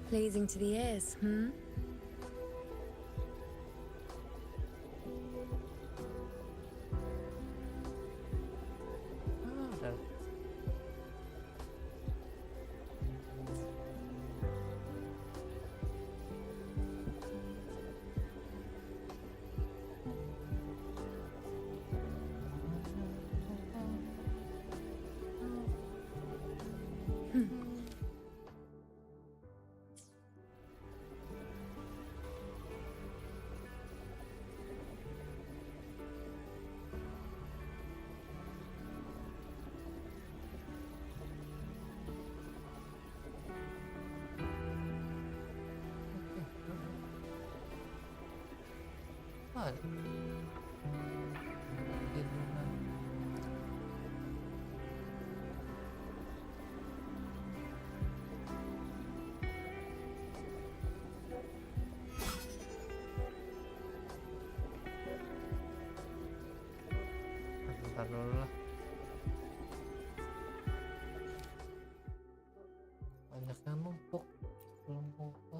Pleasing to the ears, hmm? Ada. Ada. Bentar dulu lah. Banyak yang numpuk. Belum buka.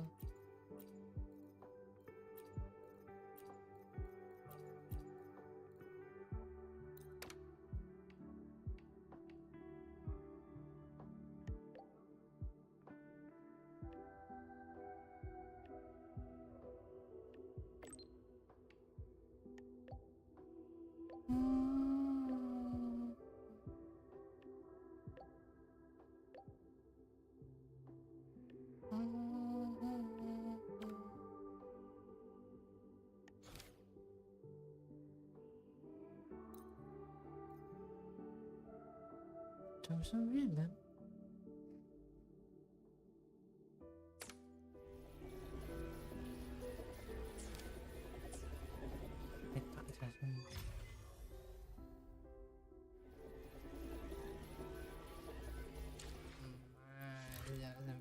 Jam 9. Kita jam 9. Jam 9.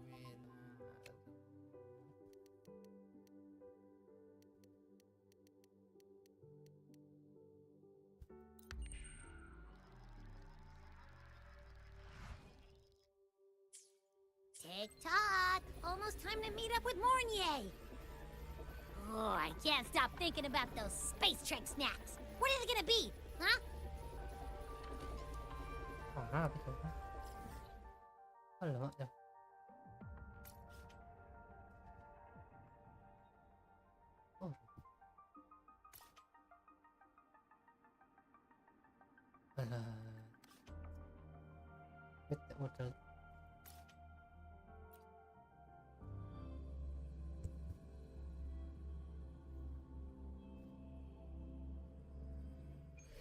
Tick-tock! Almost time to meet up with Mornye! Oh, I can't stop thinking about those space trek snacks! What are they gonna be, huh? Apa coba? Alamak ya. Oh. Alah. Bete modal.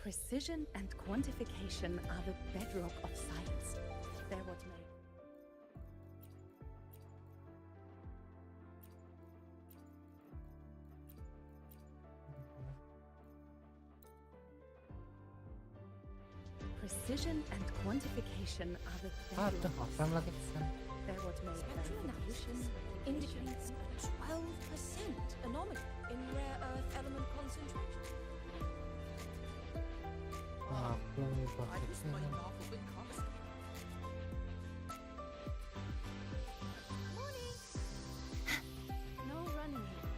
Precision and quantification are the bedrock of science. They're what make. Precision and quantification are the bedrock Aduh, of makan lagi science. kan. They're what make verification, Indicates 12% anomaly in rare earth element concentration. Aku I just bakal might laugh up in Kaslana. no running here.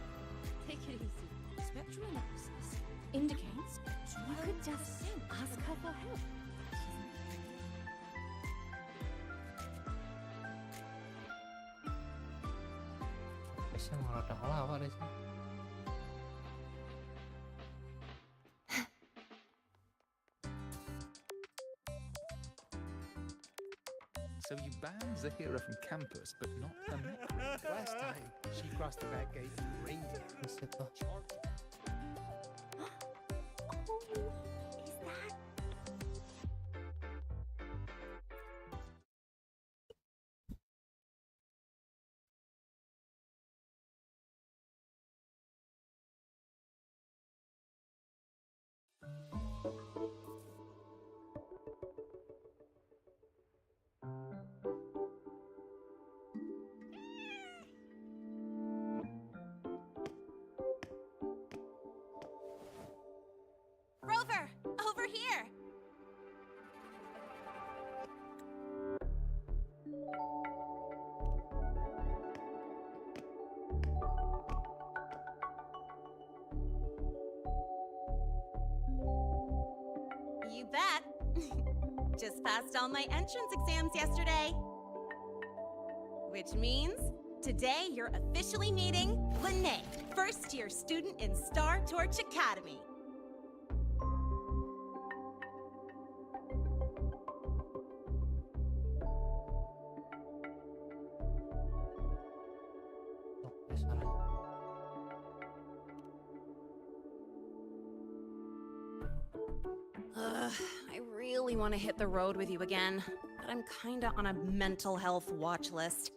Take it easy. Spectral analysis indicates You could just 12% ask her for help. bisa ngerodak lawak deh sih. So you banned Zahira from campus, but not her necklace. Last time, she crossed the back gate in reindeer. Bisa tuh. Is that... Rover! Over here! You bet. Just passed all my entrance exams yesterday. Which means today you're officially meeting Lene, first-year student in Star Torch Academy. Oke, suaranya. I really want to hit the road with you again, but I'm kinda on a mental health watch list.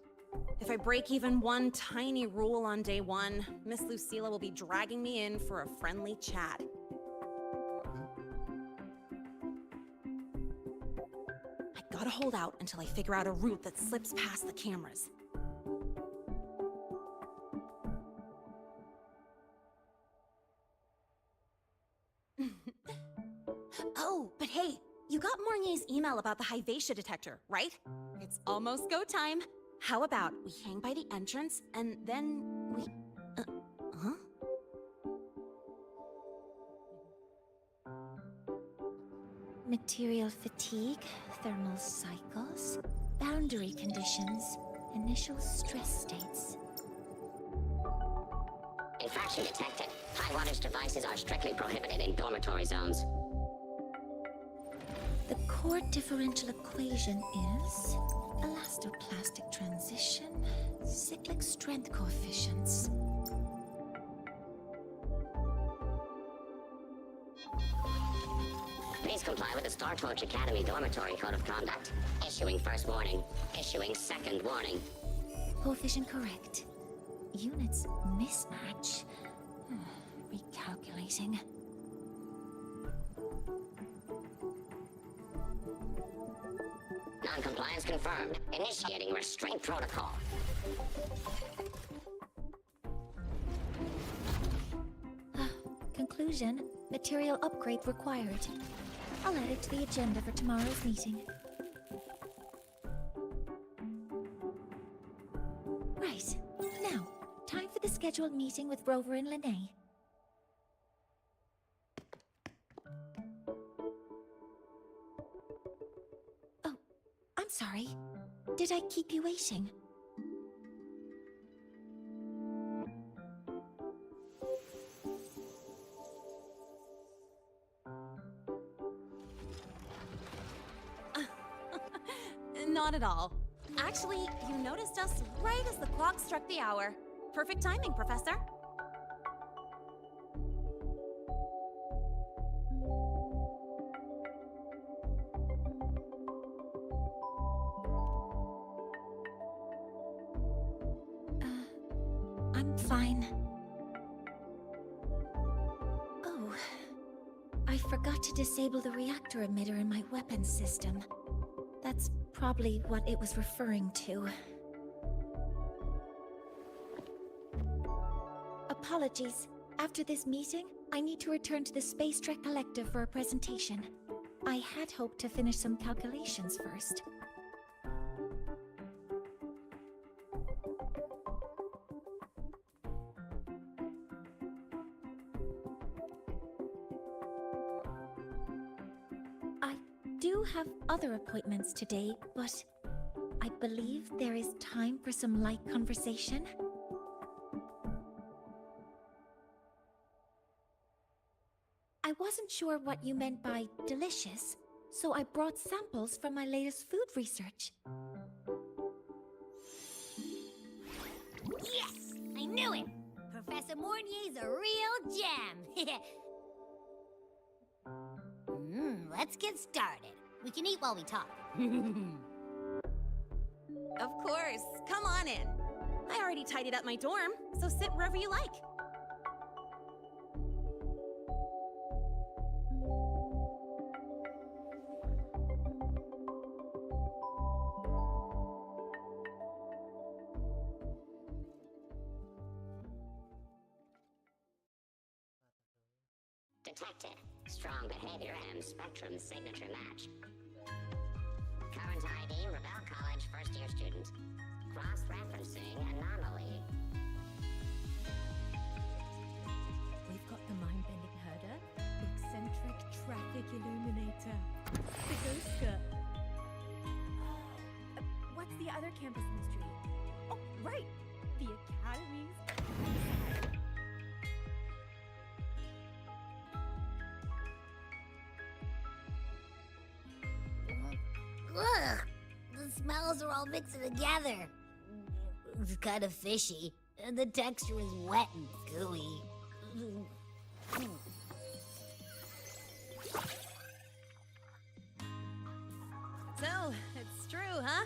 If I break even one tiny rule on day one, Miss Lucilla will be dragging me in for a friendly chat. I gotta hold out until I figure out a route that slips past the cameras. Oh, but hey, you got Mornye's email about the Hyvatia detector, right? It's almost go time. How about we hang by the entrance and then we... huh? Material fatigue, thermal cycles, boundary conditions, initial stress states. Infraction detected. High wattage devices are strictly prohibited in dormitory zones. The core differential equation is elastoplastic transition, cyclic strength coefficients. Please comply with the Star Torch Academy Dormitory Code of Conduct. Issuing first warning. Issuing second warning. Coefficient correct. Units mismatch. Recalculating. Non-compliance confirmed. Initiating restraint protocol. Conclusion, material upgrade required. I'll add it to the agenda for tomorrow's meeting. Right. Now, time for the scheduled meeting with Rover and Lene. Oh, I'm sorry. Did I keep you waiting? Not at all. Actually, you noticed us right as the clock struck the hour. Perfect timing, Professor. I'm fine. Oh, I forgot to disable the reactor emitter in my weapons system. That's probably what it was referring to. Apologies. After this meeting, I need to return to the Space Trek Collective for a presentation. I had hoped to finish some calculations first. I do have other appointments today, but I believe there is time for some light conversation. I wasn't sure what you meant by delicious, so I brought samples from my latest food research. Yes! I knew it! Professor Mornye's a real gem! Let's get started. We can eat while we talk. Of course. Come on in. I already tidied up my dorm, so sit wherever you like. Detected. Strong behavior and spectrum signature match. Current ID, Rebel College first-year student. Cross-referencing anomaly. We've got the mind-bending herder, eccentric traffic illuminator. campus mystery. Oh, right! The Academy's Ugh! The smells are all mixing together. It's kind of fishy, and the texture is wet and gooey. So, it's true, huh?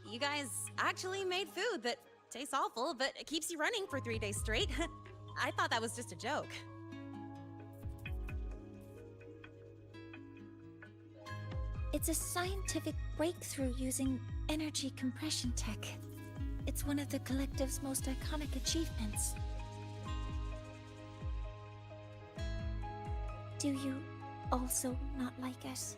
You guys actually made food that tastes awful, but it keeps you running for 3 days straight. I thought that was just a joke. It's a scientific breakthrough using energy compression tech. It's one of the collective's most iconic achievements. Do you also not like it?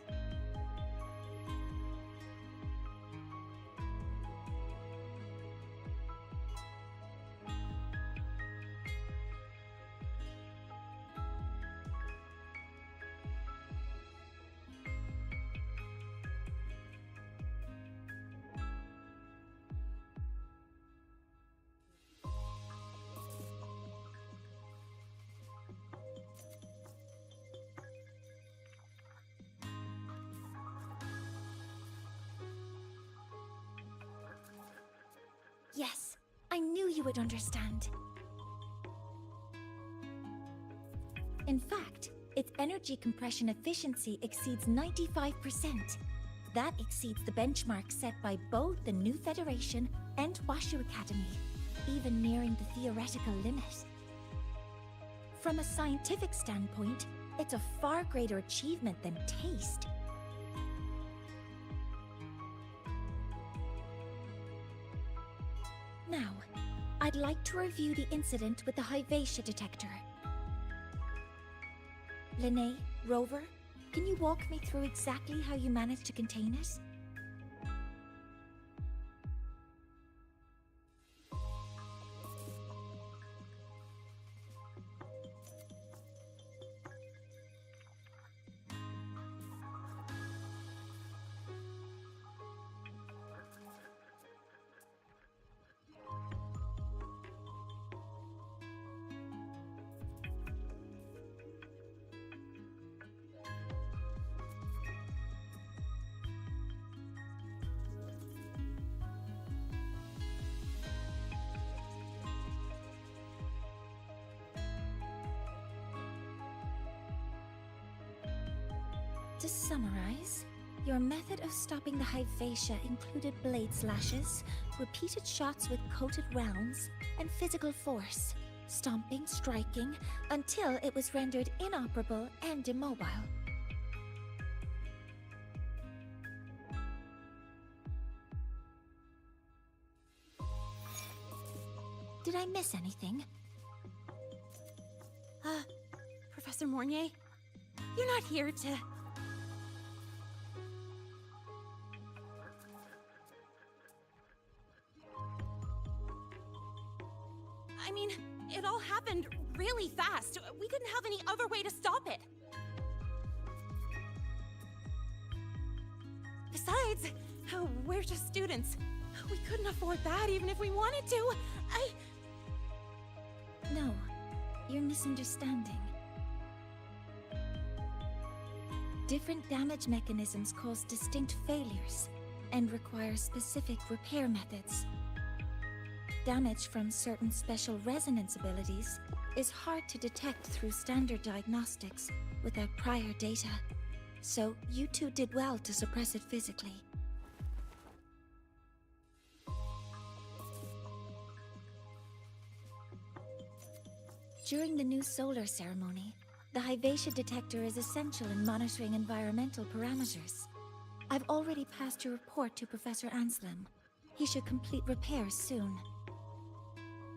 Yes, I knew you would understand. In fact, its energy compression efficiency exceeds 95%. That exceeds the benchmark set by both the New Federation and Washu Academy, even nearing the theoretical limit. From a scientific standpoint, it's a far greater achievement than taste. Now, I'd like to review the incident with the Hyvatia detector. Linnae, Rover, can you walk me through exactly how you managed to contain it? To summarize, your method of stopping the Hyvatia included blade slashes, repeated shots with coated rounds, and physical force, stomping, striking, until it was rendered inoperable and immobile. Did I miss anything? Professor Mornye, you're not here to... I mean, it all happened really fast. We couldn't have any other way to stop it. Besides, we're just students. We couldn't afford that even if we wanted to. No, you're misunderstanding. Different damage mechanisms cause distinct failures and require specific repair methods. Damage from certain special resonance abilities is hard to detect through standard diagnostics without prior data, so you two did well to suppress it physically. During the new solar ceremony, the Hyvatia detector is essential in monitoring environmental parameters. I've already passed your report to Professor Anselm. He should complete repairs soon.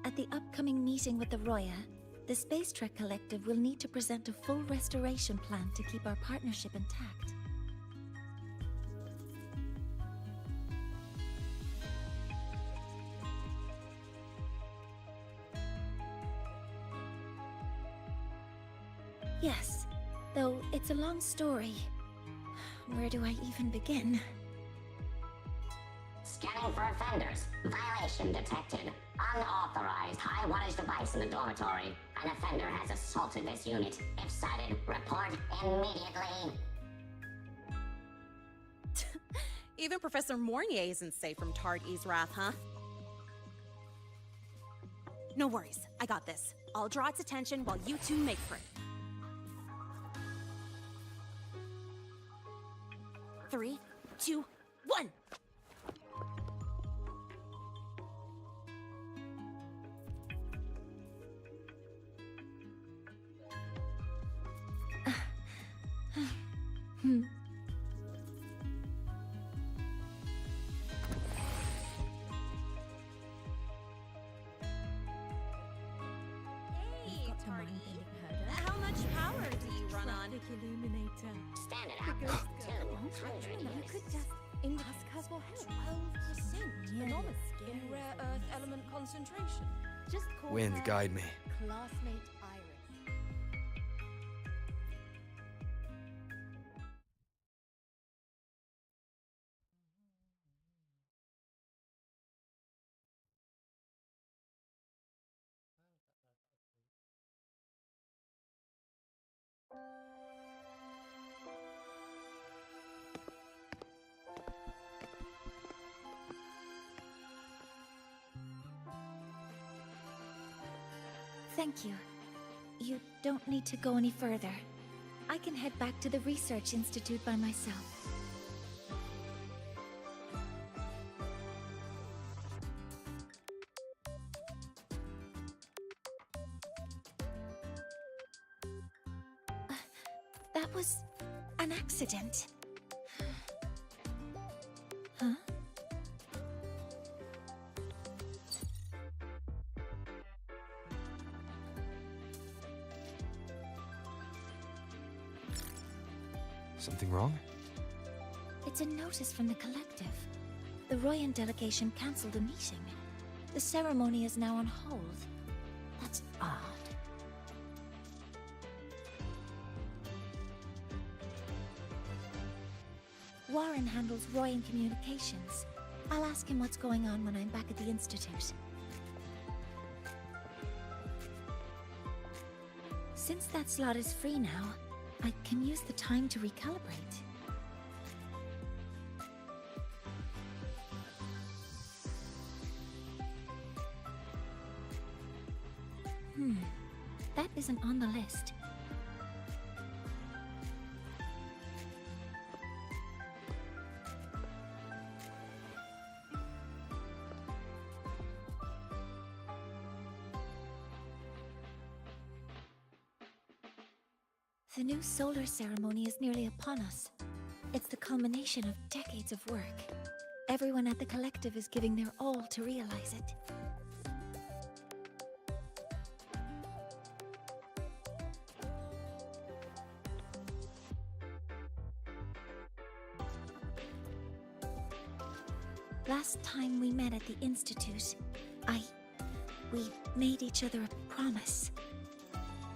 At the upcoming meeting with the Roya, the Space Trek Collective will need to present a full restoration plan to keep our partnership intact. Yes, though it's a long story. Where do I even begin? Scanning Scanning for offenders. Violation detected. Unauthorized high wattage device in the dormitory. An offender has assaulted this unit. If sighted, report immediately. Even Professor Mornye isn't safe from Tard-E's wrath, huh? No worries, I got this. I'll draw its attention while you two make for it. 3, 2, 1! Hey, Tardy. How much power do you run on? Illuminator. Standard output 200 You units. could just ask her for help. 12%. Enormous. In rare earth element concentration. Just call Wind, her guide me. classmate Iris. Thank you. You don't need to go any further. I can head back to the Research Institute by myself. That was an accident. Huh? Something wrong? It's a notice from the collective. The Royan delegation cancelled a meeting. The ceremony is now on hold. That's odd. Warren handles Royan communications. I'll ask him what's going on when I'm back at the Institute. Since that slot is free now, I can use the time to recalibrate. That isn't on the list. The new solar ceremony is nearly upon us. It's the culmination of decades of work. Everyone at the collective is giving their all to realize it. Last time we met at the Institute, we made each other a promise.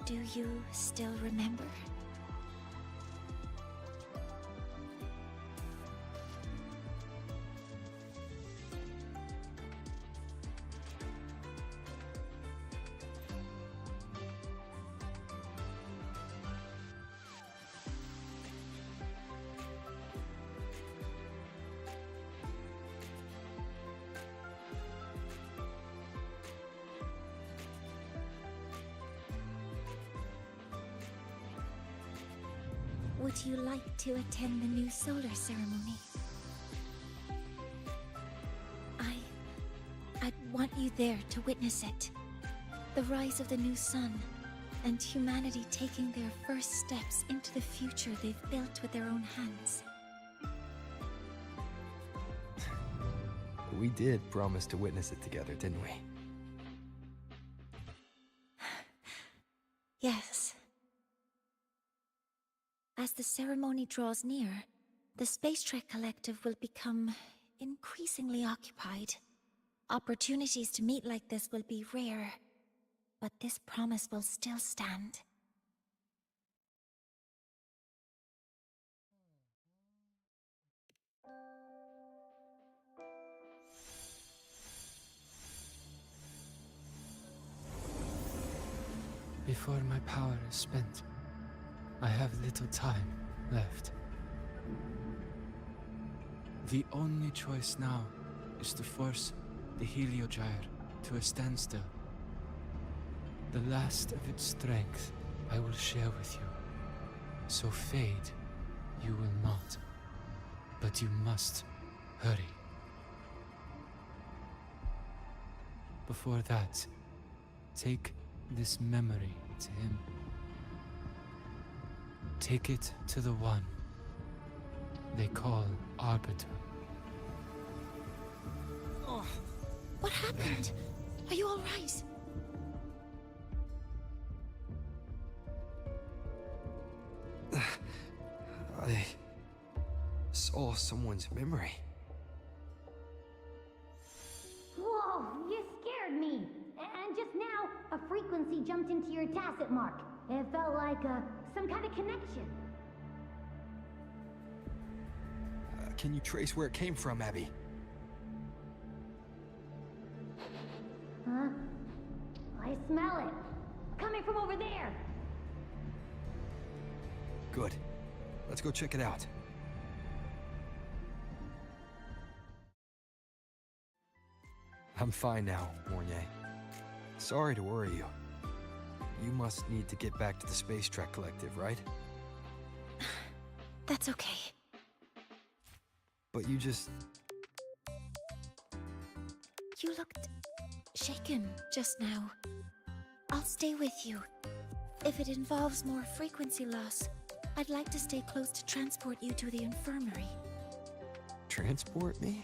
Do you still remember? Would you like to attend the new solar ceremony? I'd want you there to witness it. The rise of the new sun, and humanity taking their first steps into the future they've built with their own hands. We did promise to witness it together, didn't we? Yes. As the ceremony draws near, the Space Trek Collective will become increasingly occupied. Opportunities to meet like this will be rare, but this promise will still stand. before my power is spent. I have little time left. The only choice now is to force the Heliogyre to a standstill. The last of its strength I will share with you. So fade, you will not. But you must hurry. Before that, take this memory to him. Take it to the one they call Arbiter. Oh, what happened? Are you all right? I saw someone's memory. Whoa, you scared me. And just now, a frequency jumped into your tacit mark. It felt like some kind of connection. Can you trace where it came from, Abby? Huh? I smell it. Coming from over there. Good. Let's go check it out. I'm fine now, Mornye. Sorry to worry you. You must need to get back to the Space Trek Collective, right? That's okay. But you just... You looked shaken just now. I'll stay with you. If it involves more frequency loss, I'd like to stay close to transport you to the infirmary. Transport me?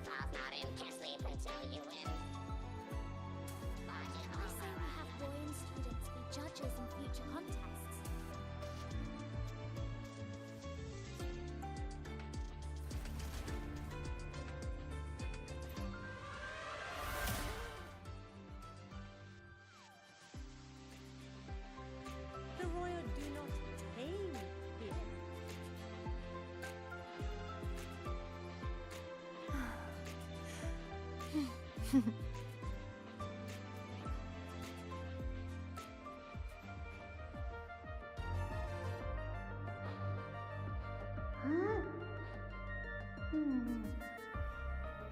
Falls not in, can't sleep until you win. Bagian I say we have Royan students be judges in future contests. The royal do not tame here. Huh?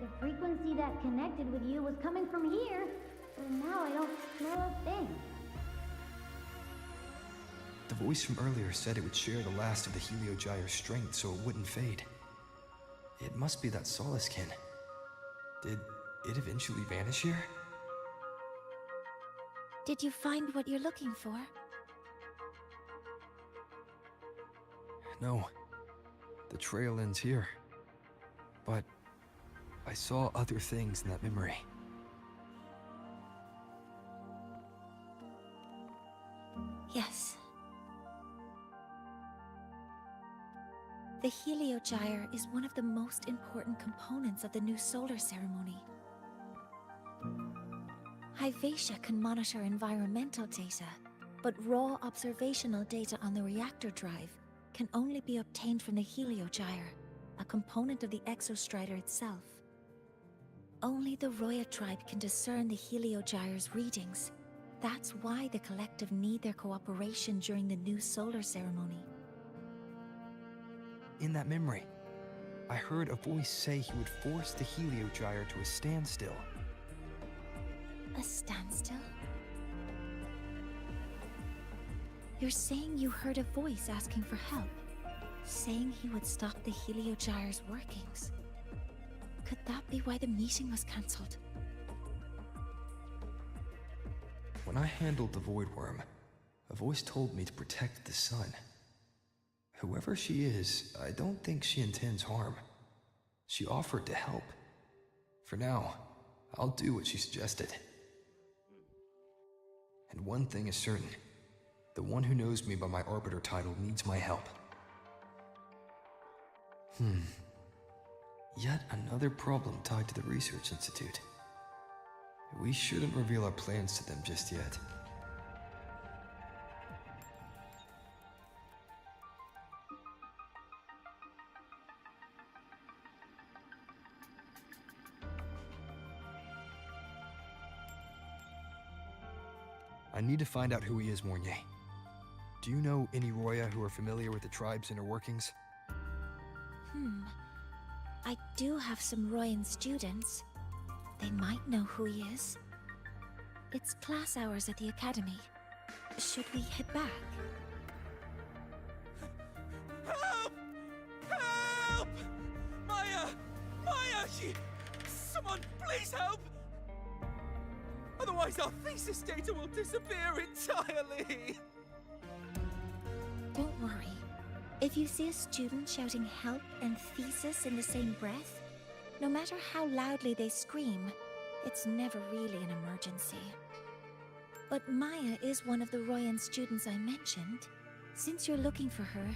The frequency that connected with you was coming from here, and now I don't smell a thing. The voice from earlier said it would share the last of the Heliogyre's strength so it wouldn't fade. It must be that Solaskin. Did it eventually vanish here? Did you find what you're looking for? No. The trail ends here. But I saw other things in that memory. Yes. The Heliogyre is one of the most important components of the new solar ceremony. Hyvatia can monitor environmental data, but raw observational data on the reactor drive can only be obtained from the Heliogyre, a component of the Exostrider itself. Only the Roya tribe can discern the Heliogyre's readings. That's why the collective need their cooperation during the new solar ceremony. In that memory, I heard a voice say he would force the Heliogyre to a standstill. A standstill? You're saying you heard a voice asking for help, saying he would stop the Heliogyre's workings. Could that be why the meeting was cancelled? When I handled the Void Worm, a voice told me to protect the sun. Whoever she is, I don't think she intends harm. She offered to help. For now, I'll do what she suggested. And one thing is certain. The one who knows me by my Arbiter title needs my help. Yet another problem tied to the Research Institute. We shouldn't reveal our plans to them just yet. I need to find out who he is, Mornye. Do you know any Roya who are familiar with the tribe's inner workings? I do have some Royan students. They might know who he is. It's class hours at the academy. Should we head back? Help! Help! Maya! Maya! Someone, please help! Otherwise our thesis data will disappear entirely! Don't worry. If you see a student shouting help and thesis in the same breath, no matter how loudly they scream, it's never really an emergency. But Maya is one of the Royan students I mentioned. Since you're looking for her,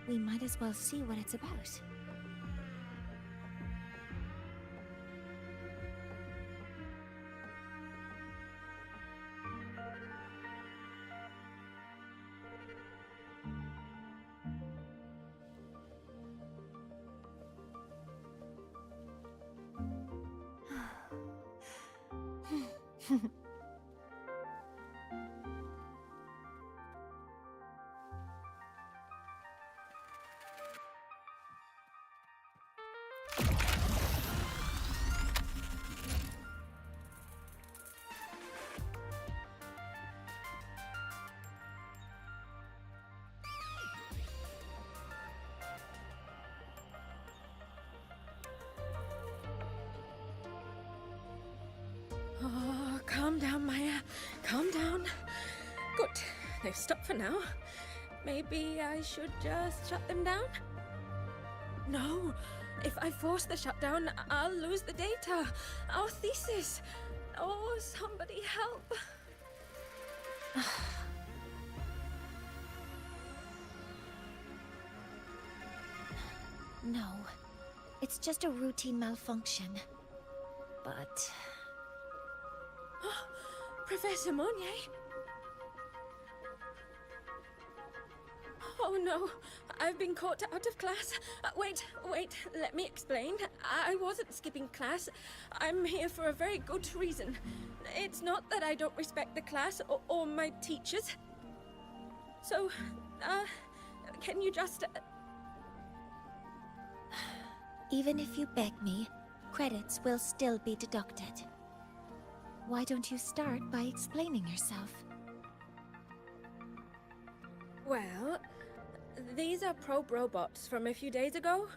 we might as well see what it's about. Oh, calm down, Maya. Calm down. Good. They've stopped for now. Maybe I should just shut them down? No. If I force the shutdown, I'll lose the data. Our thesis. Oh, somebody help. No. It's just a routine malfunction. But... Professor Mornye? Oh no, I've been caught out of class. Wait, let me explain. I wasn't skipping class. I'm here for a very good reason. It's not that I don't respect the class or my teachers. So, can you just... Even if you beg me, credits will still be deducted. Why don't you start by explaining yourself? Well, these are probe robots from a few days ago.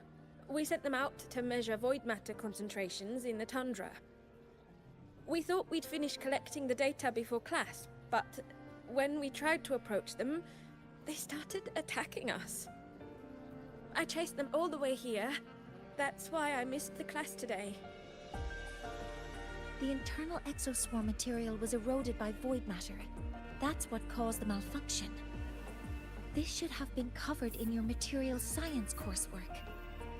We sent them out to measure void matter concentrations in the tundra. We thought we'd finish collecting the data before class, but when we tried to approach them, they started attacking us. I chased them all the way here. That's why I missed the class today. The internal exoswarm material was eroded by void matter. That's what caused the malfunction. This should have been covered in your material science coursework.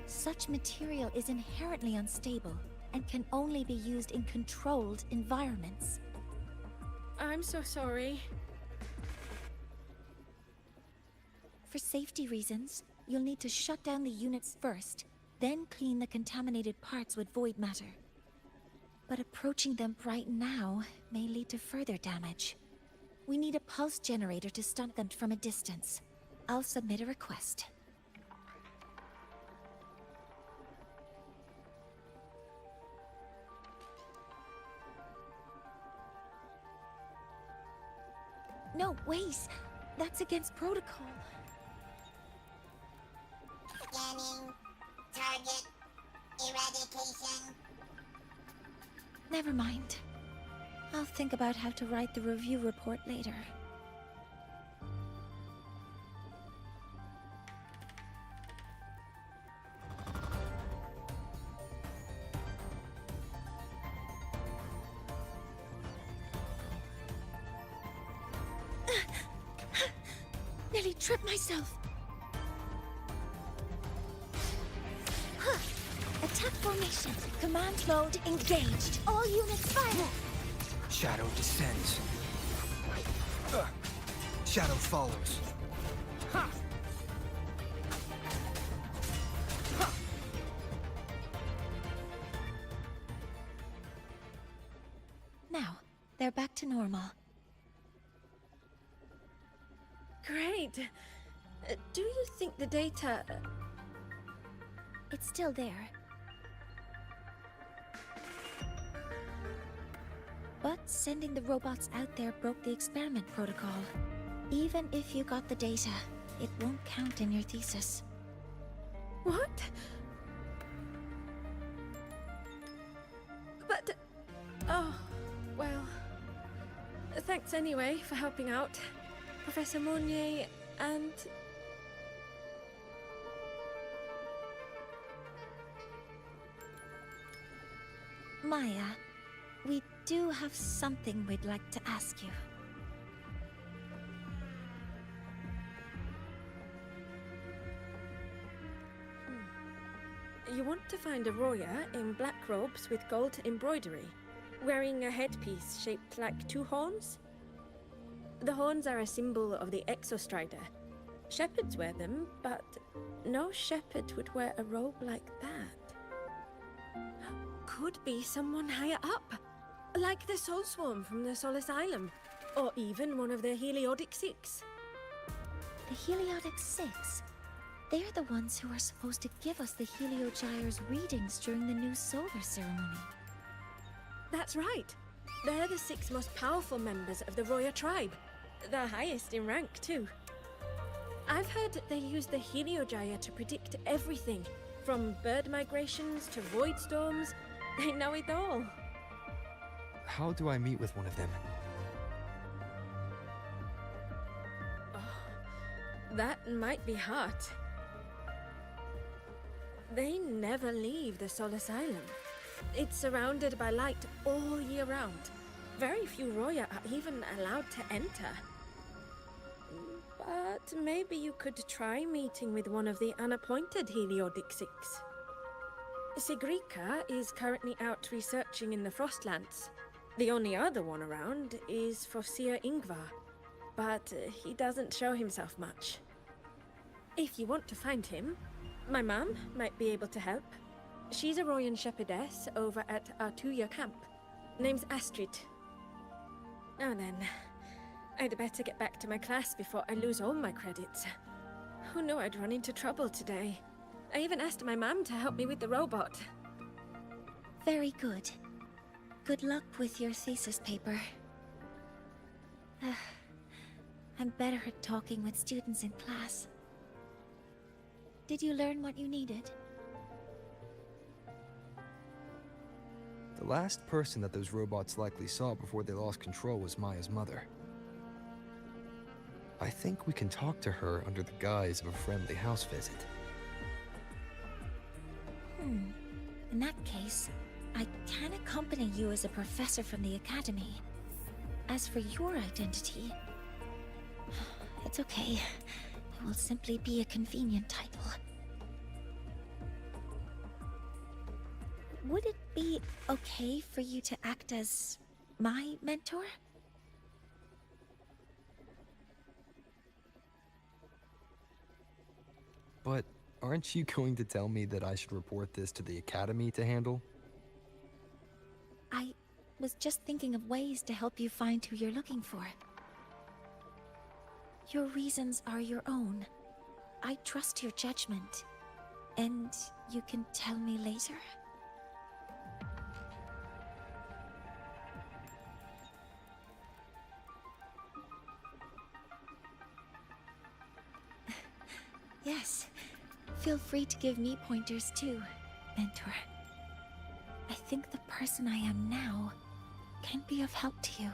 Such material is inherently unstable and can only be used in controlled environments. I'm so sorry. For safety reasons, you'll need to shut down the units first, then clean the contaminated parts with void matter. But approaching them right now may lead to further damage. We need a pulse generator to stun them from a distance. I'll submit a request. No, wait! That's against protocol. Scanning. Target. Eradication. Never mind. I'll think about how to write the review report later. Nearly tripped myself. Attack formation. Command mode engaged. All units fire. Shadow descends. Shadow follows. Ha! Ha! Now, they're back to normal. Great. Do you think the data... It's still there. But sending the robots out there broke the experiment protocol. Even if you got the data, it won't count in your thesis. What? But... Oh, well... Thanks anyway for helping out, Professor Mornye, and... Maya, we do have something we'd like to ask you. You want to find a Roya in black robes with gold embroidery, wearing a headpiece shaped like two horns? The horns are a symbol of the Exostrider. Shepherds wear them, but no shepherd would wear a robe like that. Could be someone higher up, like the Soul Swarm from the Sol Asylum, or even one of the Heliodic Six. The Heliodic Six? They're the ones who are supposed to give us the Heliogyre's readings during the new solar ceremony. That's right. They're the 6 most powerful members of the Roya tribe. The highest in rank, too. I've heard they use the Heliogyre to predict everything, from bird migrations to void storms. They know it all. How do I meet with one of them? Oh, that might be hard. They never leave the Sol Asylum. It's surrounded by light all year round. Very few Roya are even allowed to enter. But maybe you could try meeting with one of the unappointed Heliodic Six. Sigrika is currently out researching in the Frostlands. The only other one around is Fosir Ingvar, but he doesn't show himself much. If you want to find him, my mum might be able to help. She's a Royan shepherdess over at Artuya camp. Name's Astrid. Now then, I'd better get back to my class before I lose all my credits. Who knew I'd run into trouble today? I even asked my mum to help me with the robot. Very good. Good luck with your thesis paper. I'm better at talking with students in class. Did you learn what you needed? The last person that those robots likely saw before they lost control was Maya's mother. I think we can talk to her under the guise of a friendly house visit. In that case, I can accompany you as a professor from the academy. As for your identity, it's okay. It will simply be a convenient title. Would it be okay for you to act as my mentor? But aren't you going to tell me that I should report this to the academy to handle? I was just thinking of ways to help you find who you're looking for. Your reasons are your own. I trust your judgment. And you can tell me later? Yes. Feel free to give me pointers too, mentor. I think the person I am now can be of help to you.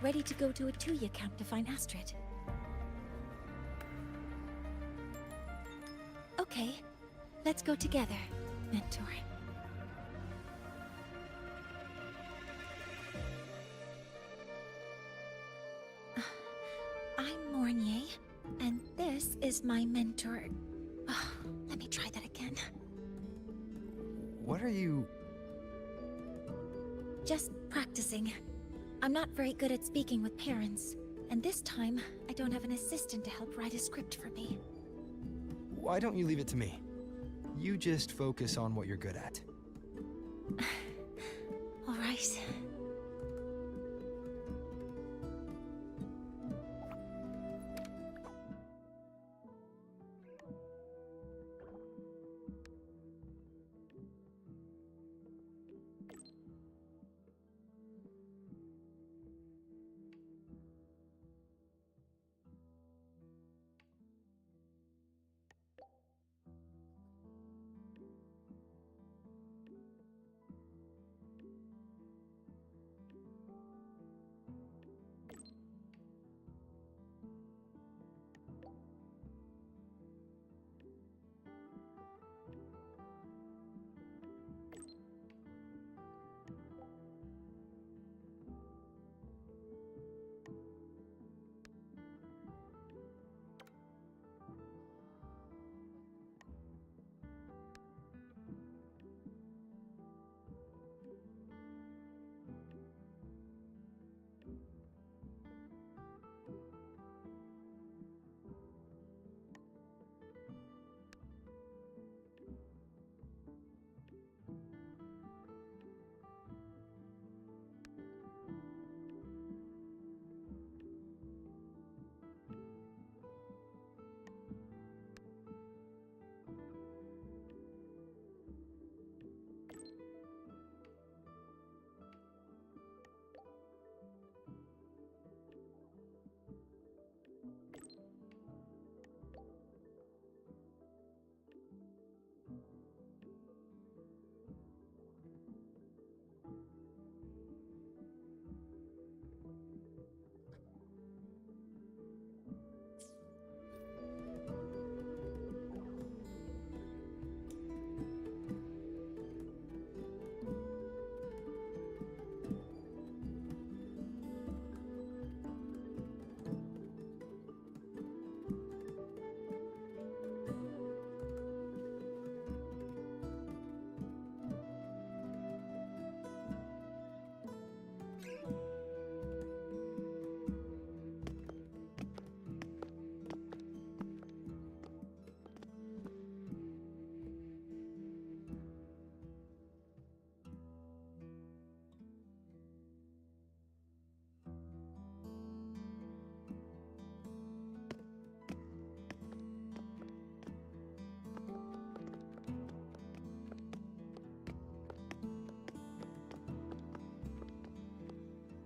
Ready to go to Artuya camp to find Astrid. Okay, let's go together, mentor. I'm Mornye, and this is my mentor. Let me try that again. What are you... Just practicing. I'm not very good at speaking with parents, and this time, I don't have an assistant to help write a script for me. Why don't you leave it to me? You just focus on what you're good at. All right.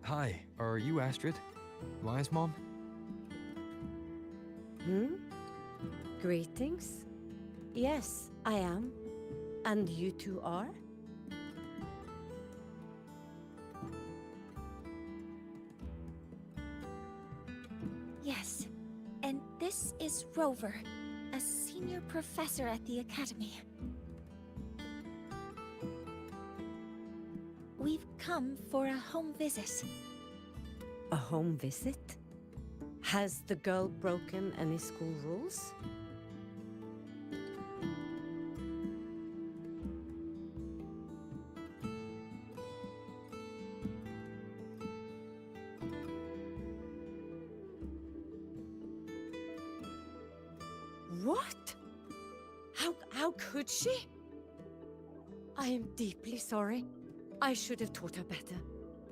Hi, are you Astrid? Maya's mom? Greetings. Yes, I am. And you two are? Yes. And this is Rover, a senior professor at the Academy. We've come for a home visit. A home visit? Has the girl broken any school rules? What? How could she? I am deeply sorry. I should have taught her better.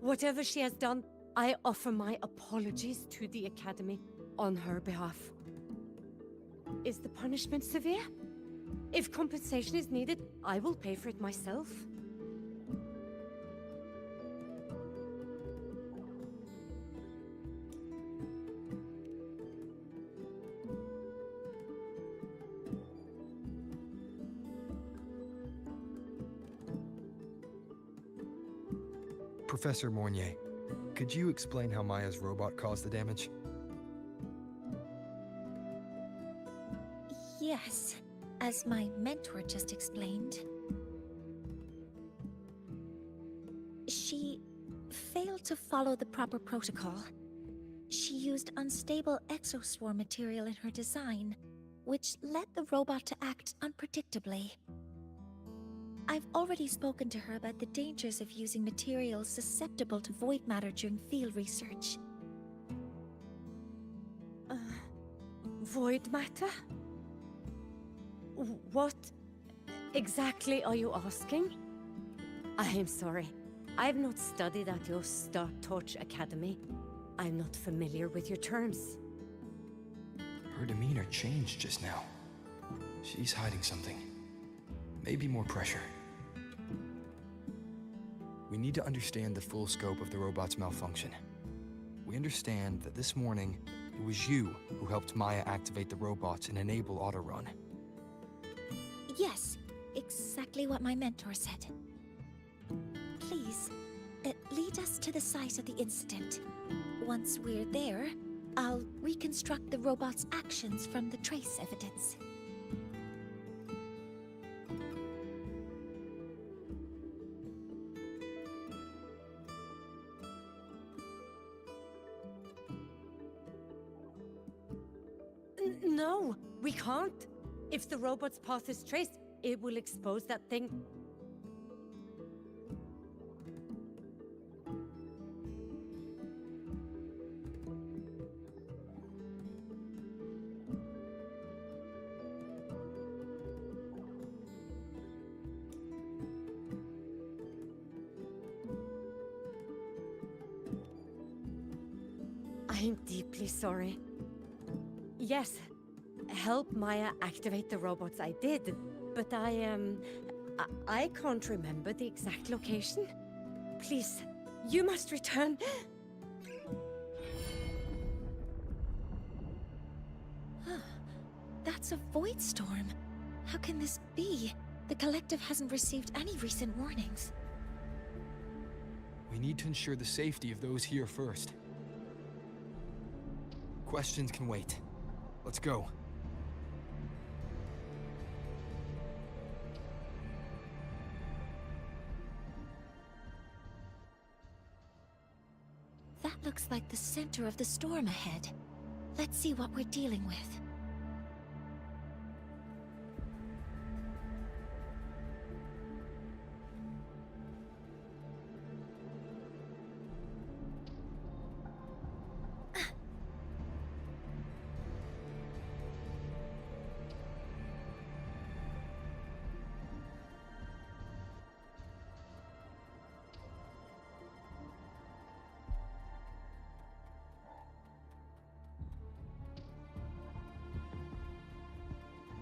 Whatever she has done, I offer my apologies to the Academy on her behalf. Is the punishment severe? If compensation is needed, I will pay for it myself. Professor Mornye, could you explain how Maya's robot caused the damage? Yes, as my mentor just explained. She failed to follow the proper protocol. She used unstable exoswarm material in her design, which led the robot to act unpredictably. I've already spoken to her about the dangers of using materials susceptible to void matter during field research. Void matter? What exactly are you asking? I am sorry. I have not studied at your Star Torch Academy. I'm not familiar with your terms. Her demeanor changed just now. She's hiding something. Maybe more pressure. We need to understand the full scope of the robot's malfunction. We understand that this morning, it was you who helped Maya activate the robots and enable autorun. Yes, exactly what my mentor said. Please, lead us to the site of the incident. Once we're there, I'll reconstruct the robot's actions from the trace evidence. No, we can't. If the robot's path is traced, it will expose that thing. I'm deeply sorry. Yes, help Maya activate the robots I did, but I can't remember the exact location. Please, you must return. That's a void storm. How can this be? The collective hasn't received any recent warnings. We need to ensure the safety of those here first. Questions can wait. Let's go. That looks like the center of the storm ahead. Let's see what we're dealing with.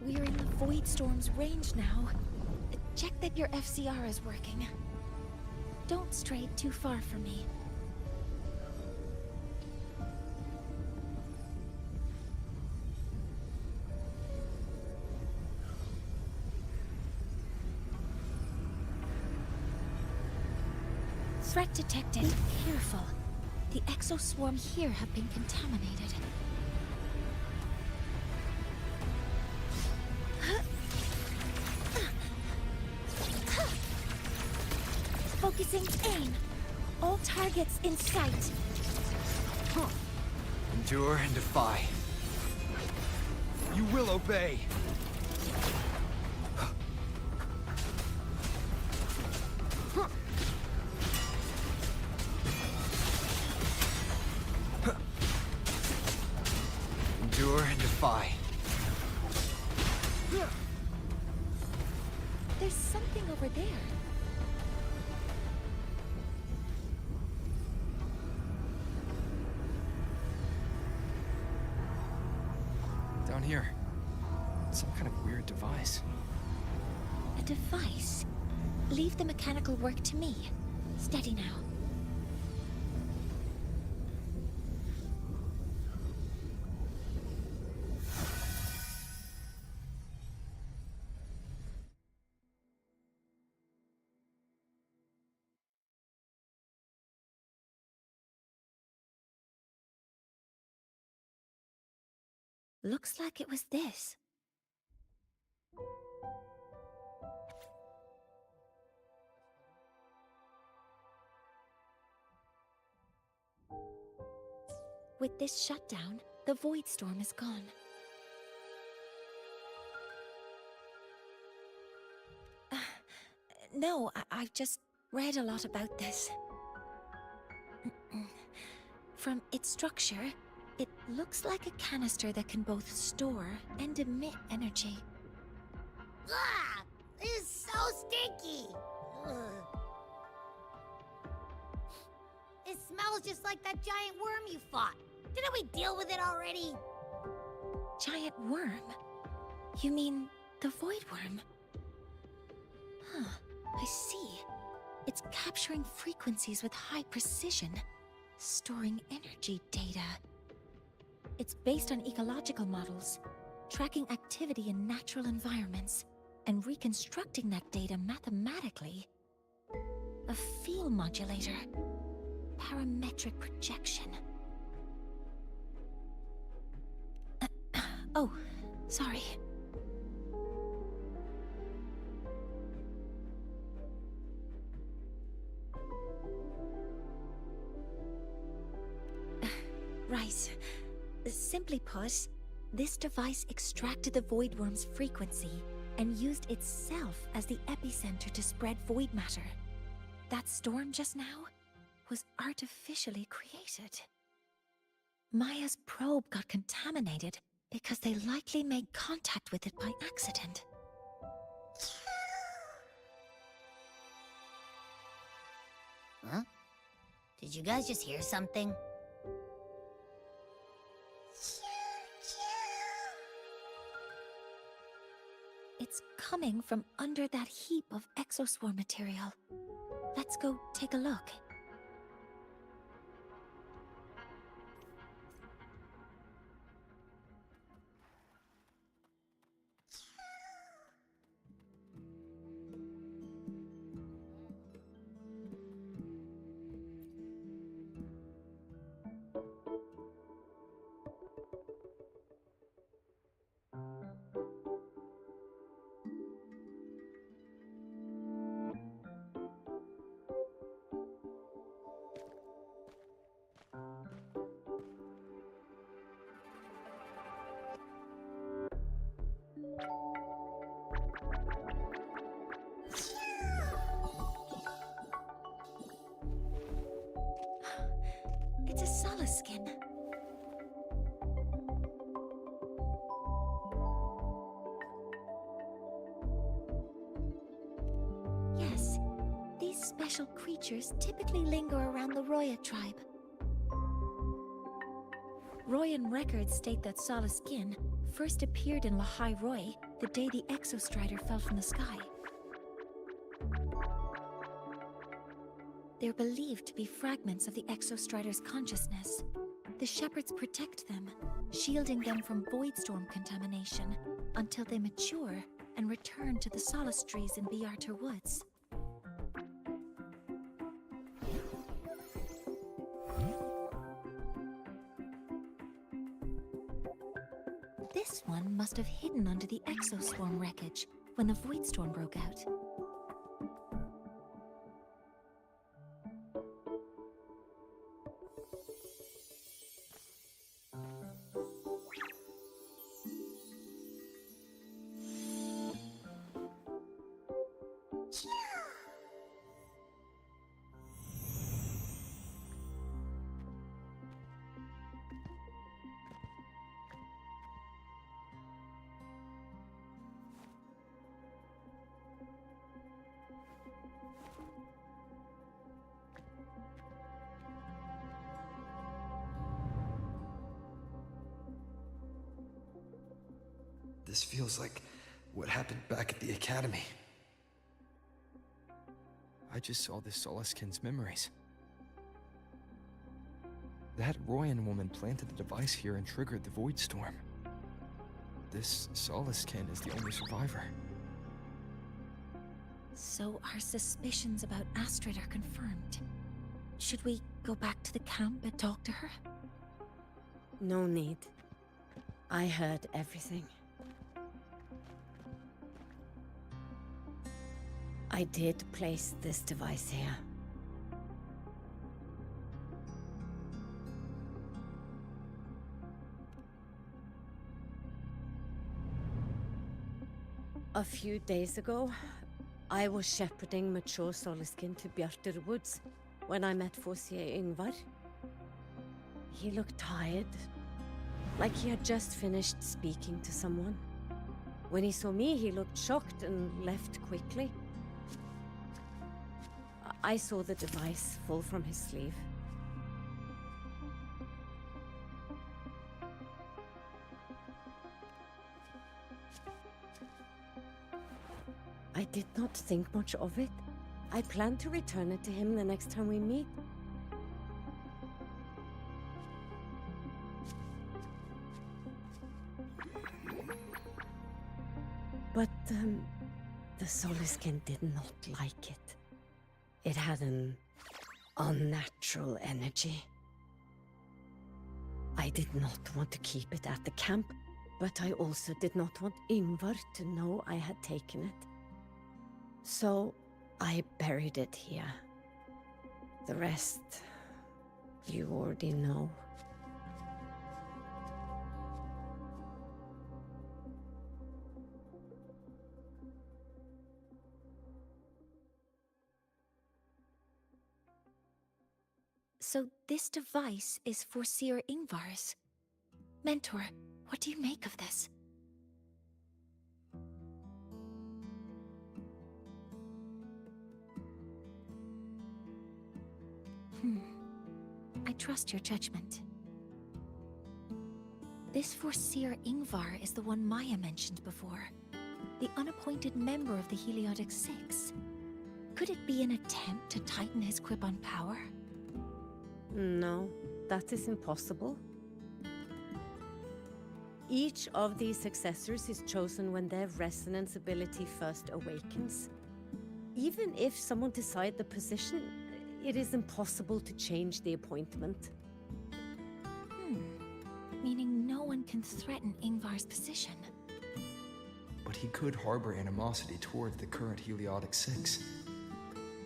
We're in the Void Storm's range now. Check that your FCR is working. Don't stray too far from me. Threat detected. Be careful. The exoswarm here have been contaminated. Focusing aim. All targets in sight. Endure and defy. You will obey. Endure and defy. There's something over there. Down here. Some kind of weird device. A device? Leave the mechanical work to me. Steady now. Looks like it was this. With this shutdown, the Void Storm is gone. No, I've just read a lot about this. From its structure, it looks like a canister that can both store and emit energy. Ugh! This is so stinky! Ugh. It smells just like that giant worm you fought. Didn't we deal with it already? Giant worm? You mean the void worm? Huh, I see. It's capturing frequencies with high precision, storing energy data. It's based on ecological models, tracking activity in natural environments, and reconstructing that data mathematically. A field modulator. Parametric projection. Oh, sorry. Right. Simply put, this device extracted the void worm's frequency and used itself as the epicenter to spread void matter. That storm just now was artificially created. Maya's probe got contaminated because they likely made contact with it by accident. Huh? Did you guys just hear something? It's coming from under that heap of exoswarm material. Let's go take a look. It's a solace skin. Yes, these special creatures typically linger around the Roya tribe. Royan records state that Solace Skin first appeared in Lahai-Roi the day the Exostrider fell from the sky. They're believed to be fragments of the Exostrider's consciousness. The shepherds protect them, shielding them from voidstorm contamination until they mature and return to the solace trees in Biarter Woods. This one must have hidden under the exoswarm wreckage when the voidstorm broke out. This feels like what happened back at the academy. I just saw this Solaskin's memories. That Royan woman planted the device here and triggered the void storm. This Solaskin is the only survivor. So our suspicions about Astrid are confirmed. Should we go back to the camp and talk to her? No need. I heard everything. I did place this device here. A few days ago, I was shepherding mature Soliskin to Bjartur Woods when I met Forcier Ingvar. He looked tired, like he had just finished speaking to someone. When he saw me, he looked shocked and left quickly. I saw the device fall from his sleeve. I did not think much of it. I plan to return it to him the next time we meet. But, the Soliskin did not like it. It had an unnatural energy. I did not want to keep it at the camp, but I also did not want Ingvar to know I had taken it. So, I buried it here. The rest, you already know. So this device is for Seer Ingvar's. Mentor, what do you make of this? I trust your judgment. This Forseer Ingvar is the one Maya mentioned before. The unappointed member of the Heliotic Six. Could it be an attempt to tighten his grip on power? No, that is impossible. Each of these successors is chosen when their resonance ability first awakens. Even if someone decides the position, it is impossible to change the appointment. Meaning no one can threaten Ingvar's position. But he could harbor animosity toward the current Heliotic Six.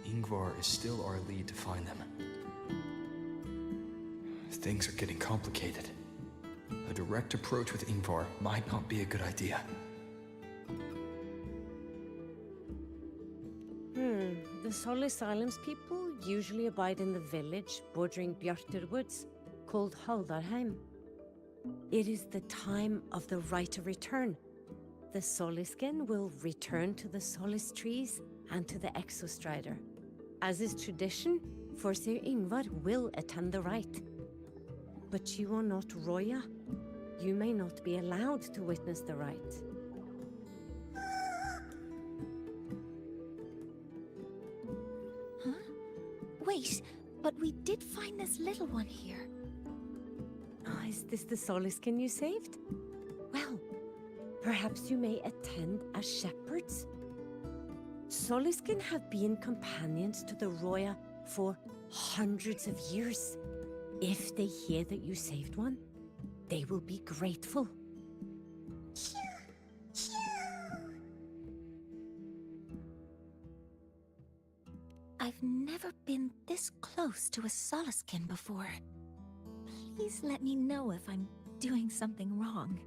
Ingvar is still our lead to find them. Things are getting complicated. A direct approach with Ingvar might not be a good idea. The Solis Islands people usually abide in the village bordering Bjartur Woods, called Haldarheim. It is the time of the right of return. The Soliskin will return to the Solis trees and to the Exostrider. As is tradition, Forseer Ingvar will attend the rite. But you are not Roya. You may not be allowed to witness the rite. Huh? Wait, but we did find this little one here. Is this the Soliskin you saved? Well, perhaps you may attend as shepherds? Soliskin have been companions to the Roya for hundreds of years. If they hear that you saved one, they will be grateful. I've never been this close to a Soliskin before. Please let me know if I'm doing something wrong.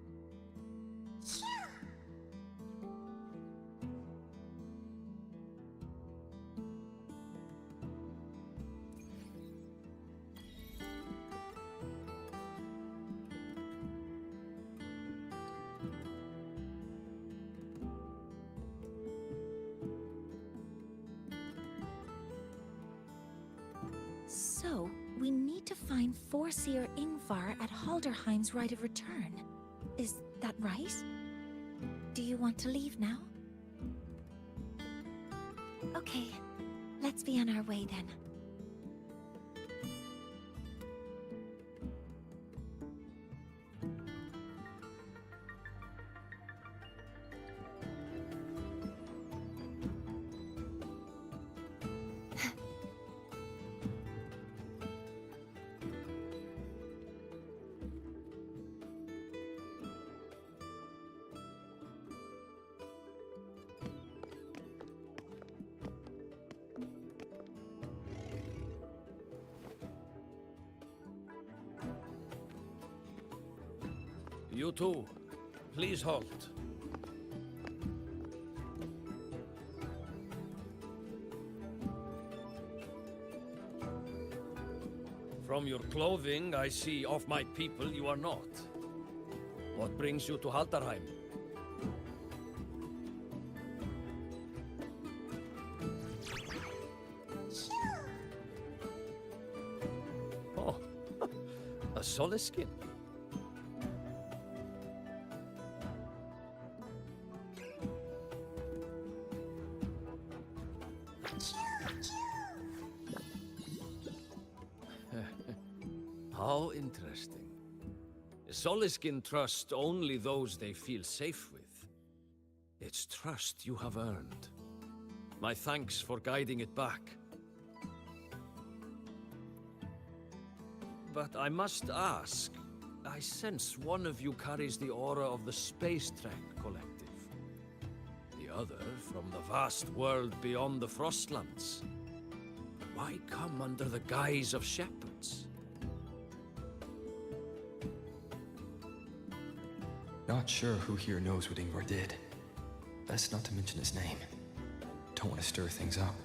So, we need to find Forseer Ingvar at Halderheim's Rite of Return. Is that right? Do you want to leave now? Okay, let's be on our way then. You two, please halt. From your clothing, I see of my people you are not. What brings you to Haldarheim? Oh, a Soliskin. How interesting. Soliskin trust only those they feel safe with. It's trust you have earned. My thanks for guiding it back. But I must ask, I sense one of you carries the aura of the Space Trek Collective. The other from the vast world beyond the Frostlands. Why come under the guise of shepherds? Not sure who here knows what Ingvar did. Best not to mention his name. Don't want to stir things up.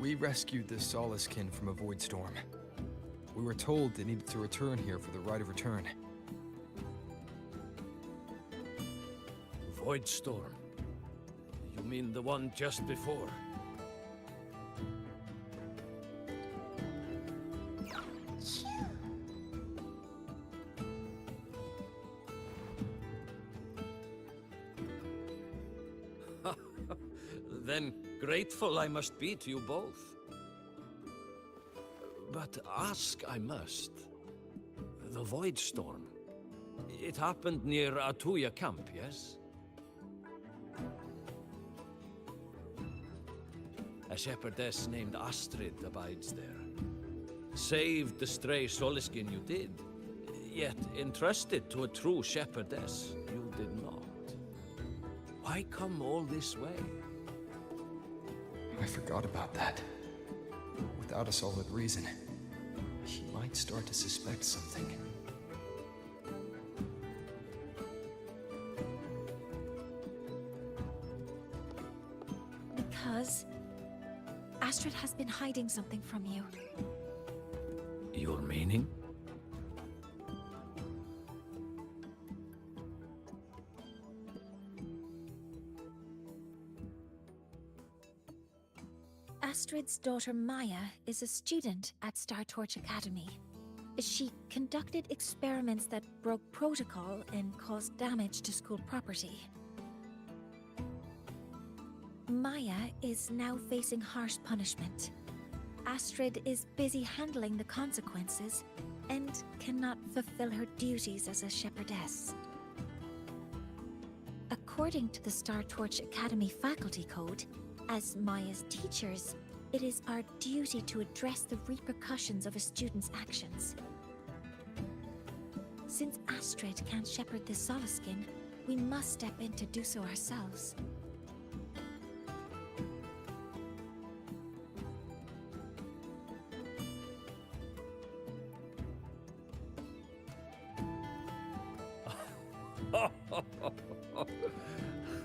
We rescued the Soliskin from a void storm. We were told they needed to return here for the rite of return. Void storm? You mean the one just before? Then grateful I must be to you both. But ask I must. The Void Storm. It happened near Atuya camp, yes? A shepherdess named Astrid abides there. Saved the stray Soliskin you did, yet entrusted to a true shepherdess you did not. Why come all this way? I forgot about that. Without a solid reason, he might start to suspect something. Because Astrid has been hiding something from you. Your meaning? Astrid's daughter Maya is a student at Star Torch Academy. She conducted experiments that broke protocol and caused damage to school property. Maya is now facing harsh punishment. Astrid is busy handling the consequences and cannot fulfill her duties as a shepherdess. According to the Star Torch Academy faculty code, as Maya's teachers, it is our duty to address the repercussions of a student's actions. Since Astrid can't shepherd the Soliskin, we must step in to do so ourselves.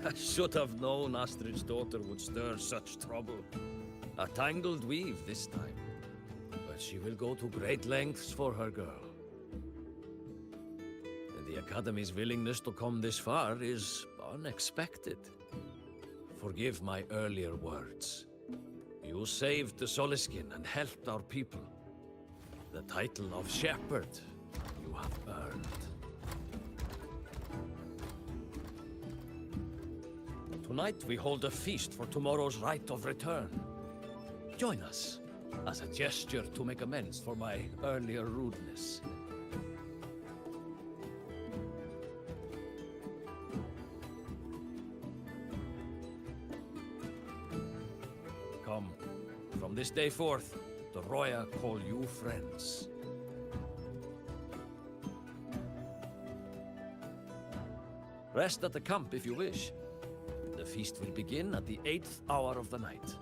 I should have known Astrid's daughter would stir such trouble. A tangled weave this time. But she will go to great lengths for her girl. And the Academy's willingness to come this far is unexpected. Forgive my earlier words. You saved the Soliskin and helped our people. The title of shepherd you have earned. Tonight we hold a feast for tomorrow's rite of return. Join us, as a gesture to make amends for my earlier rudeness. Come, from this day forth, the Roya call you friends. Rest at the camp if you wish. The feast will begin at the 8th hour of the night.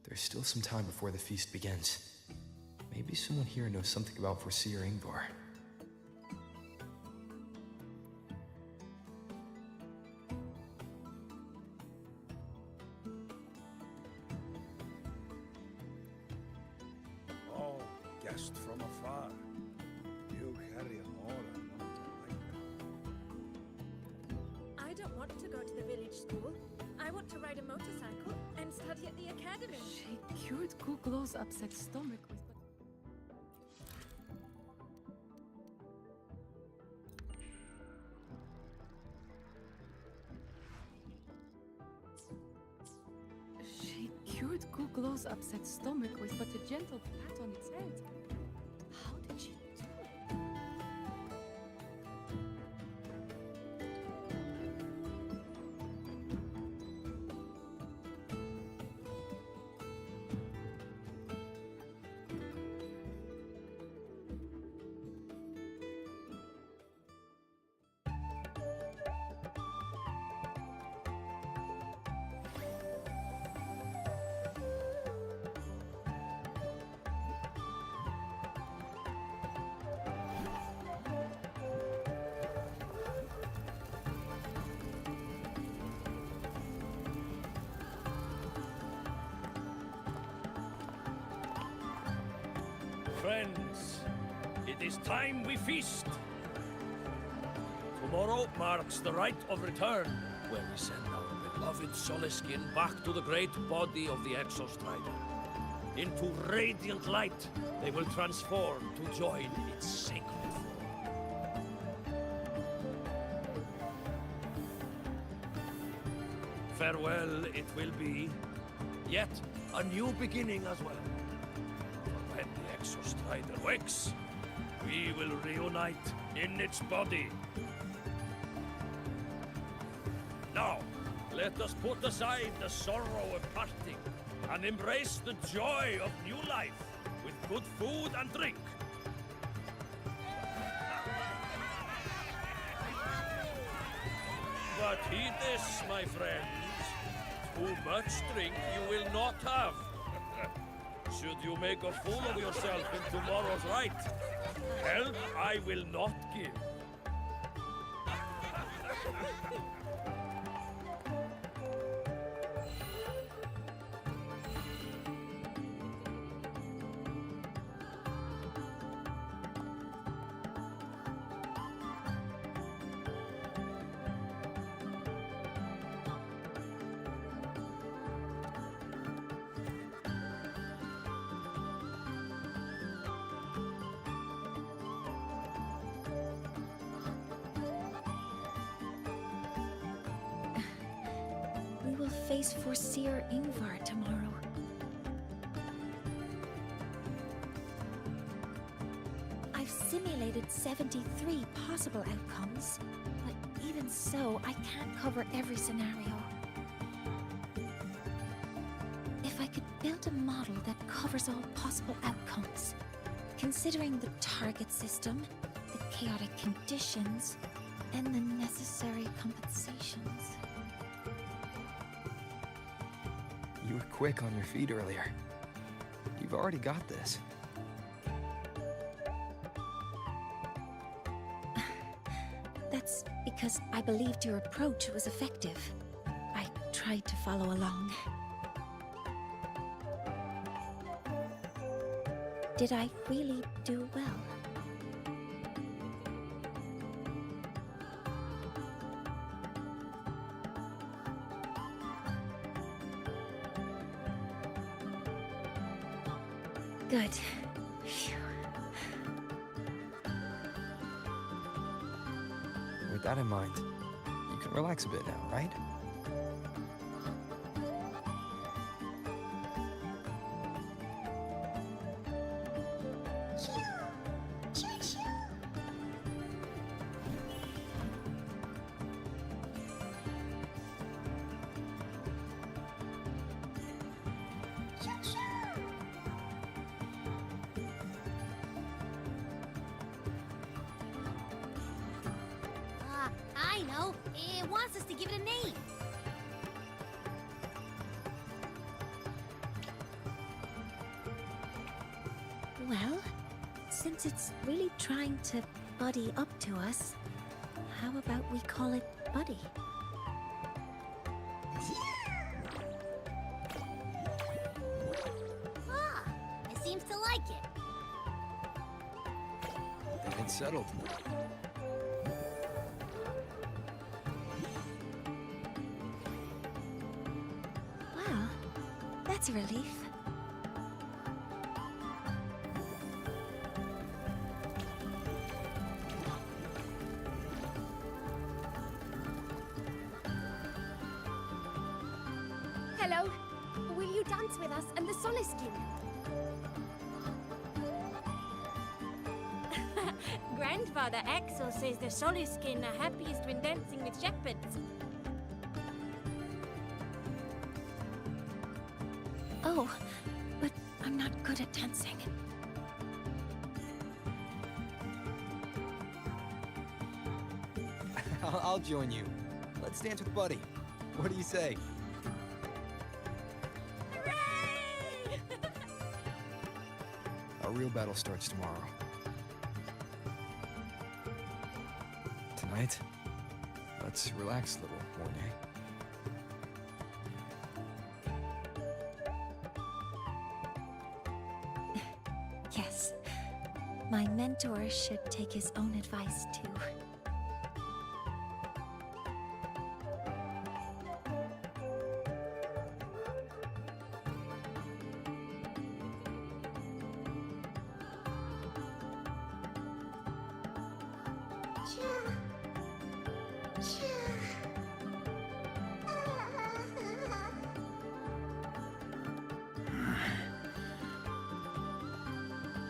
There's still some time before the feast begins. Maybe someone here knows something about Foreseer Ingvar. guest from afar. You carry an aura not like that. I don't want to go to the village school. I want to ride a motorcycle and study at the academy. She cured Kuglow's upset stomach with... She cured Kuglow's upset stomach with but a gentle pat on its head. How did she do it? Friends, it is time we feast. Tomorrow marks the rite of return, where we send our beloved Soleskin back to the great body of the Exostrider. Into radiant light, they will transform to join its sacred form. Farewell it will be, yet a new beginning as well. When the Exostrider wakes, we will reunite in its body. Now, let us put aside the sorrow of parting and embrace the joy of new life with good food and drink. But heed this, my friends. Too much drink you will not have. Should you make a fool of yourself in tomorrow's rite, help I will not give. We will face Forseer Ingvar tomorrow. I've simulated 73 possible outcomes, but even so, I can't cover every scenario. If I could build a model that covers all possible outcomes, considering the target system, the chaotic conditions, and the necessary compensations. You were quick on your feet earlier. You've already got this. That's because I believed your approach was effective. I tried to follow along. Did I really do well? Good. Phew. With that in mind, you can relax a bit now, right? I know. It wants us to give it a name. Well, since it's really trying to buddy up to us, how about we call it Buddy? Ah, it seems to like it. It's settled. Well, that's a relief. Hello. Will you dance with us and the Soliskin? Grandfather Axel says the Soliskin are happiest when dancing with shepherds. Oh, but I'm not good at dancing. I'll join you. Let's dance with Buddy. What do you say? Our real battle starts tomorrow. Tonight, let's relax a little, Mornye. Yes. My mentor should take his own advice, too.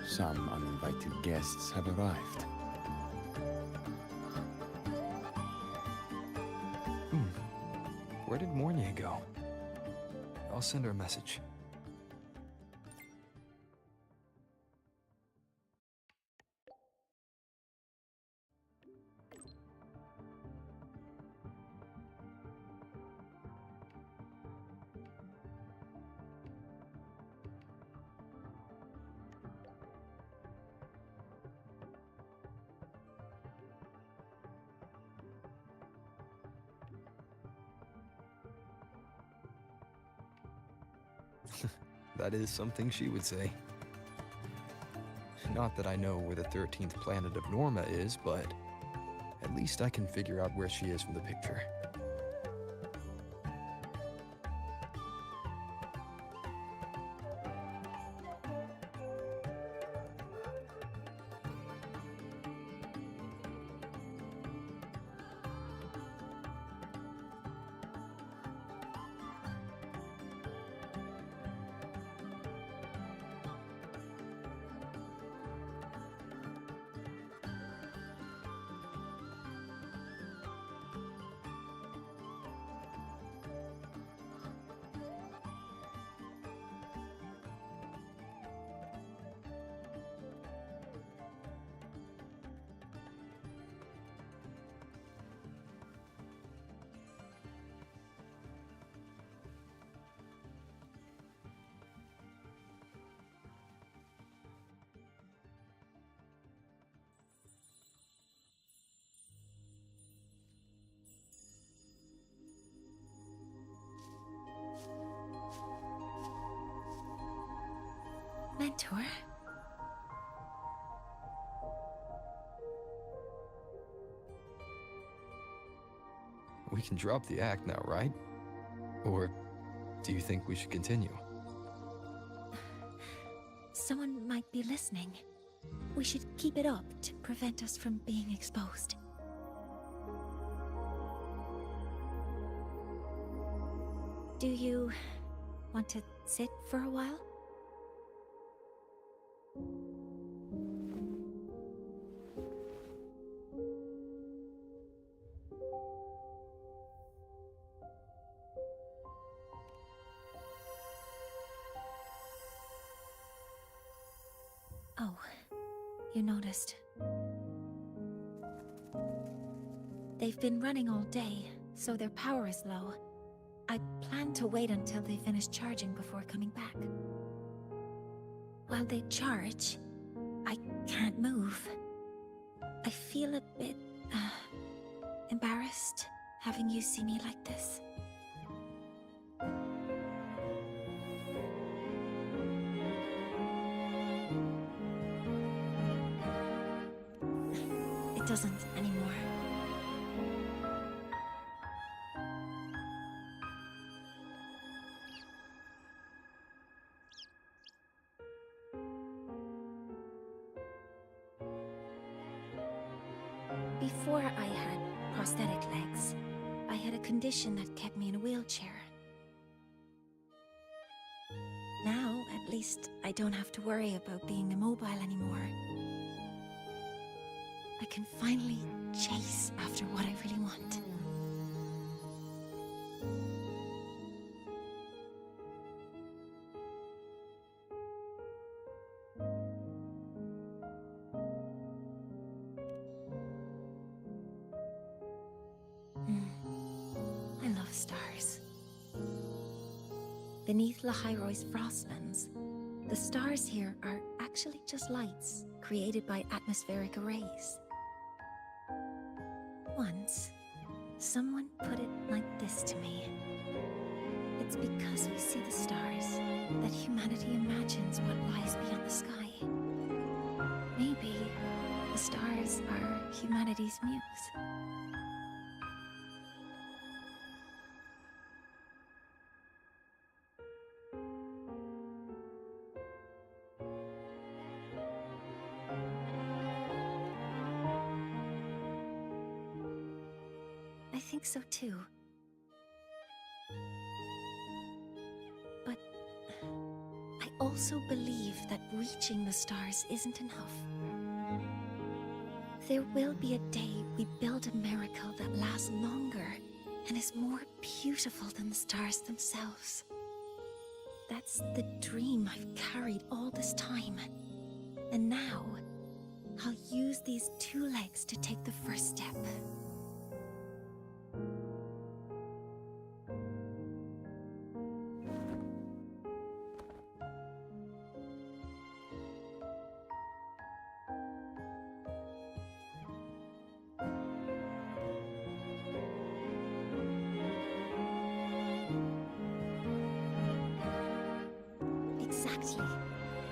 Some uninvited guests have arrived. Where did Mornye go? I'll send her a message. That is something she would say. Not that I know where the 13th planet of Norma is, but at least I can figure out where she is from the picture. Mentor? We can drop the act now, right? Or do you think we should continue? Someone might be listening. We should keep it up to prevent us from being exposed. Do you want to sit for a while? Oh, you noticed. They've been running all day, so their power is low. I plan to wait until they finish charging before coming back. While they charge, I can't move. I feel a bit, embarrassed having you see me like this. it doesn't anymore. Before I had prosthetic legs, I had a condition that kept me in a wheelchair. Now, at least, I don't have to worry about being immobile anymore. I can finally chase after what I really want. I love stars. Beneath Lahai-Roi's frostlands, the stars here are actually just lights created by atmospheric arrays. Once, someone put it like this to me. It's because we see the stars that humanity imagines what lies beyond the sky. Maybe the stars are humanity's muse. I think so too. But I also believe that reaching the stars isn't enough. There will be a day we build a miracle that lasts longer and is more beautiful than the stars themselves. That's the dream I've carried all this time. And now, I'll use these two legs to take the first step. Exactly.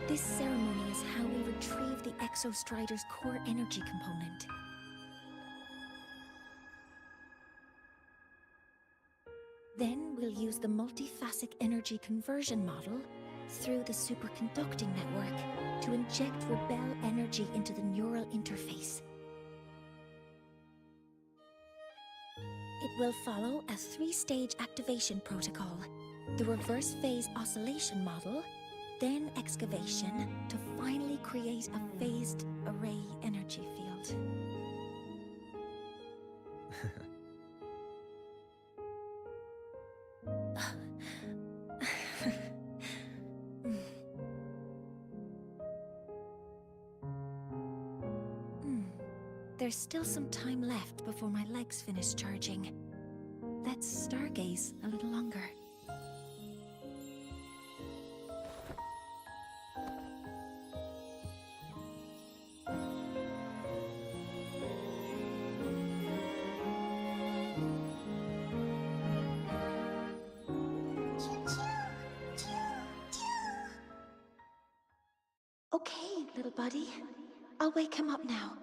This ceremony is how we retrieve the Exostrider's core energy component. Then we'll use the multiphasic energy conversion model through the superconducting network to inject rebel energy into the neural interface. It will follow a 3-stage activation protocol: the reverse phase oscillation model, then excavation, to finally create a phased array energy field. There's still some time left before my legs finish charging. Let's stargaze a little longer. Okay, little buddy. I'll wake him up now.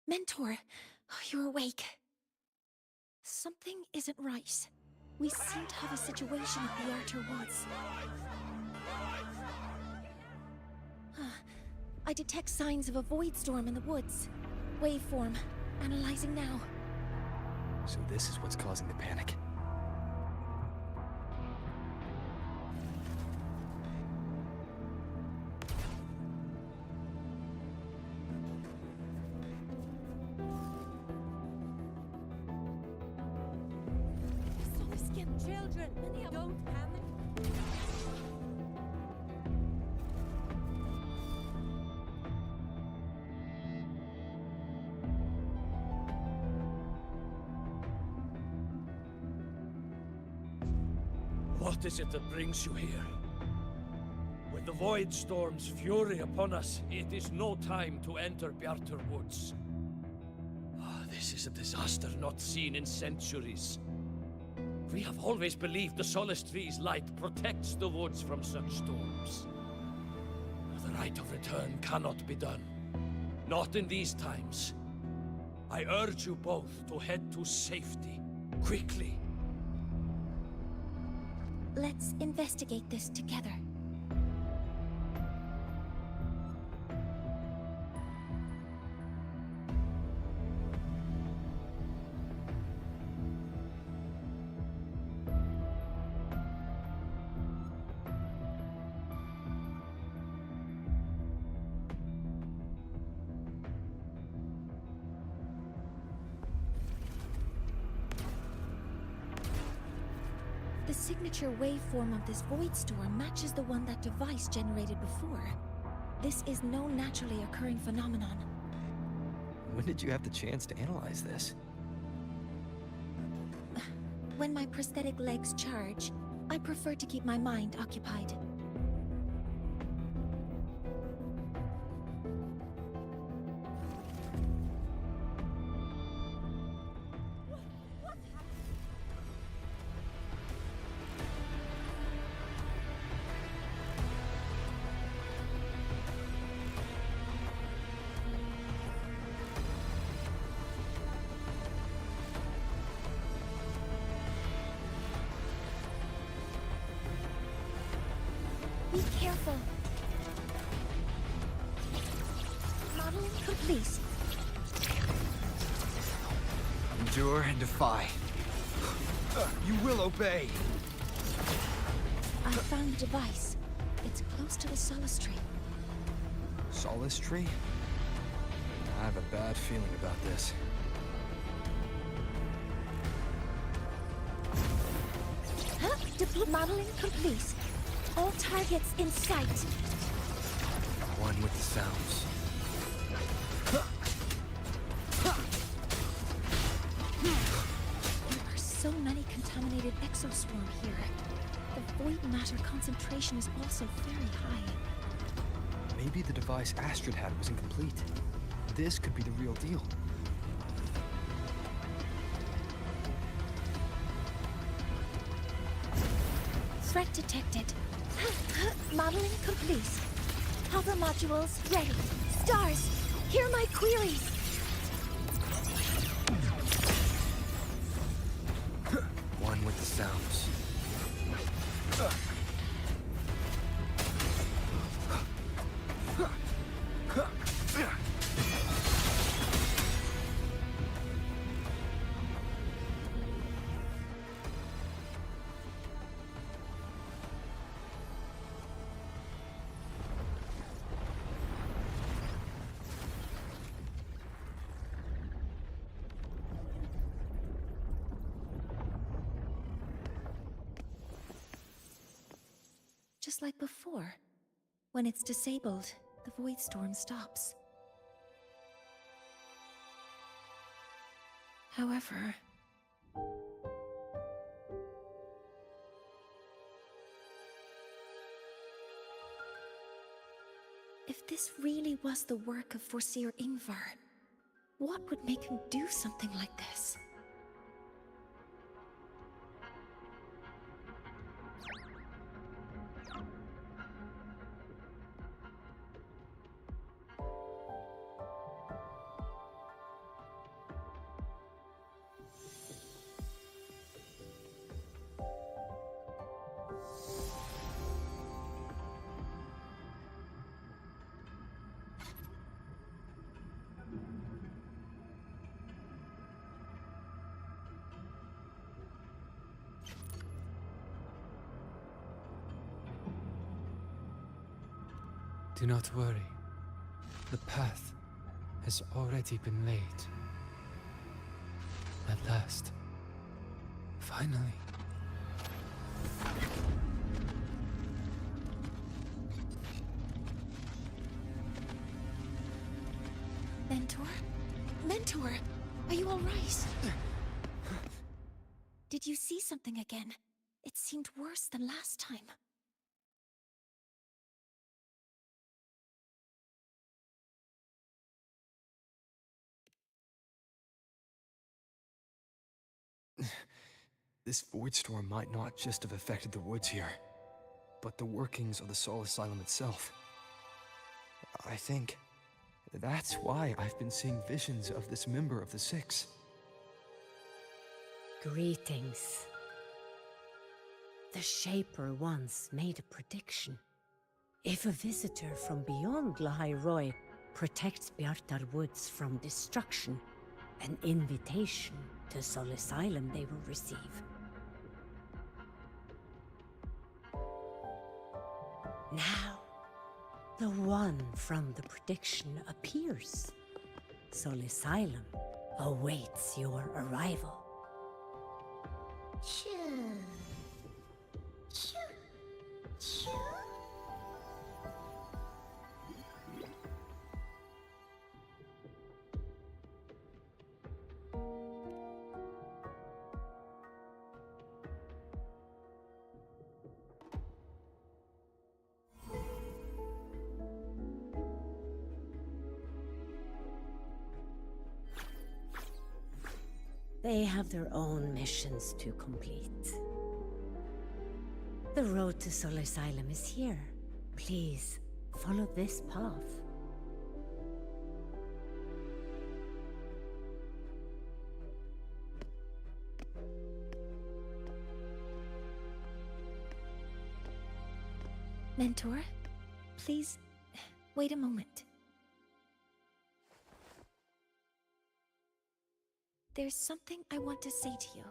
Mentor, you're awake. Something isn't right. We seem to have a situation at the Outer Woods. I detect signs of a void storm in the woods. Waveform. Analyzing now. So this is what's causing the panic. Children, don't panic. What is it that brings you here? With the Void Storm's fury upon us, it is no time to enter Bjartur Woods. This is a disaster not seen in centuries. We have always believed the Solace Tree's light protects the woods from such storms. The rite of return cannot be done. Not in these times. I urge you both to head to safety, quickly. Let's investigate this together. The signature waveform of this void storm matches the one that device generated before. This is no naturally occurring phenomenon. When did you have the chance to analyze this? When my prosthetic legs charge, I prefer to keep my mind occupied. Be careful. Model complete. Endure and defy. You will obey! I found the device. It's close to the Solace Tree. Solace Tree? I have a bad feeling about this. Modeling complete. All targets in sight. One with the sounds. There are so many contaminated exoswarm here. The void matter concentration is also very high. Maybe the device Astrid had was incomplete. This could be the real deal. Threat detected. Modeling complete. Hover modules ready. Stars, hear my queries. One with the sounds. Just like before. When it's disabled, the void storm stops. However... if this really was the work of Forseer Ingvar, what would make him do something like this? Do not worry. The path has already been laid. At last. Finally. Mentor? Mentor! Are you alright? Did you see something again? It seemed worse than last time. This void storm might not just have affected the woods here, but the workings of the Soul Asylum itself. I think that's why I've been seeing visions of this member of the Six. Greetings. The Shaper once made a prediction. If a visitor from beyond Lahai-Roi protects Bjartar Woods from destruction, an invitation to Soul Asylum they will receive. Now, the one from the prediction appears. Soul Asylum awaits your arrival. They have their own missions to complete. The road to Soul Asylum is here. Please, follow this path. Mentor, please, wait a moment. There's something I want to say to you.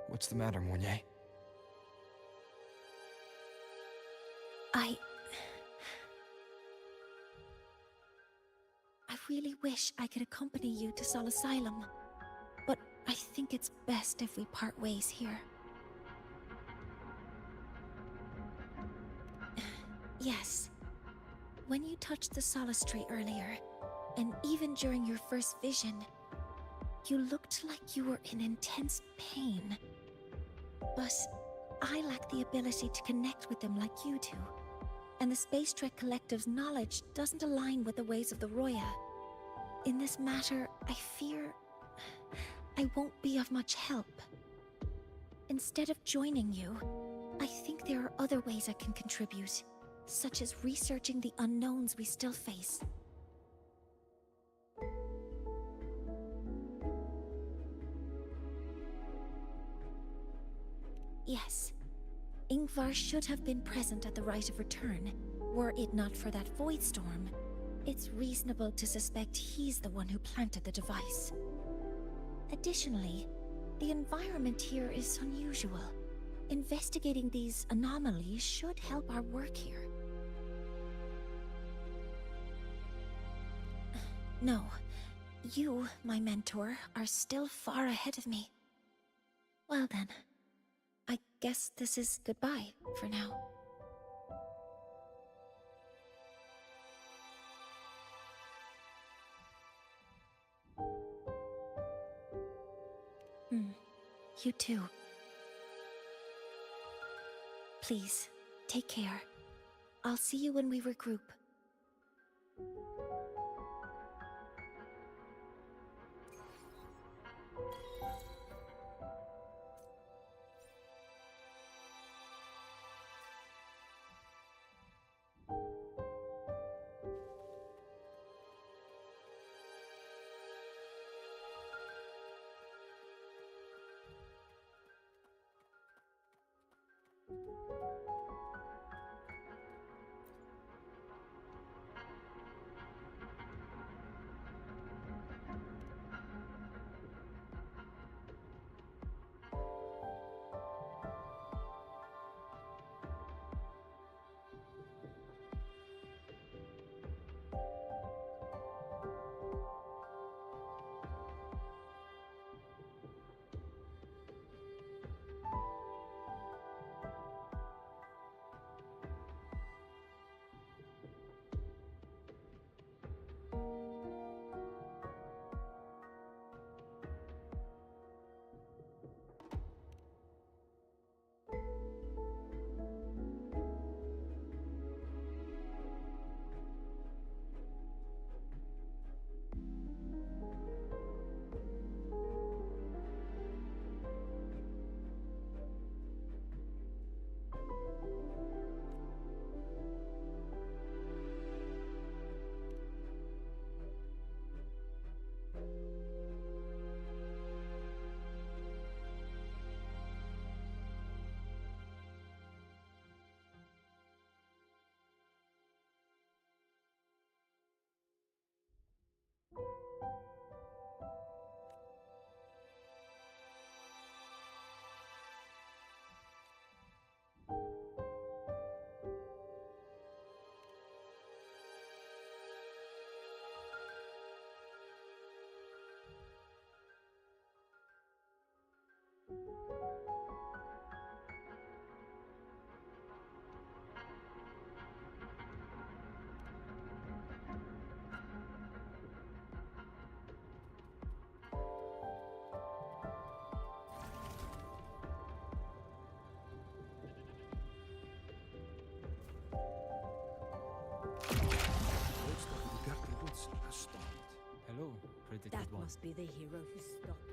What's the matter, Mornye? I really wish I could accompany you to Soul Asylum, but I think it's best if we part ways here. Yes. When you touched the Solace Tree earlier, and even during your first vision, you looked like you were in intense pain. But I lack the ability to connect with them like you do, and the Space Trek Collective's knowledge doesn't align with the ways of the Roya. In this matter, I fear I won't be of much help. Instead of joining you, I think there are other ways I can contribute, such as researching the unknowns we still face. Yes, Ingvar should have been present at the Rite of Return. Were it not for that void storm, it's reasonable to suspect he's the one who planted the device. Additionally, the environment here is unusual. Investigating these anomalies should help our work here. No, you, my mentor, are still far ahead of me. Well then, I guess this is goodbye for now. You too. Please, take care. I'll see you when we regroup. defeated That one. must be the hero who stopped.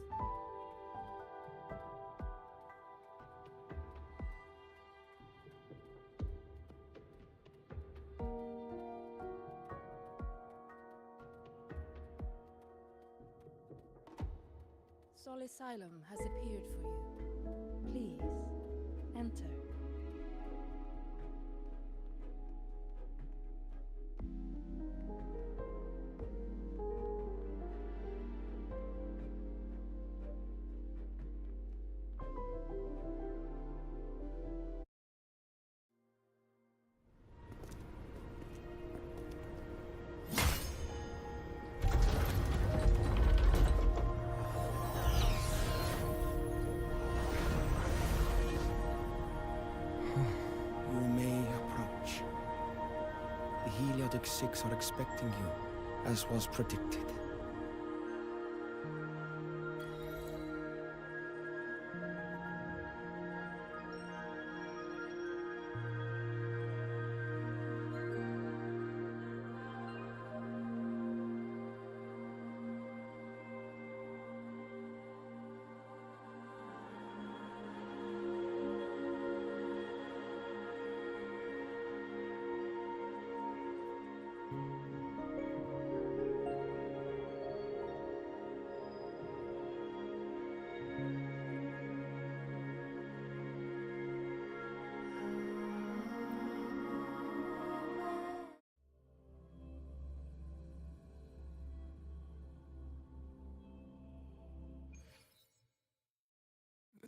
Sol Asylum has appeared for you. Please, enter. You may approach. The Heliotic Six are expecting you, as was predicted.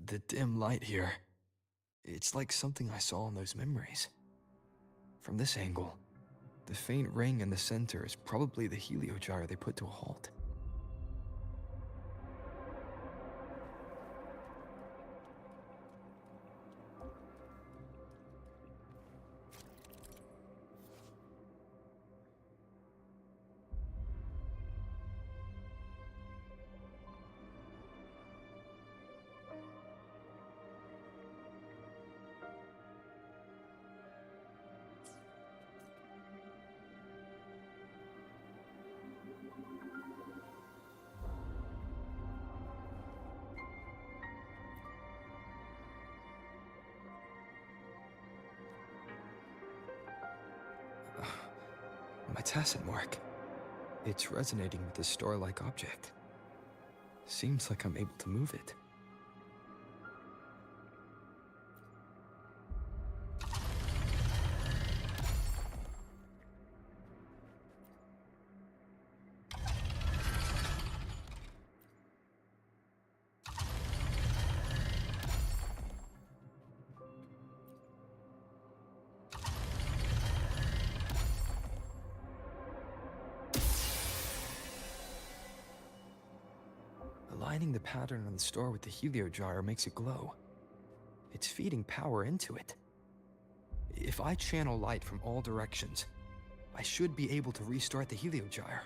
The dim light here. It's like something I saw in those memories. From this angle, the faint ring in the center is probably the heliogyre they put to a halt. My tacit mark. It's resonating with this star-like object. Seems like I'm able to move it. Aligning the pattern on the star with the heliogyre makes it glow. It's feeding power into it. If I channel light from all directions, I should be able to restart the heliogyre.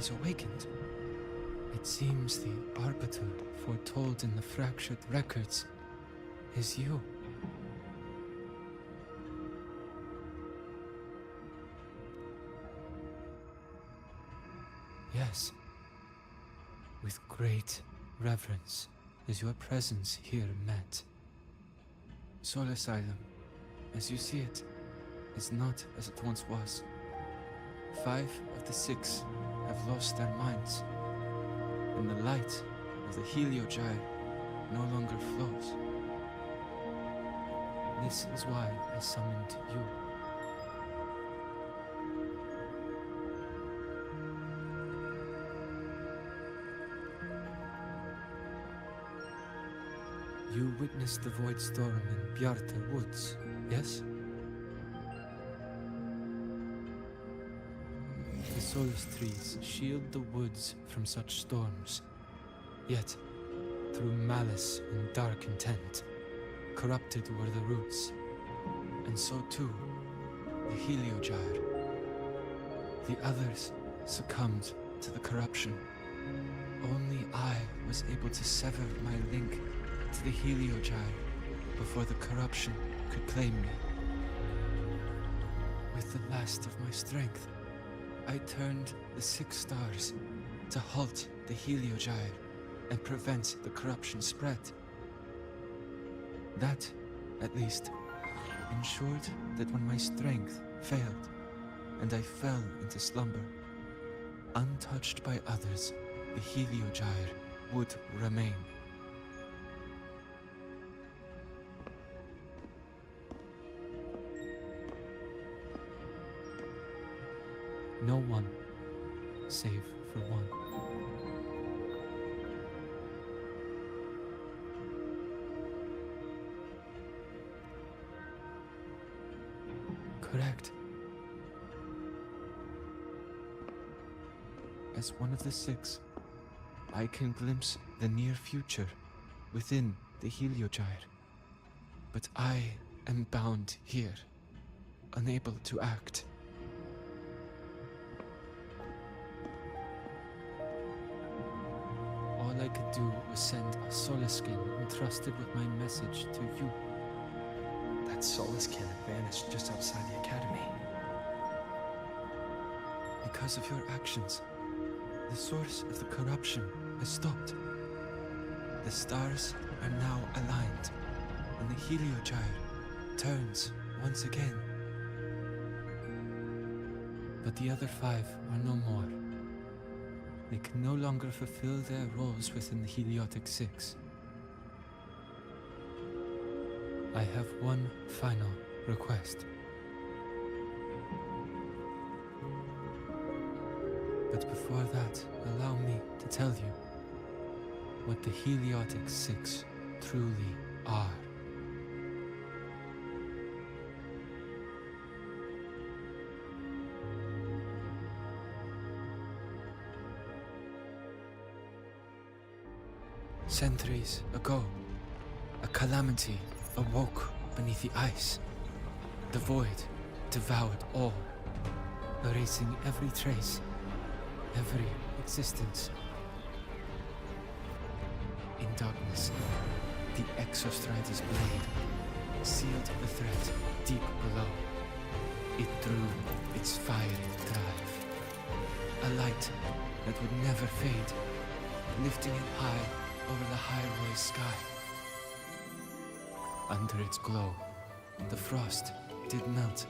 has awakened. It seems the arbiter foretold in the fractured records is you. Yes. With great reverence is your presence here met. Soul Asylum, as you see it, is not as it once was. 5 of the 6 have lost their minds, and the light of the Heliogyre no longer flows. This is why I summoned you. You witnessed the Void Storm in Bjarta Woods, yes? The Solace trees shield the woods from such storms. Yet, through malice and dark intent, corrupted were the roots. And so too, the Heliogyre. The others succumbed to the corruption. Only I was able to sever my link to the Heliogyre before the corruption could claim me. With the last of my strength, I turned the 6 stars to halt the Heliogyre and prevent the corruption spread. That, at least, ensured that when my strength failed and I fell into slumber, untouched by others, the Heliogyre would remain. No one, save for one. Correct. As one of the 6, I can glimpse the near future within the Heliogyre. But I am bound here, unable to act. All I could do was send a Solaskin entrusted with my message to you. That Solaskin vanished just outside the academy. Because of your actions, the source of the corruption has stopped. The stars are now aligned, and the Heliogyre turns once again. But the other 5 are no more. They can no longer fulfill their roles within the Heliotic 6. I have one final request. But before that, allow me to tell you what the Heliotic 6 truly are. Centuries ago, a calamity awoke beneath the ice. The void devoured all, erasing every trace, every existence. In darkness, the Exostrider's blade sealed the threat deep below. It drew its fiery drive, a light that would never fade, lifting it high over the Lahai-Roi sky. Under its glow, the frost did melt,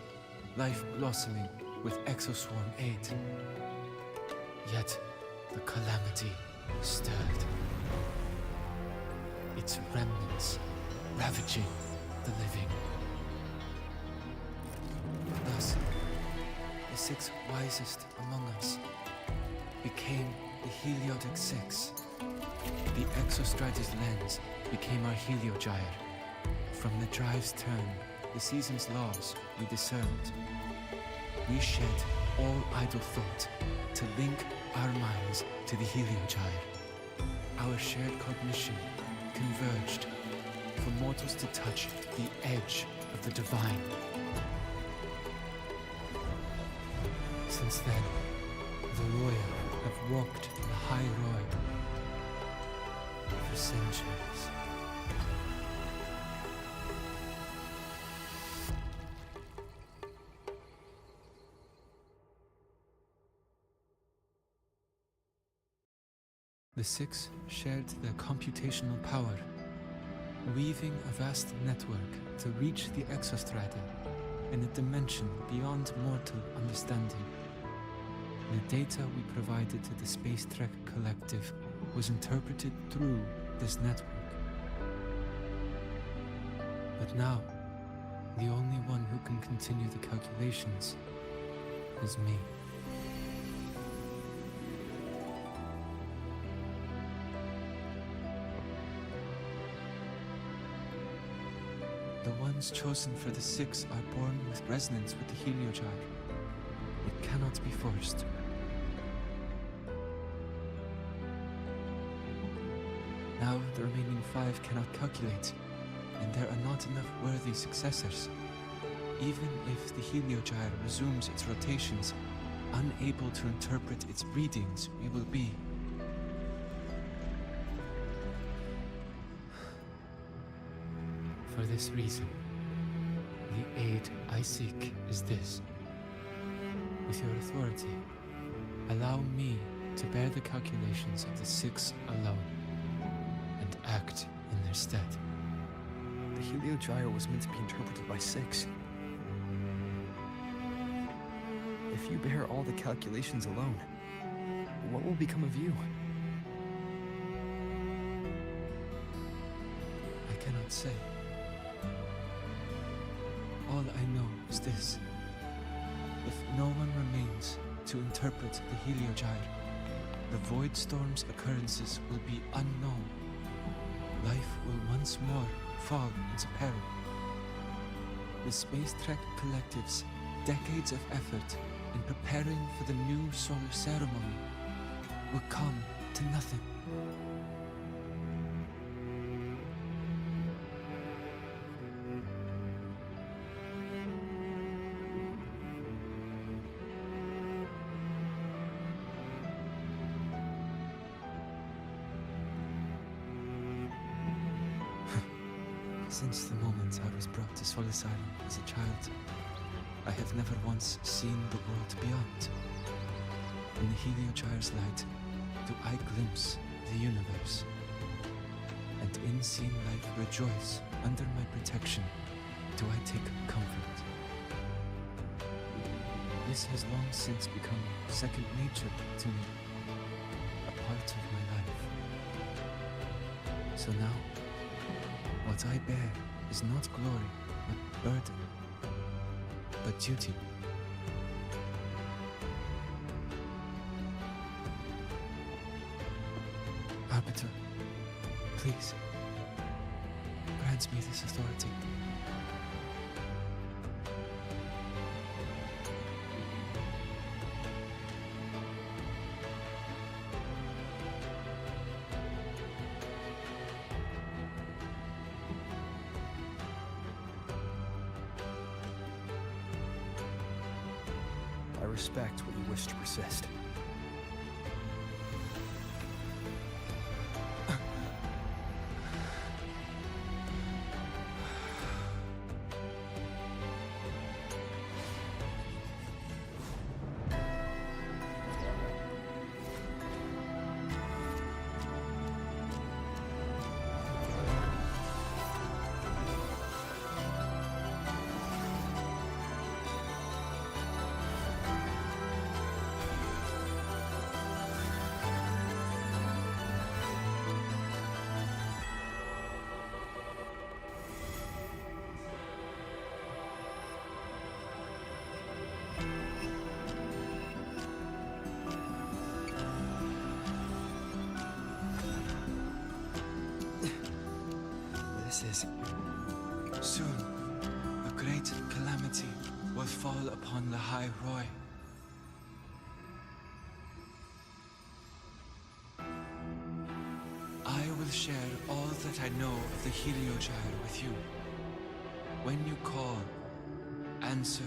life blossoming with Exoswarm aid. Yet, the calamity stirred. Its remnants ravaging the living. Thus, the 6 wisest among us became the Heliotic 6. The Exostrider's lens became our Heliogyre. From the drive's turn, the season's laws we discerned. We shed all idle thought to link our minds to the Heliogyre. Our shared cognition converged for mortals to touch the edge of the divine. Since then, the Roya have walked the Lahai-Roi for centuries. The Six shared their computational power, weaving a vast network to reach the exostrata in a dimension beyond mortal understanding. The data we provided to the Space Trek Collective was interpreted through this network. But now, the only one who can continue the calculations is me. The ones chosen for the Six are born with resonance with the Heliogyre. It cannot be forced. Now the remaining 5 cannot calculate, and there are not enough worthy successors. Even if the Heliogyre resumes its rotations, unable to interpret its readings, we will be. For this reason, the aid I seek is this. With your authority, allow me to bear the calculations of the Six alone, and act in their stead. The Heliogyre was meant to be interpreted by 6. If you bear all the calculations alone, what will become of you? I cannot say. All I know is this. If no one remains to interpret the Heliogyre, the Void Storm's occurrences will be unknown. Life will once more fall into peril. The Space Trek Collective's decades of effort in preparing for the new solar ceremony will come to nothing. Since the moment I was brought to Solace Island as a child, I have never once seen the world beyond. In the Heliogyre's light, do I glimpse the universe, and in seeing life rejoice under my protection, do I take comfort. This has long since become second nature to me, a part of my life. So now, what I bear is not glory, but burden, but duty. Arbiter, please, grant me this authority. I respect what you wish to persist. This is... Soon, a great calamity will fall upon the Lahai-Roi. I will share all that I know of the Heliogyre with you. When you call, answer,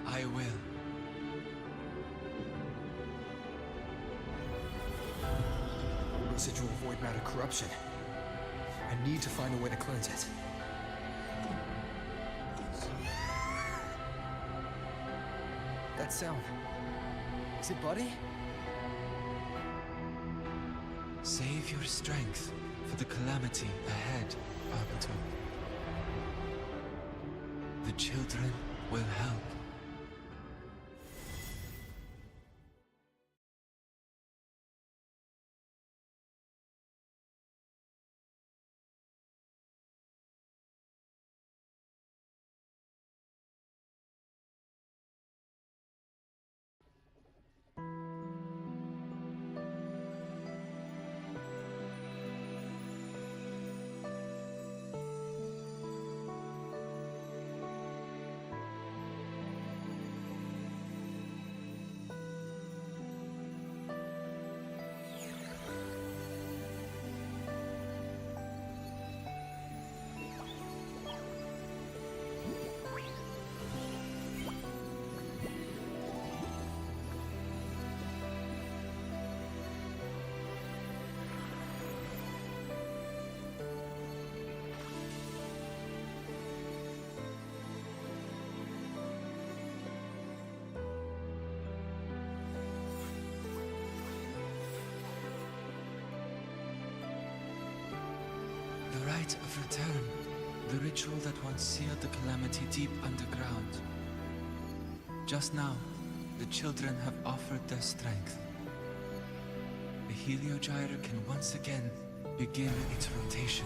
I will. residual void matter corruption. I need to find a way to cleanse it. That sound. Is it Buddy? Save your strength for the calamity ahead, Arbiter. The children will help. The rite of return. The ritual that once sealed the calamity deep underground. Just now, the children have offered their strength. The Heliogyre can once again begin its rotation.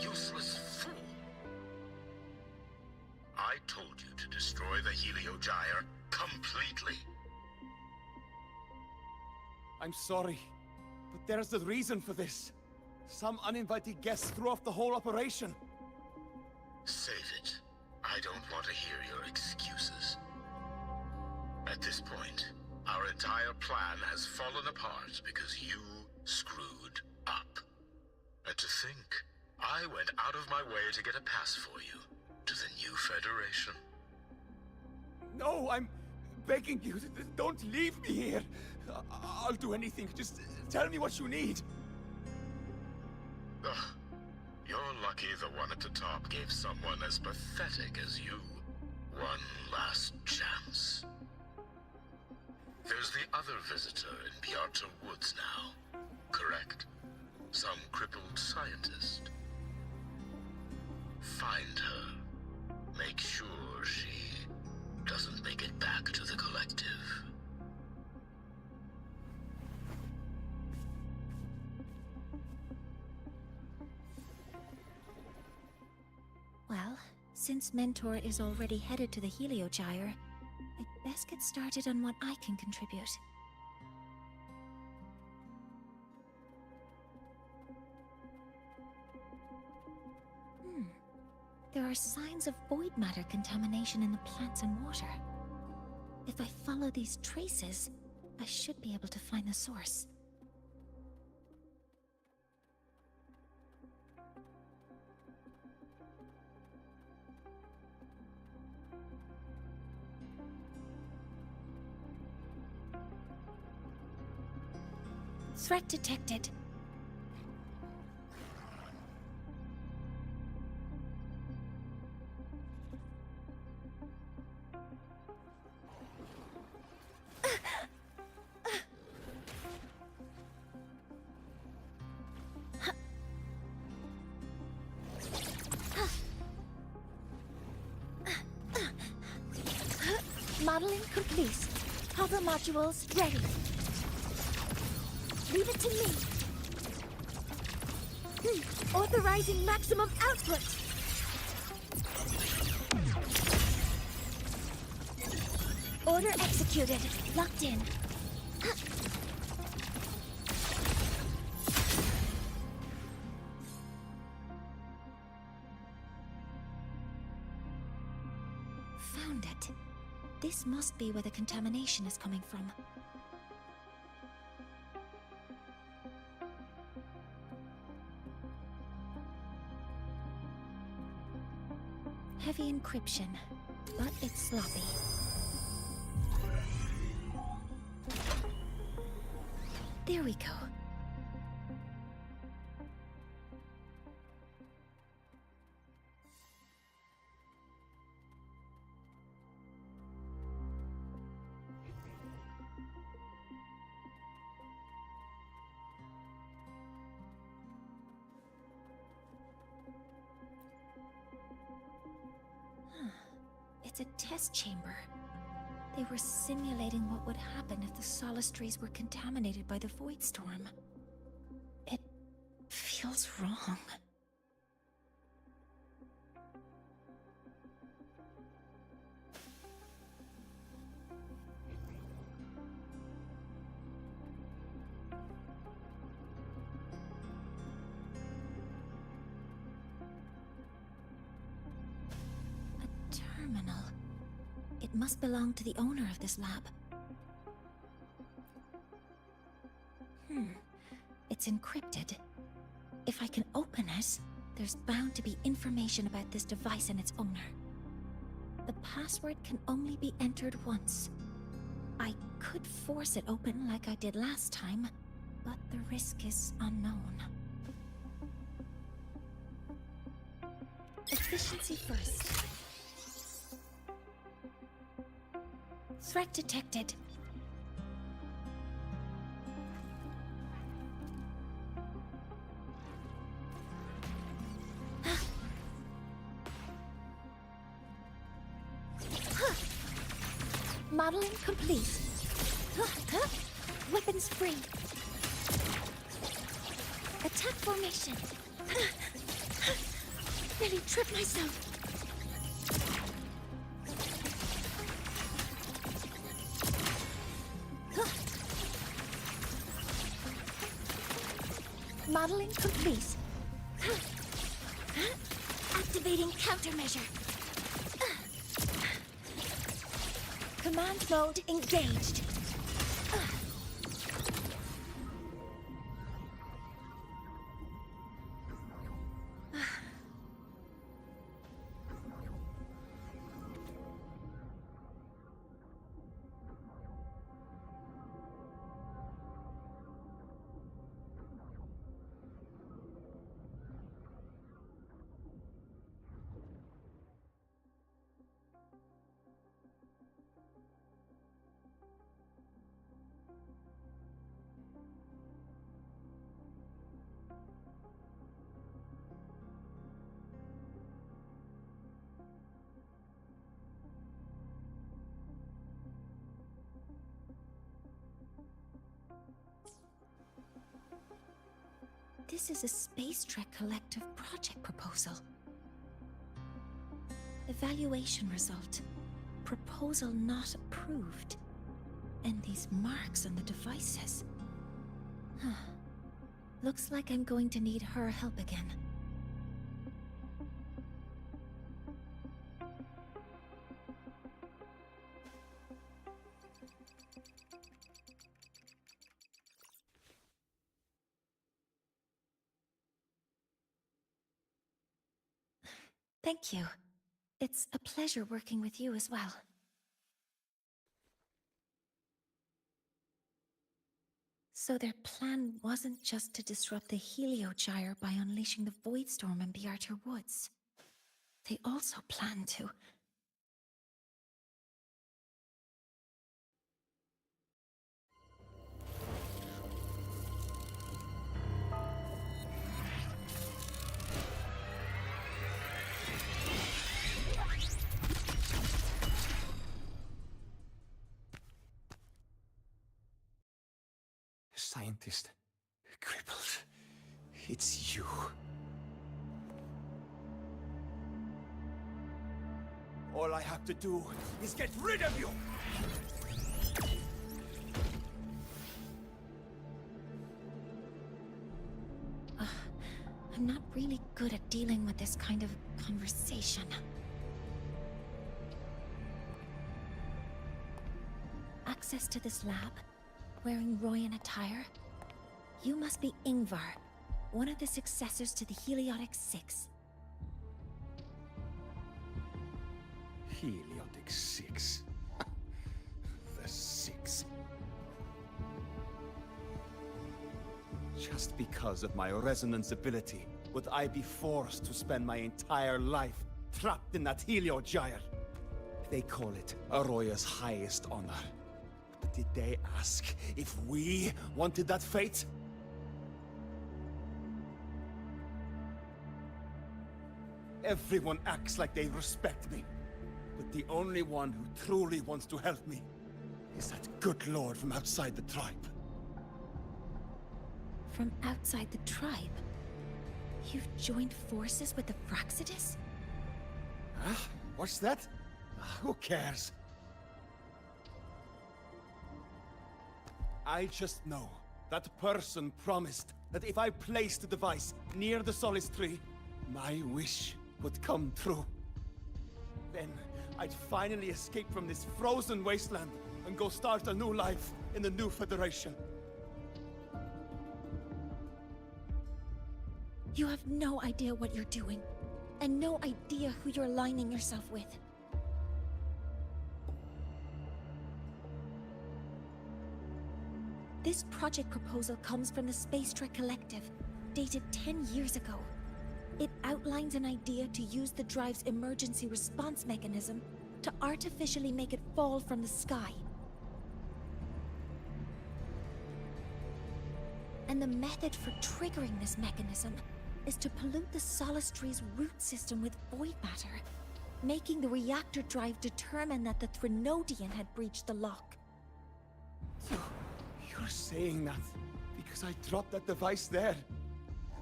Useless fool! I told you to destroy the Heliogyre completely. I'm sorry, but there's a reason for this. Some uninvited guests threw off the whole operation. Save it. I don't want to hear your excuses. At this point, our entire plan has fallen apart because you screwed up. And to think, I went out of my way to get a pass for you to the new Federation. No, I'm begging you, don't leave me here. I'll do anything, just tell me what you need. Ugh. You're lucky the one at the top gave someone as pathetic as you one last chance. There's the other visitor in Bjarta Woods now, correct? Some crippled scientist. Find her. Make sure she doesn't make it back to the collective. Well, since Mentor is already headed to the Heliogyre, I'd best get started on what I can contribute. There are signs of void matter contamination in the plants and water. If I follow these traces, I should be able to find the source. Threat detected. Modeling complete. Hover modules ready. Leave it to me. Authorizing maximum output. Order executed. Locked in. Found it. This must be where the contamination is coming from. Heavy encryption. but it's sloppy. There we go. It's a test chamber. They were simulating what would happen if the Solace trees were contaminated by the Void Storm. It feels wrong. It must belong to the owner of this lab. It's encrypted. If I can open it, there's bound to be information about this device and its owner. The password can only be entered once. I could force it open like I did last time, but the risk is unknown. Efficiency first. Threat detected. Modeling complete. Weapons free. Attack formation. Nearly tripped myself. Modeling complete. Activating countermeasure. Command mode engaged. This is a Space Trek Collective project proposal. Evaluation result. Proposal not approved. And these marks on the devices. Looks like I'm going to need her help again. Thank you. It's a pleasure working with you as well. So their plan wasn't just to disrupt the Heliogyre by unleashing the Void Storm in the Archer Woods. They also planned to... Scientist. Crippled. It's you. All I have to do is get rid of you! I'm not really good at dealing with this kind of conversation. Access to this lab? Wearing Royan attire? You must be Ingvar, one of the successors to the Heliotic Six. Heliotic 6. The 6. Just because of my resonance ability, would I be forced to spend my entire life trapped in that Heliogyre? They call it Arroya's highest honor. But did they ask if we wanted that fate? Everyone acts like they respect me. But the only one who truly wants to help me is that good lord from outside the tribe. From outside the tribe? You've joined forces with the Fraxidus? Huh? What's that? Who cares? I just know that person promised that if I placed the device near the Solace Tree, my wish would come true. Then I'd finally escape from this frozen wasteland and go start a new life in the new Federation. You have no idea what you're doing, and no idea who you're aligning yourself with. This project proposal comes from the Space Trek Collective, dated 10 years ago. It outlines an idea to use the drive's emergency response mechanism to artificially make it fall from the sky. And the method for triggering this mechanism is to pollute the Solace Tree's root system with void matter, making the reactor drive determine that the Threnodian had breached the lock. So, you're saying that because I dropped that device there,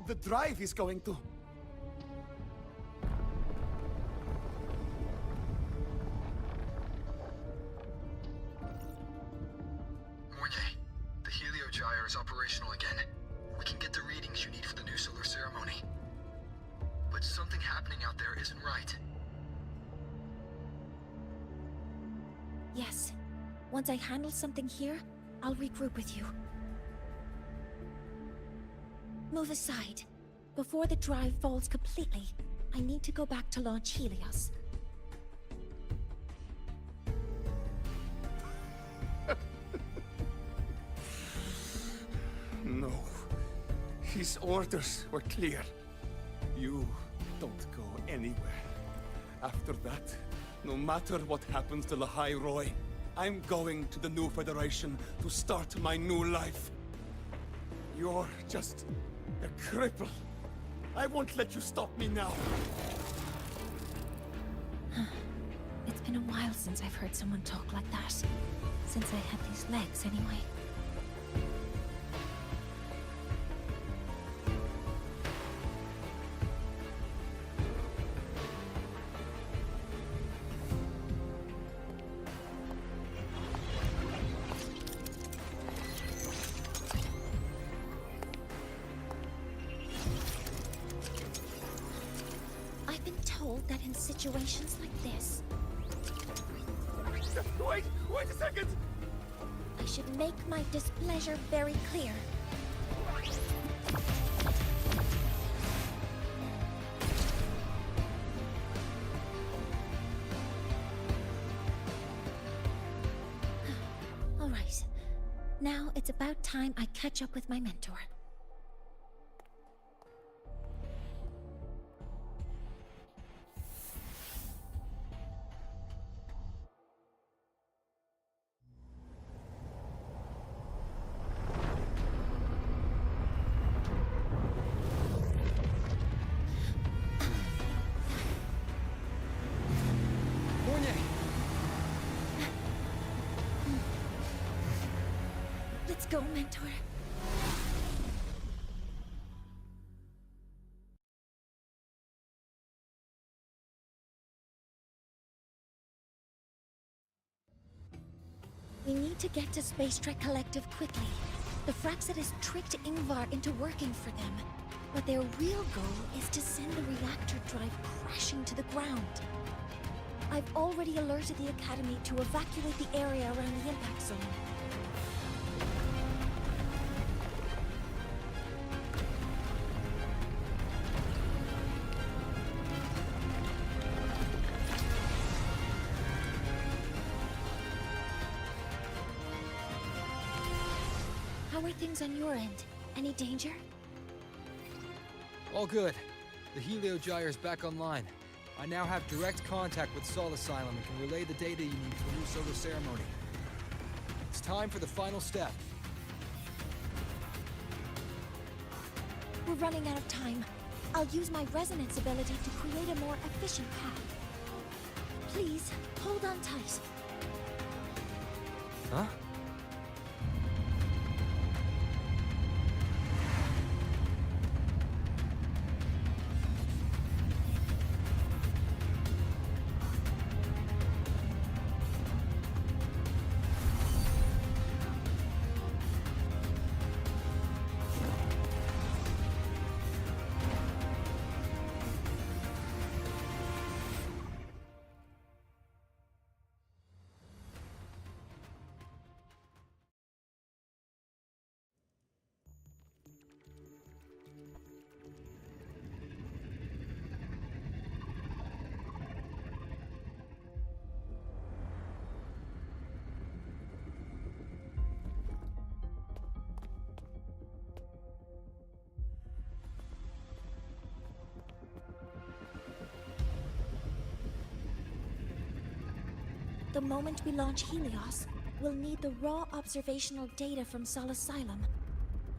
the drive is going to... Mornye, the Heliogyre is operational again. We can get the readings you need for the new solar ceremony. But something happening out there isn't right. Yes. Once I handle something here, I'll regroup with you. Move aside. Before the drive falls completely, I need to go back to launch Helios. No. His orders were clear. You don't go anywhere. After that, no matter what happens to Lahai-Roi, I'm going to the new Federation to start my new life. You're just a cripple. I won't let you stop me now. It's been a while since I've heard someone talk like that. Since I had these legs, anyway. I've been told that in situations like this... Wait a second! I should make my displeasure very clear. All right. Now it's about time I catch up with my mentor. Let's go, mentor. We need to get to Space Trek Collective quickly. The Fraxidus tricked Ingvar into working for them, but their real goal is to send the reactor drive crashing to the ground. I've already alerted the Academy to evacuate the area around the impact zone. How are things on your end? Any danger? All good. The Heliogyre's back online. I now have direct contact with Sol Asylum and can relay the data you need for the new solar ceremony. It's time for the final step. We're running out of time. I'll use my resonance ability to create a more efficient path. Please, hold on tight. Huh? The moment we launch Helios, we'll need the raw observational data from Sol Asylum.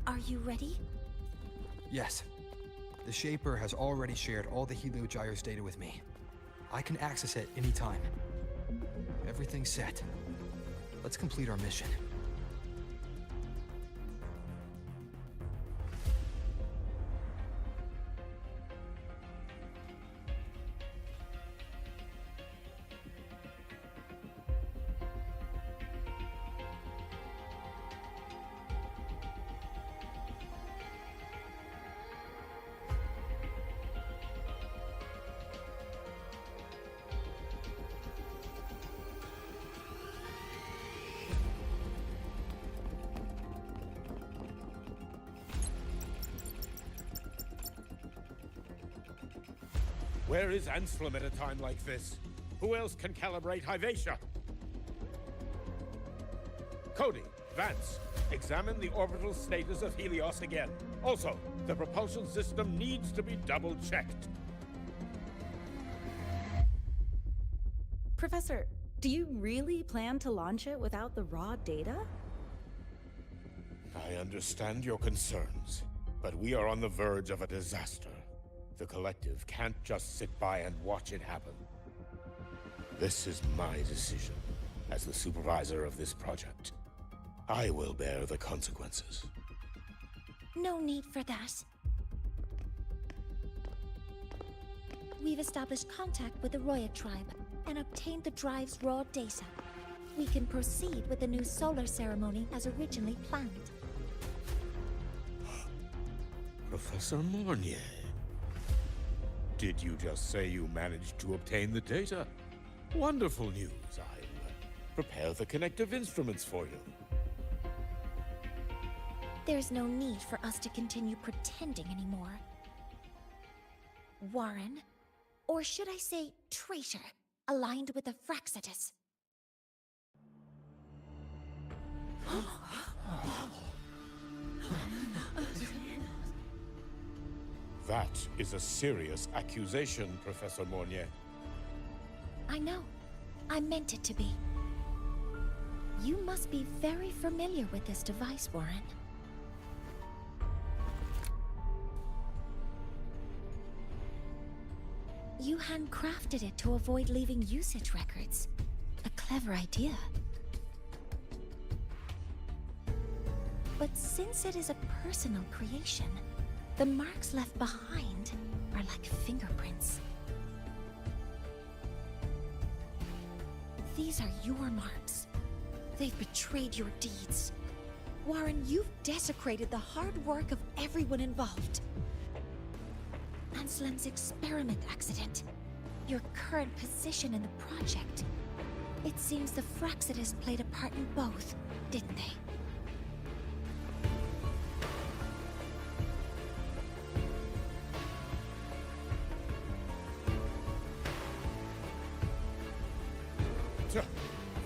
Are you ready? Yes. The Shaper has already shared all the Heliogyre's data with me. I can access it anytime. Everything's set. Let's complete our mission. Where is Anslem at a time like this? Who else can calibrate Hyvatia? Cody, Vance, examine the orbital status of Helios again. Also, the propulsion system needs to be double-checked. Professor, do you really plan to launch it without the raw data? I understand your concerns, but we are on the verge of a disaster. The Collective can't just sit by and watch it happen. This is my decision. As the supervisor of this project, I will bear the consequences. No need for that. We've established contact with the Roya tribe and obtained the drive's raw data. We can proceed with the new solar ceremony as originally planned. Professor Mornye, did you just say you managed to obtain the data? Wonderful news. I'll prepare the connective instruments for you. There's no need for us to continue pretending anymore. Warren, or should I say traitor, aligned with the Fraxitus. That is a serious accusation, Professor Mornye. I know. I meant it to be. You must be very familiar with this device, Warren. You handcrafted it to avoid leaving usage records. A clever idea. But since it is a personal creation, the marks left behind are like fingerprints. These are your marks. They've betrayed your deeds. Warren, you've desecrated the hard work of everyone involved. Anslem's experiment accident, your current position in the project. It seems the Fraxitus played a part in both, didn't they?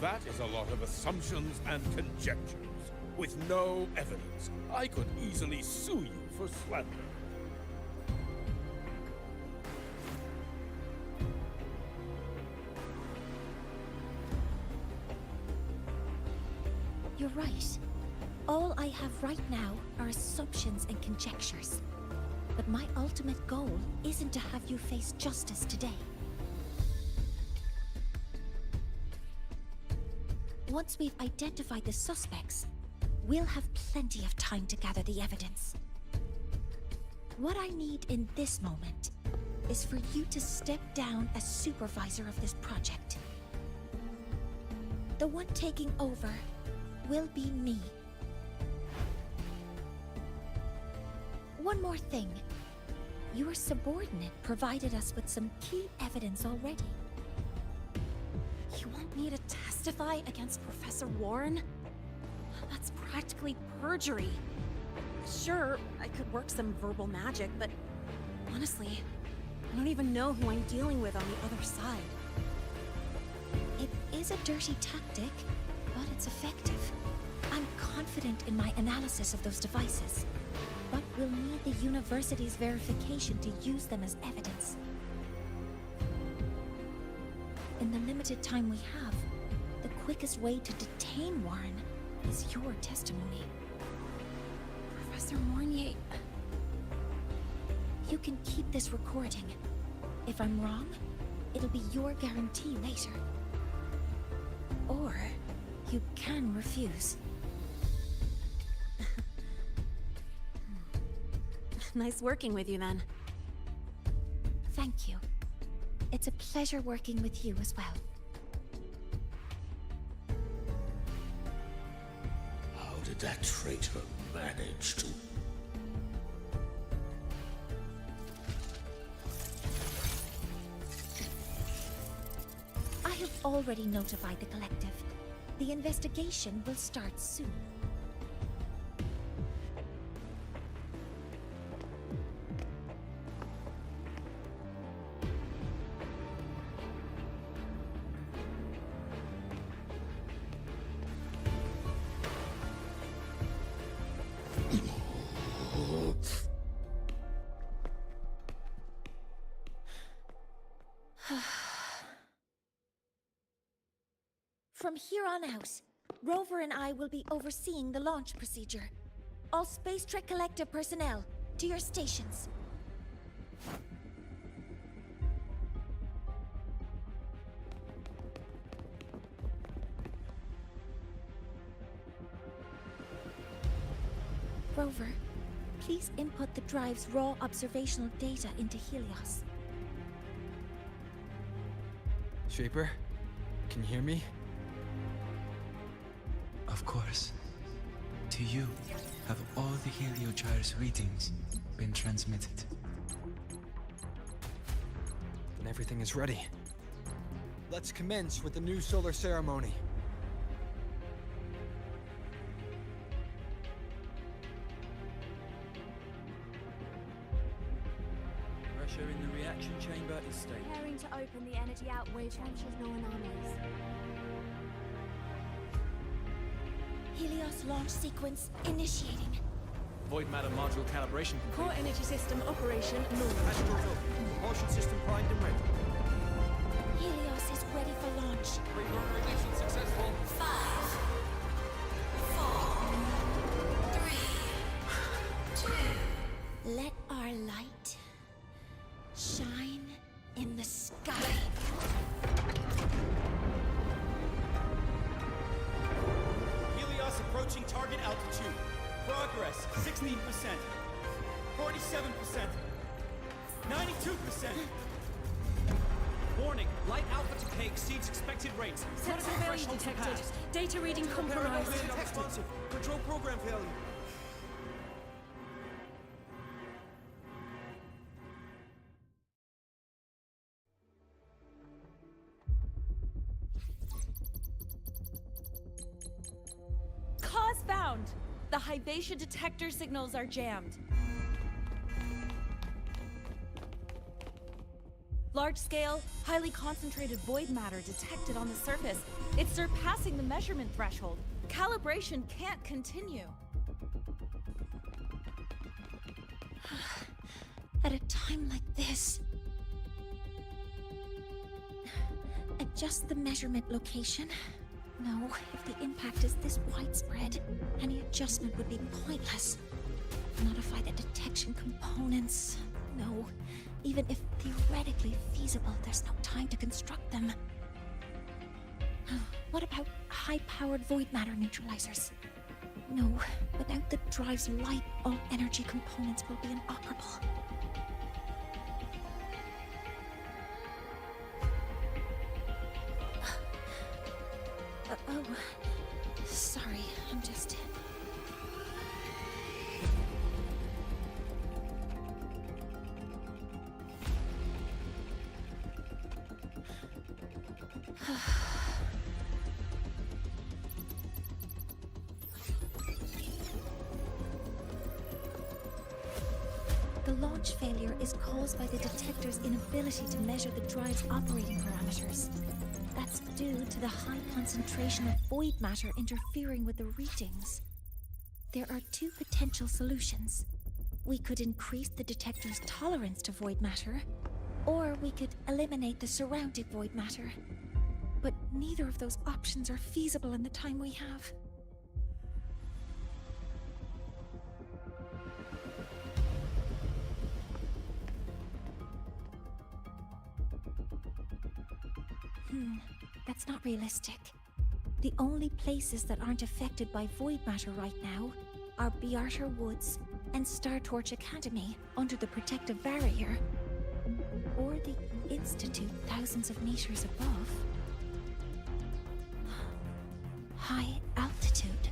That is a lot of assumptions and conjectures. with no evidence. I could easily sue you for slander. You're right. All I have right now are assumptions and conjectures. But my ultimate goal isn't to have you face justice today. Once we've identified the suspects, we'll have plenty of time to gather the evidence. What I need in this moment is for you to step down as supervisor of this project. The one taking over will be me. One more thing. Your subordinate provided us with some key evidence already. You want me to testify against Professor Warren? That's practically perjury. Sure, I could work some verbal magic, but honestly, I don't even know who I'm dealing with on the other side. It is a dirty tactic, but it's effective. I'm confident in my analysis of those devices, but we'll need the university's verification to use them as evidence. In the limited time we have, the quickest way to detain Warren is your testimony. Professor Mornye... You can keep this recording. If I'm wrong, it'll be your guarantee later. Or you can refuse. Nice working with you, then. Thank you. It's a pleasure working with you as well. How did that traitor manage to... I have already notified the collective. The investigation will start soon. From here on out, Rover and I will be overseeing the launch procedure. All Space Trek Collective personnel, to your stations. Rover, please input the drive's raw observational data into Helios. Shaper, can you hear me? Of course. To you, have all the Heliogyre's readings been transmitted? Then everything is ready. Let's commence with the new solar ceremony. Pressure in the reaction chamber is stable. Preparing to open the energy outwave trench with no anomalies. Helios launch sequence initiating. Void matter module calibration complete. Core energy system operation normal. Astral up. Propulsion system primed and ready. Helios is ready for launch. Reverber ignition successful. 5, 4, 3, 2. Let our light shine in the sky. Helios approaching target altitude. Progress 16%. 47%. 92%. Warning, light alpha decay exceeds expected rates. Sensor failure detected. Data reading compromised. Unresponsive. Control program failure. Cause found! The Hyvatia detector signals are jammed. Large-scale, highly concentrated void matter detected on the surface. It's surpassing the measurement threshold. Calibration can't continue. At a time like this. Adjust the measurement location. No, if the impact is this widespread, any adjustment would be pointless. Modify the detection components. No, even if theoretically feasible, there's no time to construct them. What about high-powered void matter neutralizers? No, without the drive's light, all energy components will be inoperable. Oh, sorry, I'm just... The launch failure is caused by the detector's inability to measure the drive's operating parameters. That's due to the high concentration of void matter interfering with the readings. There are two potential solutions. We could increase the detector's tolerance to void matter, or we could eliminate the surrounding void matter. But neither of those options are feasible in the time we have. That's not realistic. The only places that aren't affected by void matter right now are Bearter Woods and Star Torch Academy under the protective barrier, or the Institute thousands of meters above. High altitude.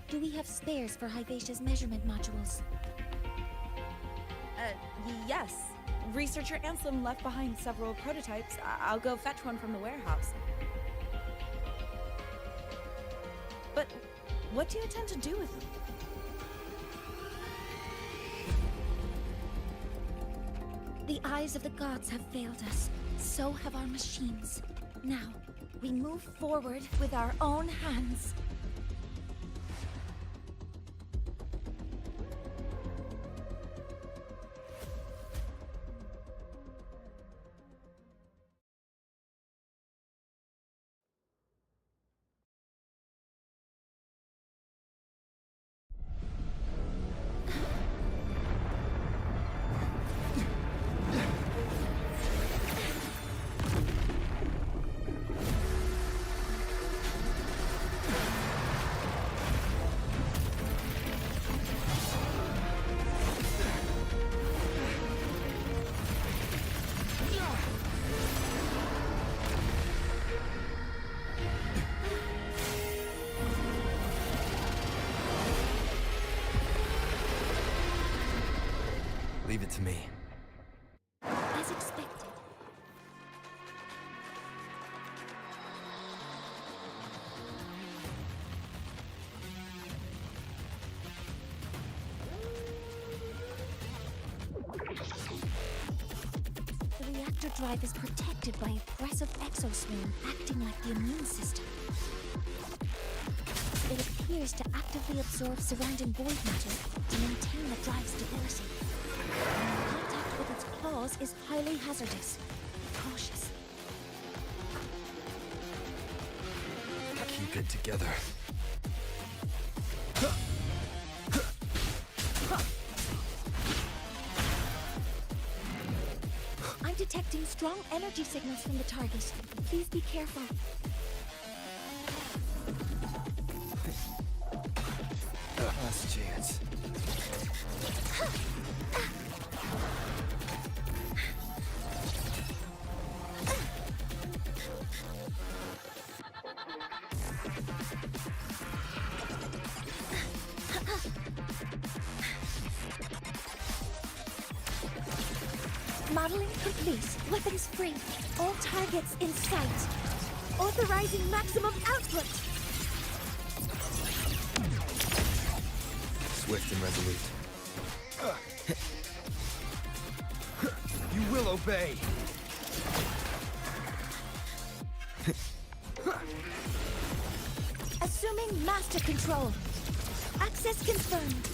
Do we have spares for Hivacia's measurement modules? Yes. Researcher Anselm left behind several prototypes. I'll go fetch one from the warehouse. But what do you intend to do with them? The eyes of the gods have failed us. So have our machines. Now, we move forward with our own hands. Leave it to me. As expected. The reactor drive is protected by aggressive exoswim acting like the immune system. It appears to actively absorb surrounding void matter to maintain the drive's stability. Contact with its claws is highly hazardous. Be cautious. Keep it together. I'm detecting strong energy signals from the target. Please be careful. Last chance. Modeling complete. Weapons free. All targets in sight. Authorizing maximum output. Swift and resolute. You will obey. Assuming master control. Access confirmed.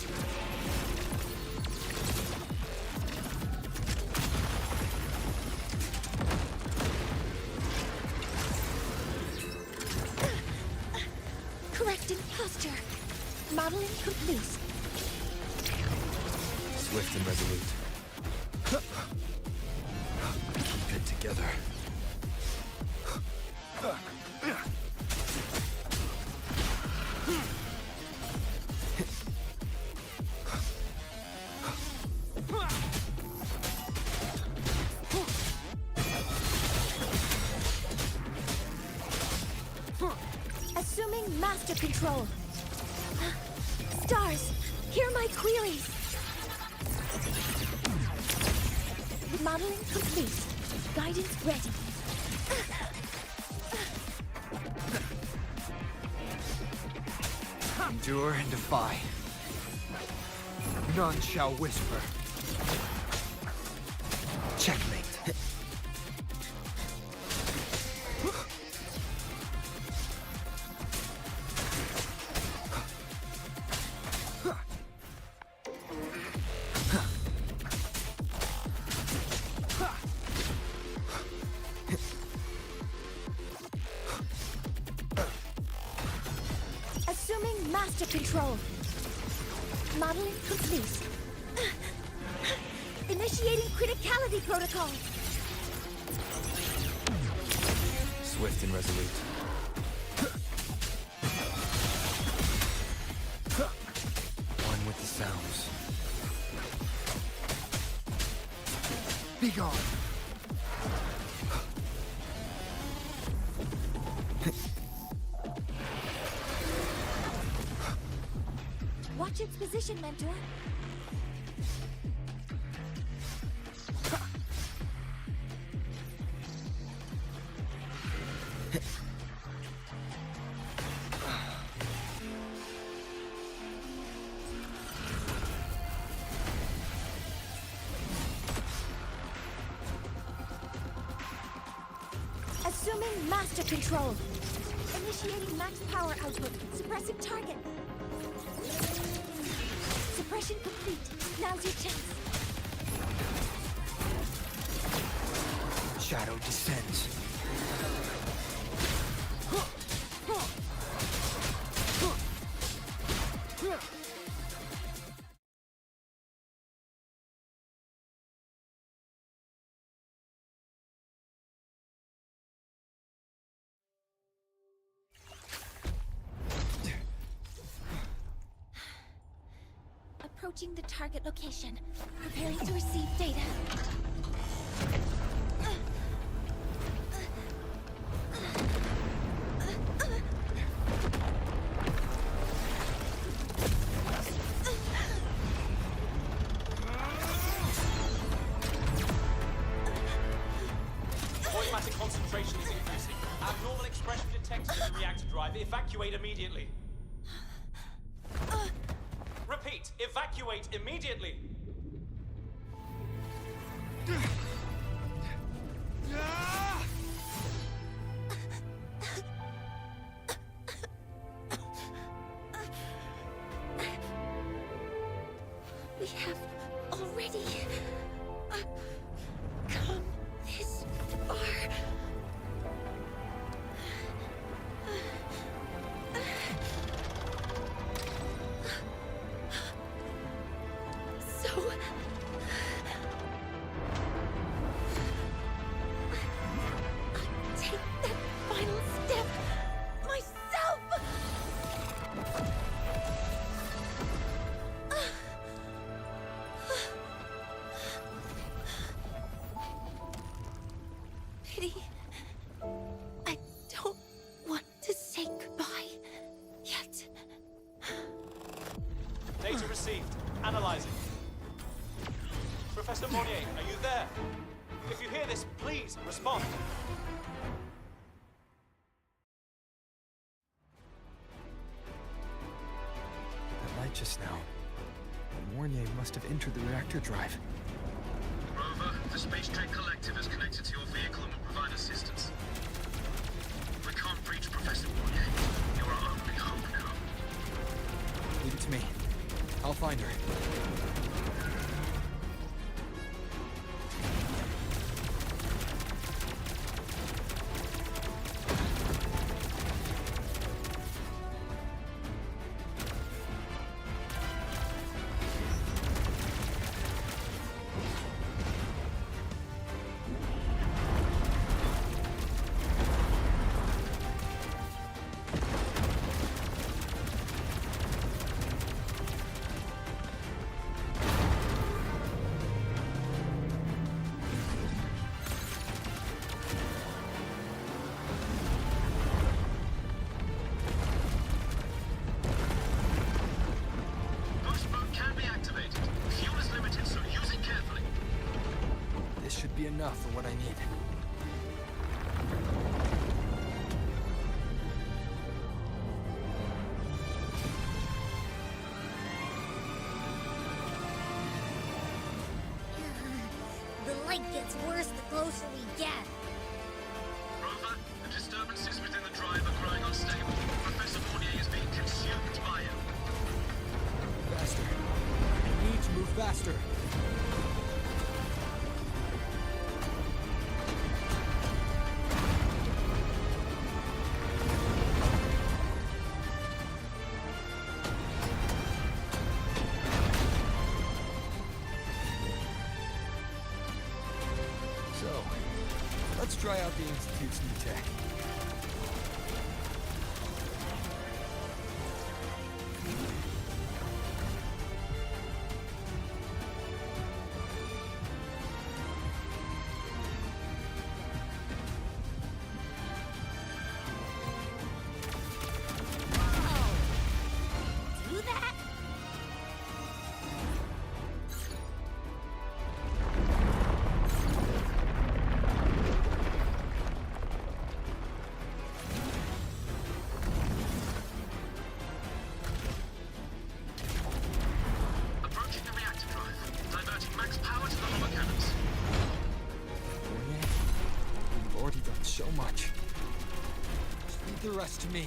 Correcting posture. Modeling complete. Swift and resolute. Keep it together. Assuming master control. Stars, hear my queries. Modeling complete. Guidance ready. Endure and defy. None shall whisper. Checkmate. Assuming master control. Modeling complete. Initiating criticality protocol. Swift and resolute. One with the sounds. Be gone. Watch its position, Mentor. Assuming master control. Initiating max power output. Suppressing target. Suppression complete. Now's your chance. Shadow descends. Approaching the target location. Preparing to receive data. Void matter concentration is increasing. Abnormal expression detected in the reactor drive. Evacuate immediately. Repeat, evacuate immediately. We have already come this far. So I'll take that final step myself. Pity. I don't want to say goodbye yet. Data received. Analyzing. Professor Mornye, are you there? If you hear this, please respond. That light just now. Mornye must have entered the reactor drive. Rover, the Space Trek Collective is connected to your vehicle and will provide assistance. find her. Be enough for what I need. The light gets worse the closer we get. Rover, the disturbances within the drive are growing unstable. Professor Mornye is being consumed by it. Faster. I need to move faster. Let's try out the Institute's new tech. Do that? So much. Just leave the rest to me.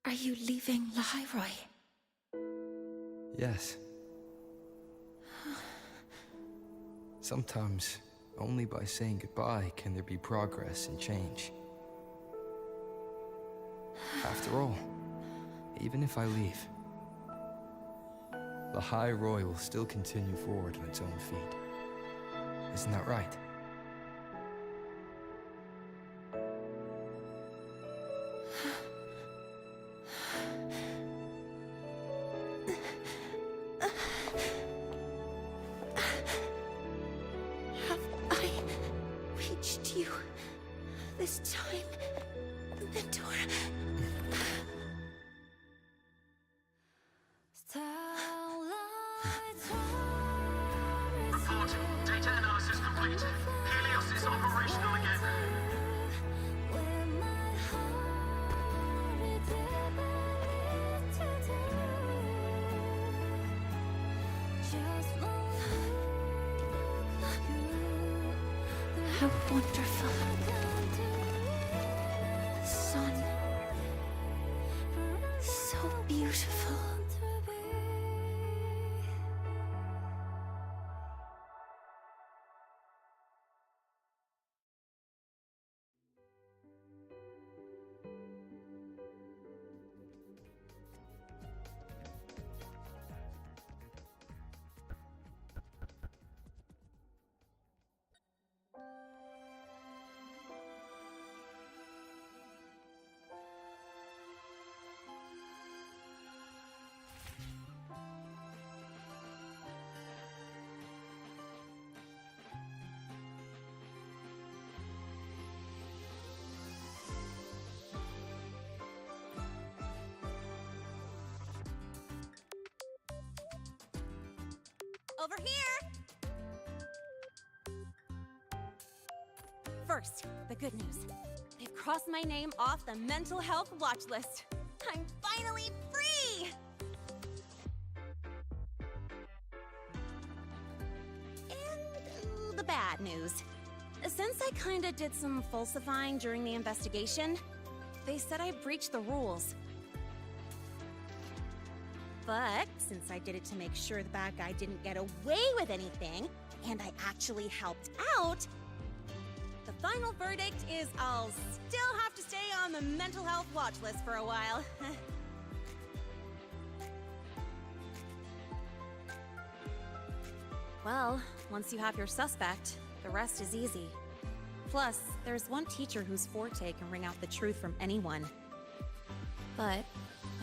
Are you leaving Lahai-Roi? Yes. Sometimes, only by saying goodbye can there be progress and change. After all, even if I leave, Lahai-Roi will still continue forward on its own feet. Isn't that right? You this time, Mentor. Report. Data analysis complete. Helios is operational again. How wonderful. The sun. So beautiful. Over here! First, the good news. They've crossed my name off the mental health watch list. I'm finally free! And the bad news. Since I kinda did some falsifying during the investigation, they said I breached the rules. But since I did it to make sure the bad guy didn't get away with anything, and I actually helped out, the final verdict is I'll still have to stay on the mental health watch list for a while. Well, once you have your suspect, the rest is easy. Plus, there's one teacher whose forte can wring out the truth from anyone. But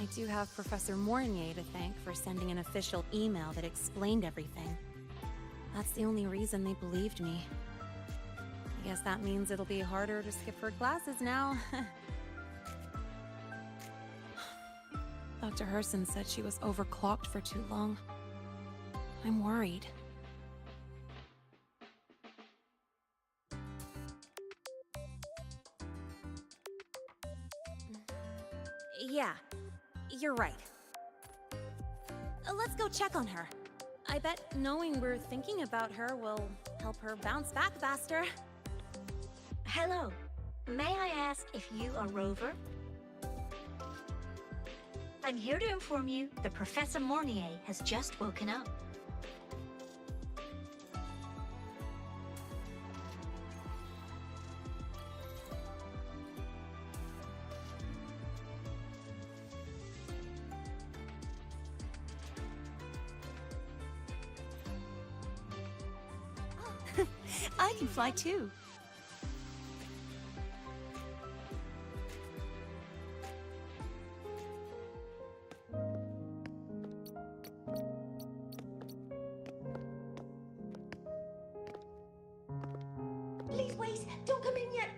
I do have Professor Mornye to thank for sending an official email that explained everything. That's the only reason they believed me. I guess that means it'll be harder to skip her classes now. Dr. Herson said she was overclocked for too long. I'm worried. Yeah, you're right. Let's go check on her. I bet knowing we're thinking about her will help her bounce back faster. Hello. May I ask if you are Rover? I'm here to inform you that Professor Mornye has just woken up. I can fly too. Please wait! Don't come in yet!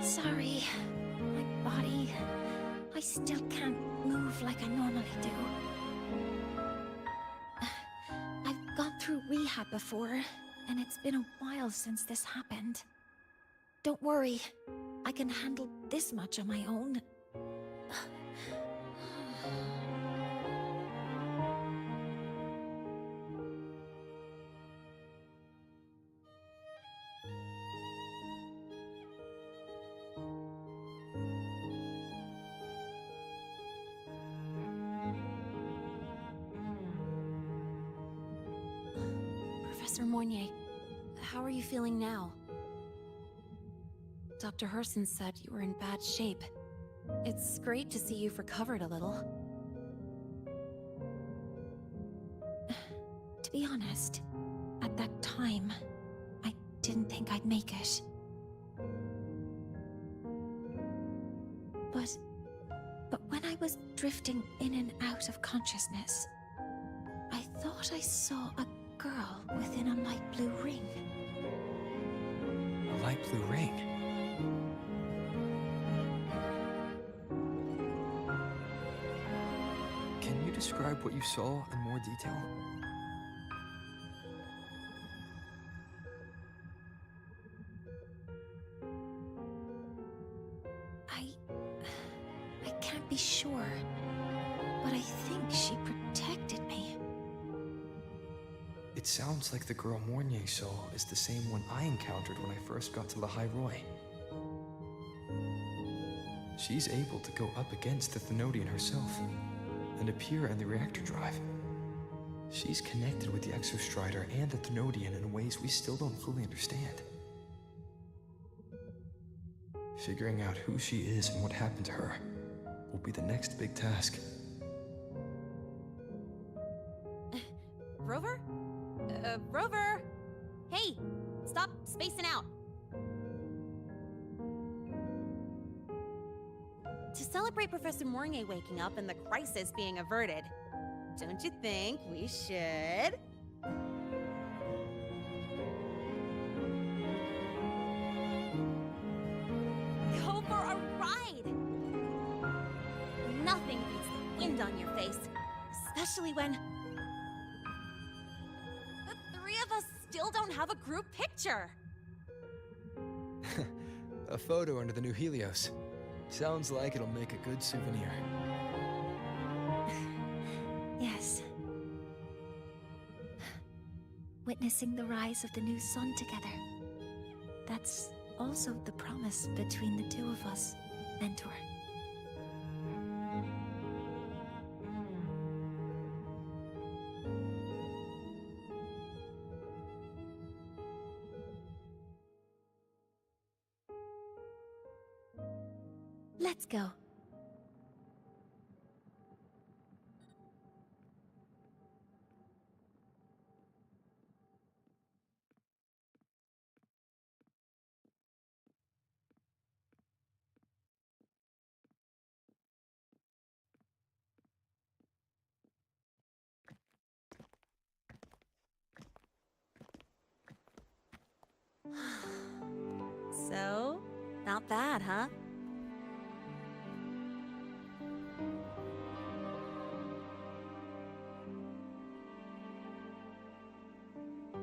Sorry. My body... I still can't move like I normally do. I've gone through rehab before, and it's been a while since this happened. Don't worry. I can handle this much on my own. Professor Mornye, how are you feeling now? Dr. Herson said you were in bad shape. It's great to see you've recovered a little. To be honest, at that time, I didn't think I'd make it. But when I was drifting in and out of consciousness, I thought I saw a girl within a light blue ring. A light blue ring? Can you describe what you saw in more detail? I can't be sure, but I think she protected me. It sounds like the girl Mornye saw is the same one I encountered when I first got to Lahai-Roi. She's able to go up against the Thenodian herself and appear in the reactor drive. She's connected with the Exostrider and the Thenodian in ways we still don't fully understand. Figuring out who she is and what happened to her will be the next big task. Rover? Rover! Hey! Stop spacing out! To celebrate Professor Mornye waking up and the crisis being averted, Don't you think we should? Go for a ride! Nothing beats the wind on your face, especially when the three of us still don't have a group picture. A photo under the new Helios. Sounds like it'll make a good souvenir. Yes. Witnessing the rise of the new sun together. That's also the promise between the two of us, Mentor. Let's go. So, not bad, huh?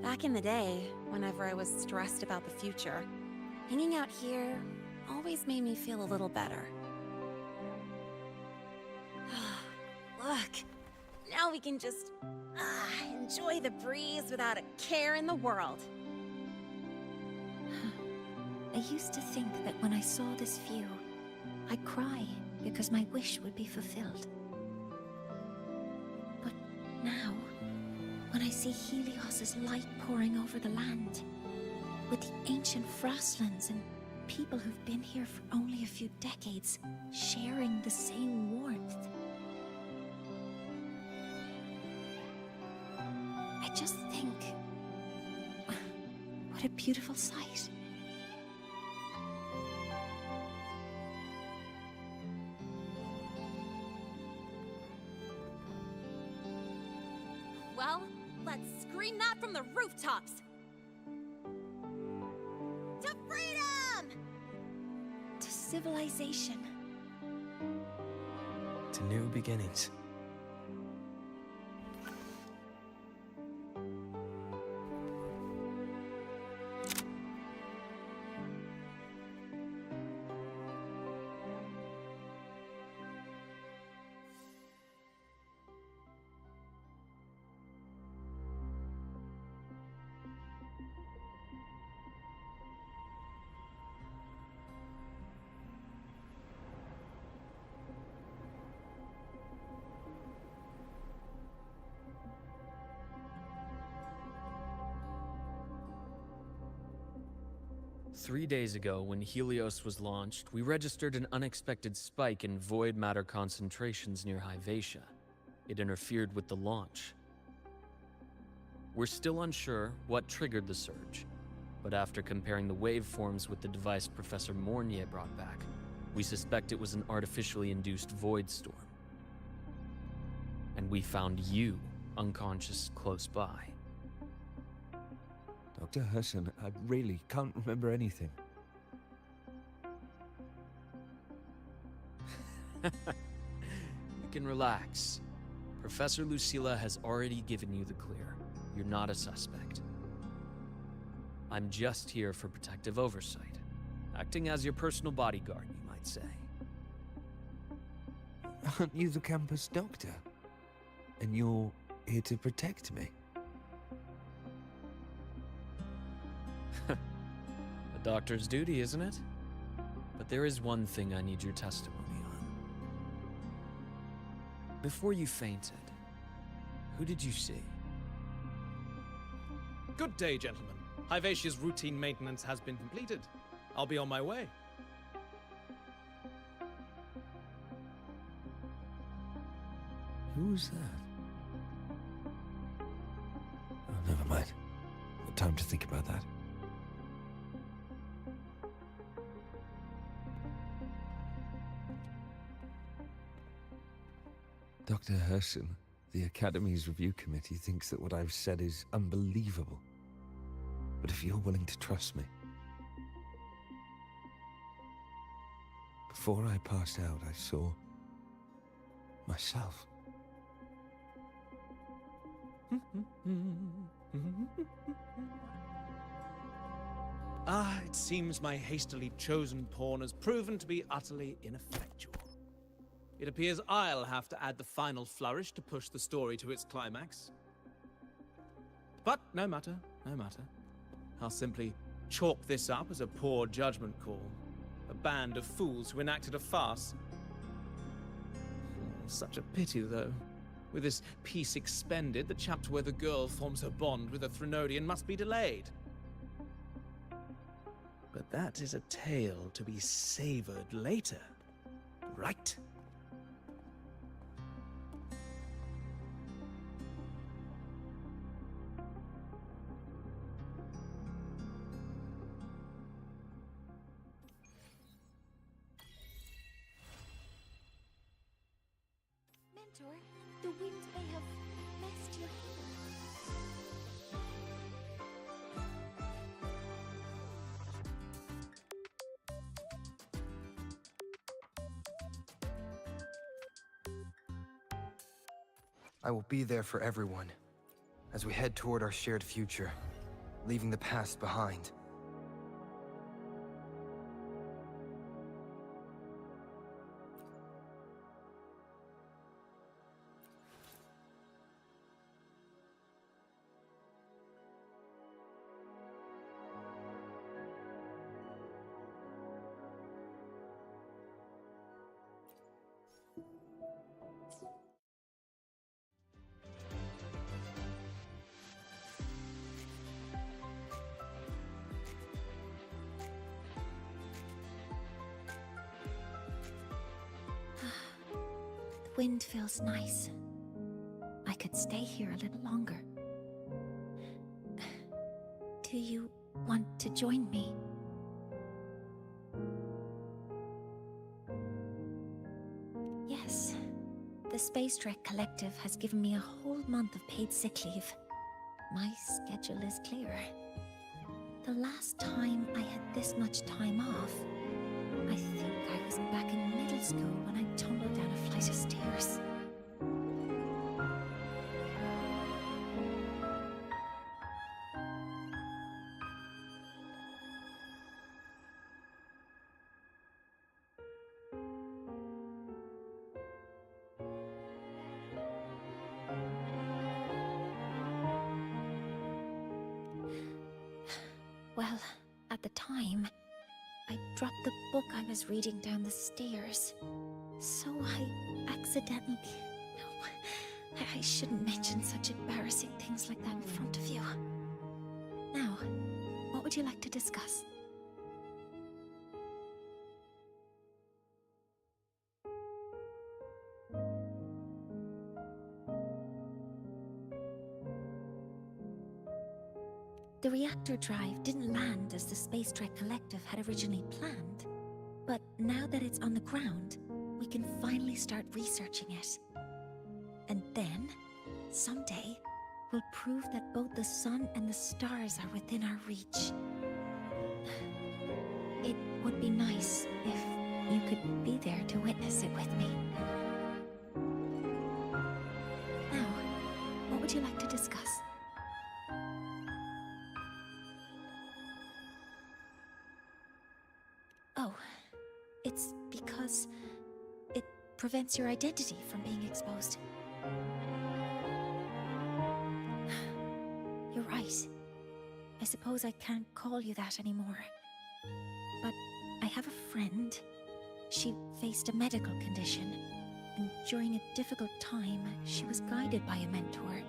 Back in the day, whenever I was stressed about the future, hanging out here always made me feel a little better. Look, now we can just enjoy the breeze without a care in the world. I used to think that when I saw this view, I'd cry because my wish would be fulfilled. But now, when I see Helios's light pouring over the land, with the ancient frostlands and people who've been here for only a few decades sharing the same warmth, I just think, what a beautiful sight. Well, let's scream that from the rooftops! To freedom! To civilization. To new beginnings. Three days ago, when Helios was launched, we registered an unexpected spike in void matter concentrations near Hyvatia. It interfered with the launch. We're still unsure what triggered the surge, but after comparing the waveforms with the device Professor Mornye brought back, we suspect it was an artificially induced void storm. And we found you unconscious close by. Dr. Husson, I really can't remember anything. You can relax. Professor Lucilla has already given you the clear. You're not a suspect. I'm just here for protective oversight, acting as your personal bodyguard, you might say. Aren't you the campus doctor? And you're here to protect me? A doctor's duty, isn't it? But there is one thing I need your testimony on. Before you fainted, who did you see? Good day, gentlemen. Hyvatia's routine maintenance has been completed. I'll be on my way. Who's that? Oh, never mind. No time to think about that. Dr. Husson, The Academy's review committee thinks that what I've said is unbelievable. But if you're willing to trust me... Before I passed out, I saw... myself. It seems my hastily chosen pawn has proven to be utterly ineffectual. It appears I'll have to add the final flourish to push the story to its climax. But no matter, no matter. I'll simply chalk this up as a poor judgment call. A band of fools who enacted a farce. Such a pity, though. With this piece expended, the chapter where the girl forms her bond with a Threnodian must be delayed. But that is a tale to be savored later, right? Mentor, the wind may have messed your... I will be there for everyone, as we head toward our shared future, leaving the past behind. The wind feels nice. I could stay here a little longer. Do you want to join me? Yes. The Space Trek Collective has given me a whole month of paid sick leave. My schedule is clear. The last time I had this much time off, I think I was back in middle school when I tumbled down a flight of stairs. Well, at the time, I dropped the book I was reading down the stairs. So I accidentally... No, I shouldn't mention such embarrassing things like that in front of you. Now, what would you like to discuss? The reactor drive didn't land as the Space Trek Collective had originally planned. But now that it's on the ground, we can finally start researching it. And then, someday, we'll prove that both the sun and the stars are within our reach. It would be nice if you could be there to witness it with me. Now, what would you like to discuss? Oh, it's because it prevents your identity from being exposed. You're right. I suppose I can't call you that anymore. But I have a friend. She faced a medical condition, and during a difficult time, she was guided by a mentor.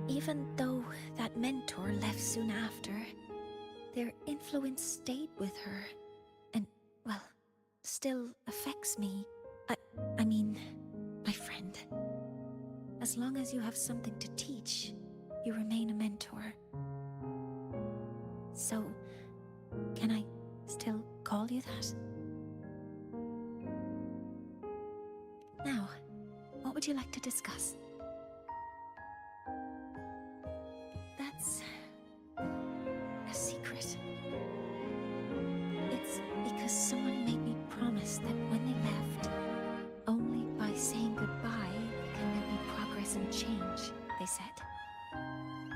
Even though that mentor left soon after, their influence stayed with her. Well, still affects me. I mean, my friend. As long as you have something to teach, you remain a mentor. So, can I still call you that? Now, what would you like to discuss?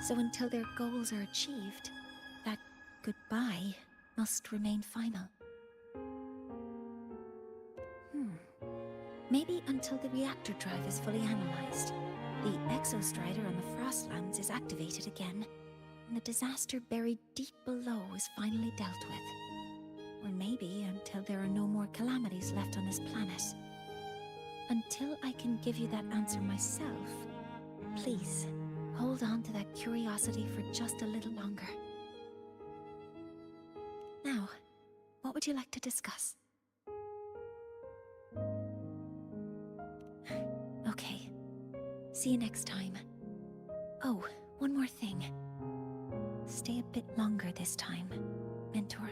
So until their goals are achieved, that goodbye must remain final. Maybe until the reactor drive is fully analyzed, the exostrider on the Frostlands is activated again, and the disaster buried deep below is finally dealt with. Or maybe until there are no more calamities left on this planet. Until I can give you that answer myself, please, hold on to that curiosity for just a little longer. Now, what would you like to discuss? Okay. See you next time. Oh, one more thing. Stay a bit longer this time, Mentor.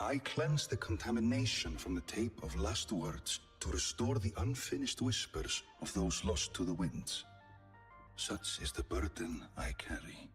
I cleanse the contamination from the tape of last words to restore the unfinished whispers of those lost to the winds. Such is the burden I carry.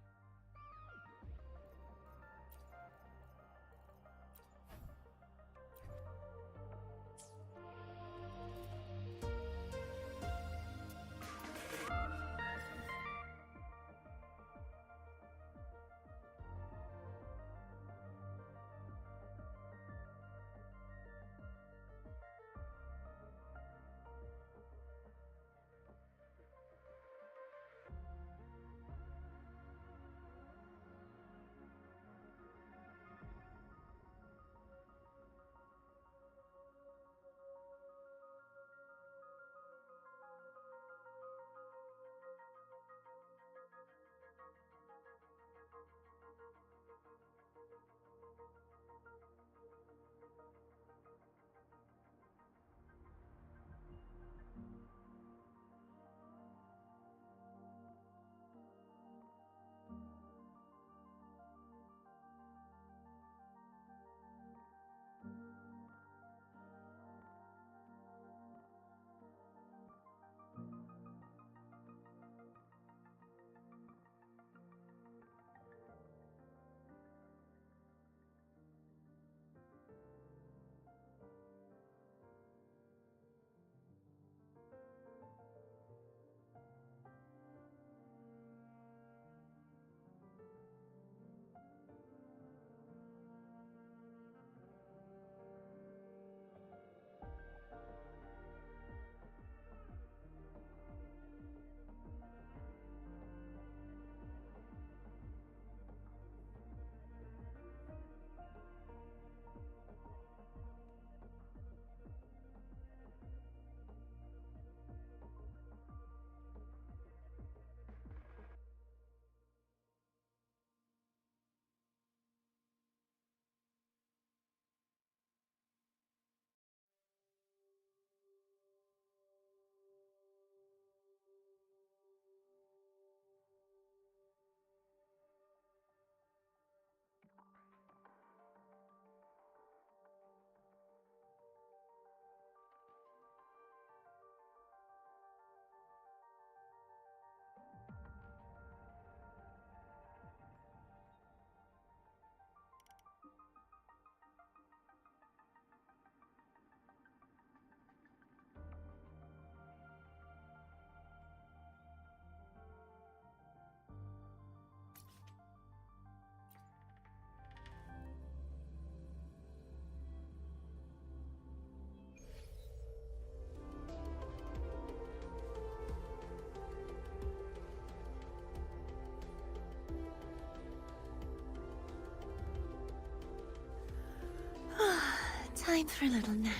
Time for a little nap.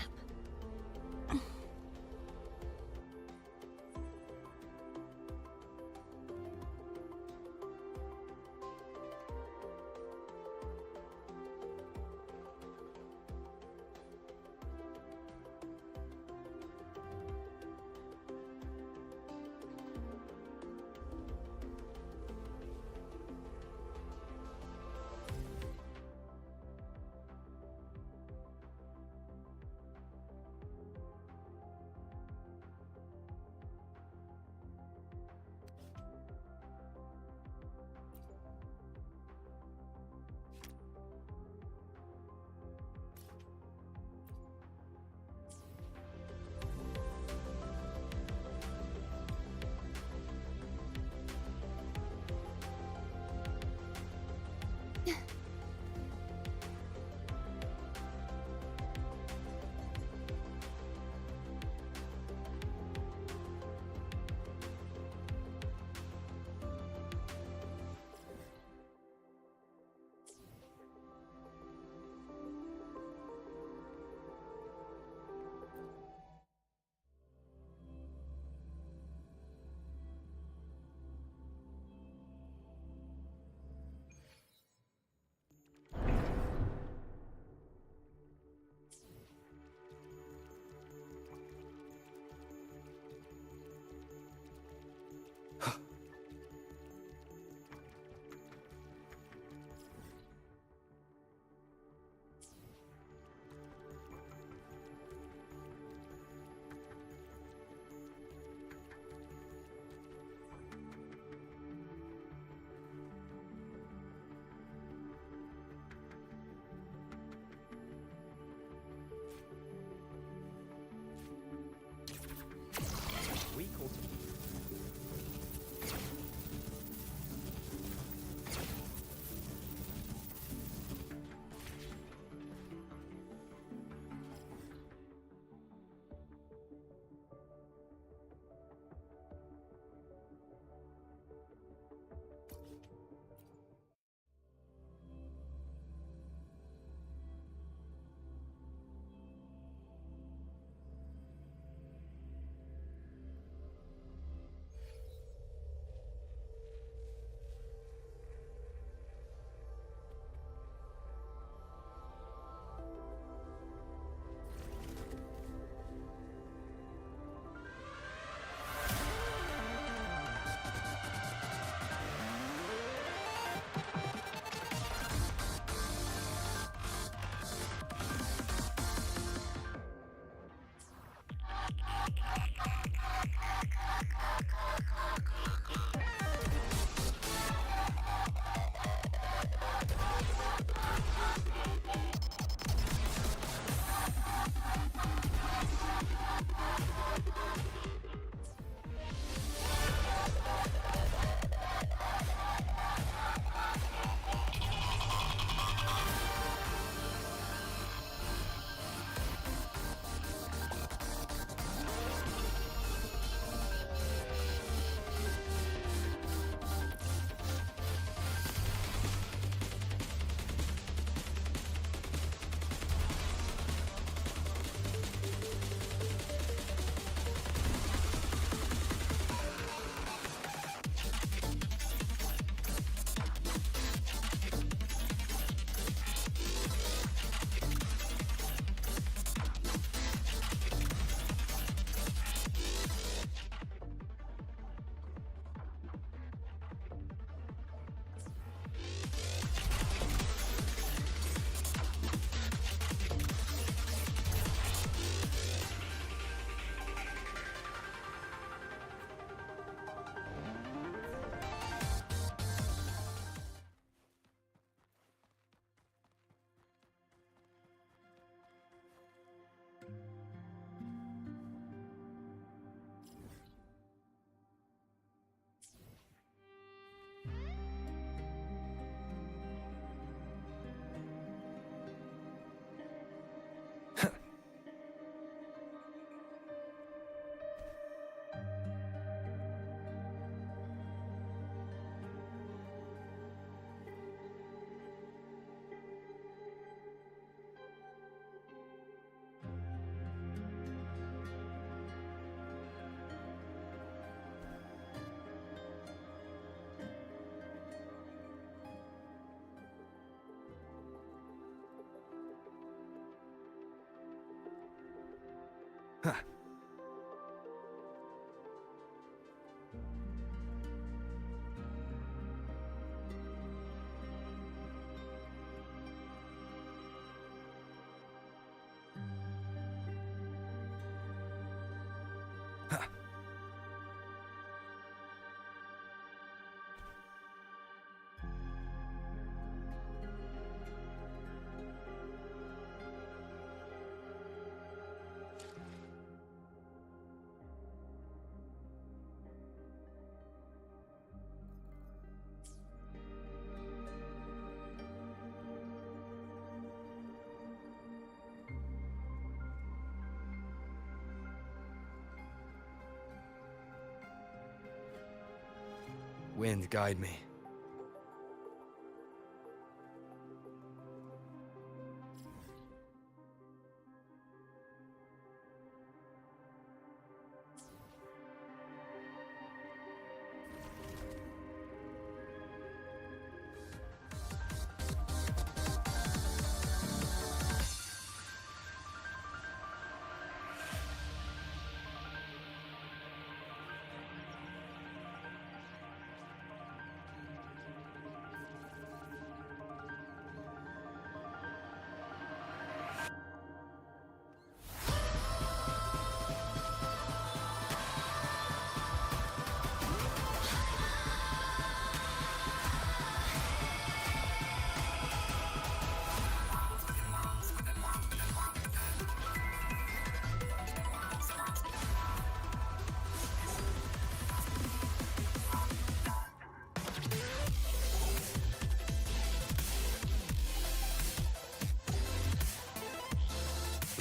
Wind, guide me.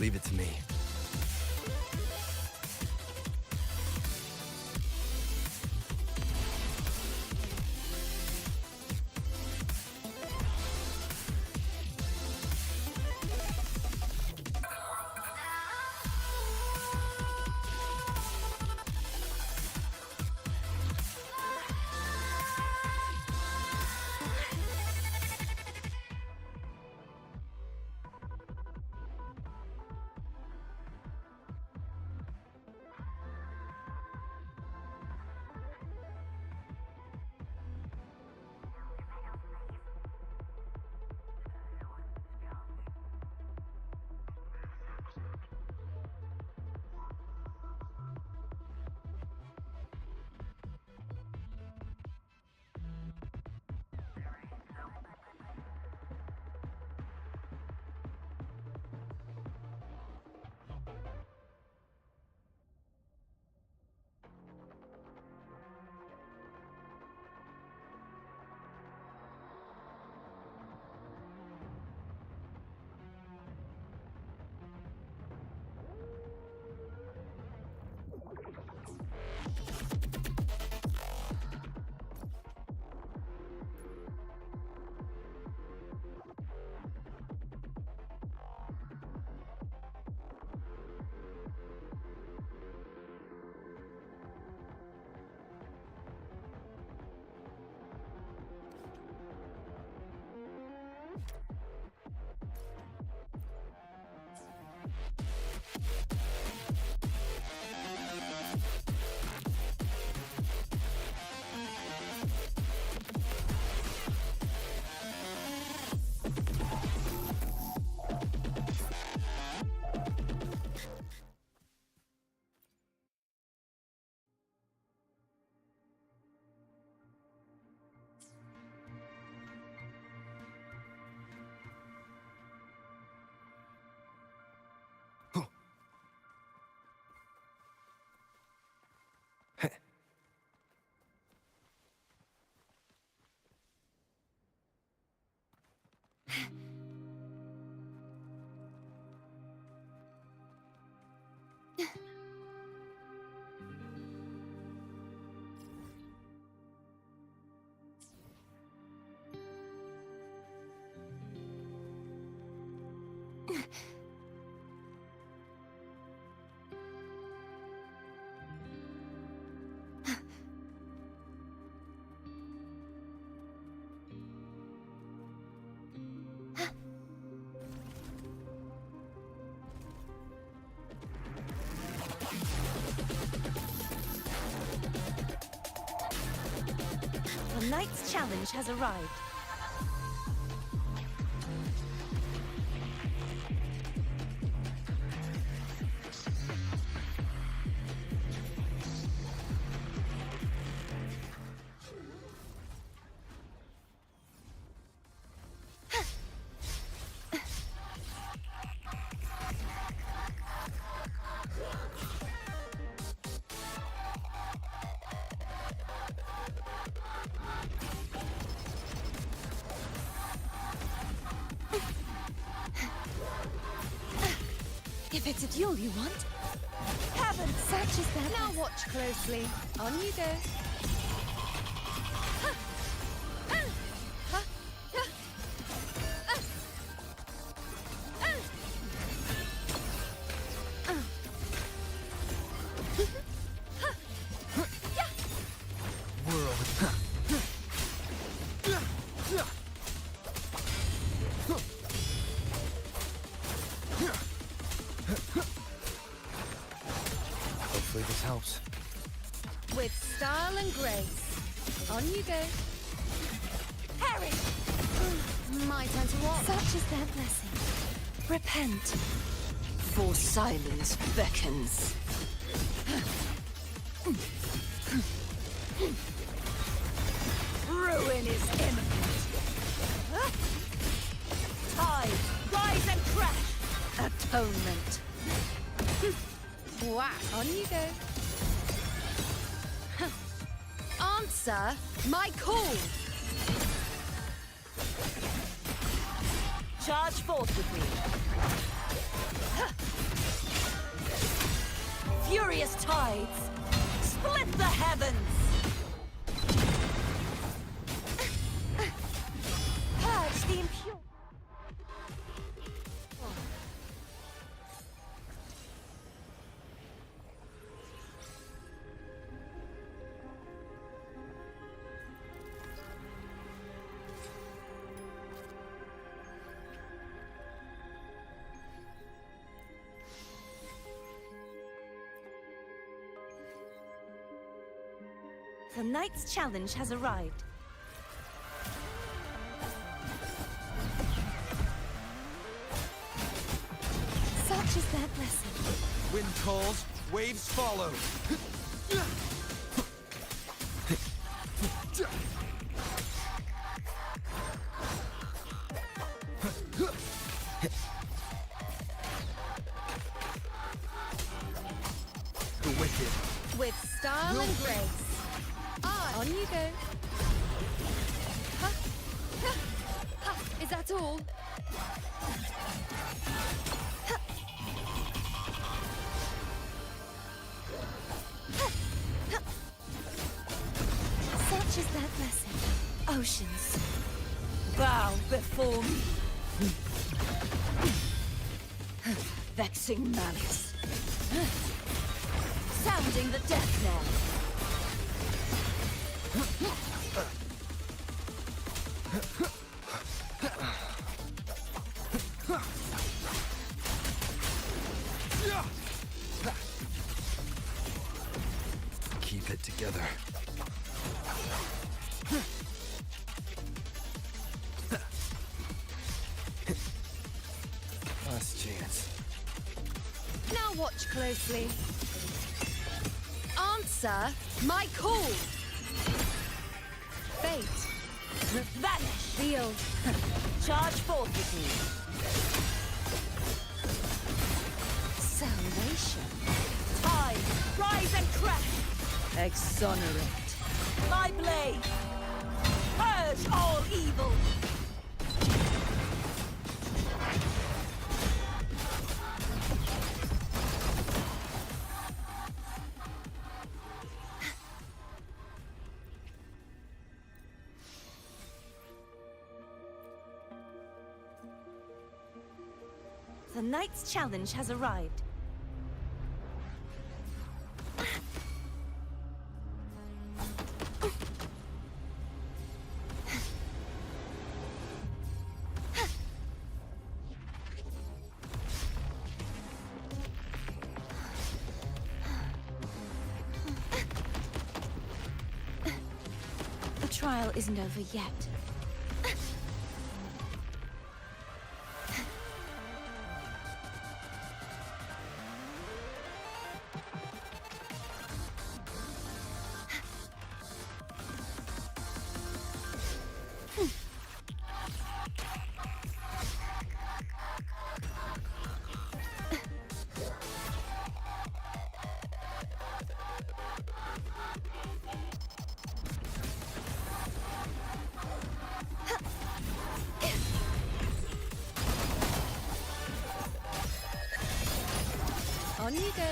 Leave it to me. The Knight's challenge has arrived. If it's a duel you want. Heaven! Such is that. Now watch closely. On you go. and grace. On you go. Harry! My turn to walk. Such is their blessing. Repent. For silence beckons. Ruin is imminent. Tide, rise and crash! Atonement. Wow. On you go. Answer my call. Charge forth with me. Furious tides, split the heavens. Purge the impure. The Knight's challenge has arrived. Such is their blessing. Wind calls, waves follow. The wicked. With style and grace. On you go. Ha! Ha! Ha! Is that all? Such is their blessing. Oceans. Bow before me. Vexing malice. Sounding the death knell. Keep it together. Last chance. Now watch closely. Answer my call. Fate. Vanish. Deal. Charge forth with me. Salvation. Tide, rise and crash. Exonerate. My blade. Purge all evil. The Knight's challenge has arrived. The trial isn't over yet. On you go.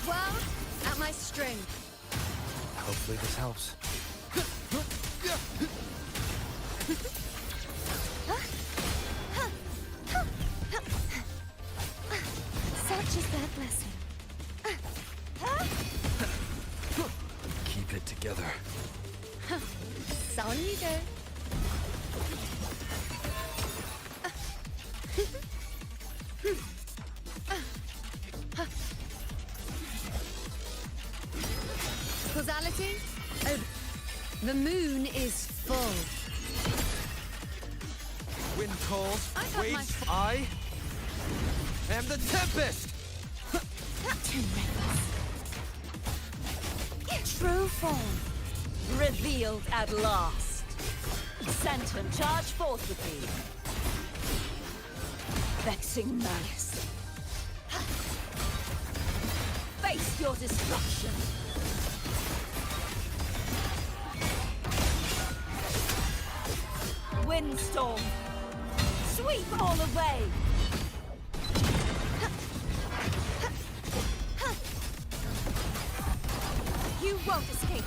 Well, at my string. Hopefully this helps. Such is their blessing. Keep it together. So on you go. Causality? Oh, the moon is full. Wind calls, I got waves. I am the tempest. True form. Revealed at last. Senton, charge forth with me. Vexing malice. Face your destruction. Windstorm. Sweep all away. You won't escape.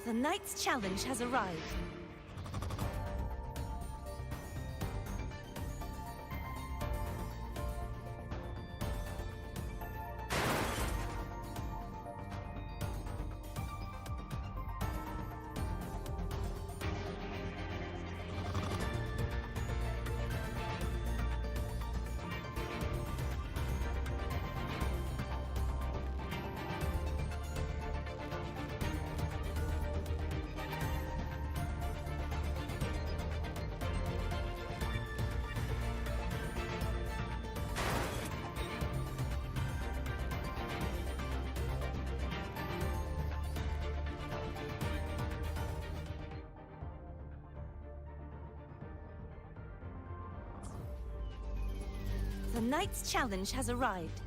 The Knight's challenge has arrived. The Knight's challenge has arrived.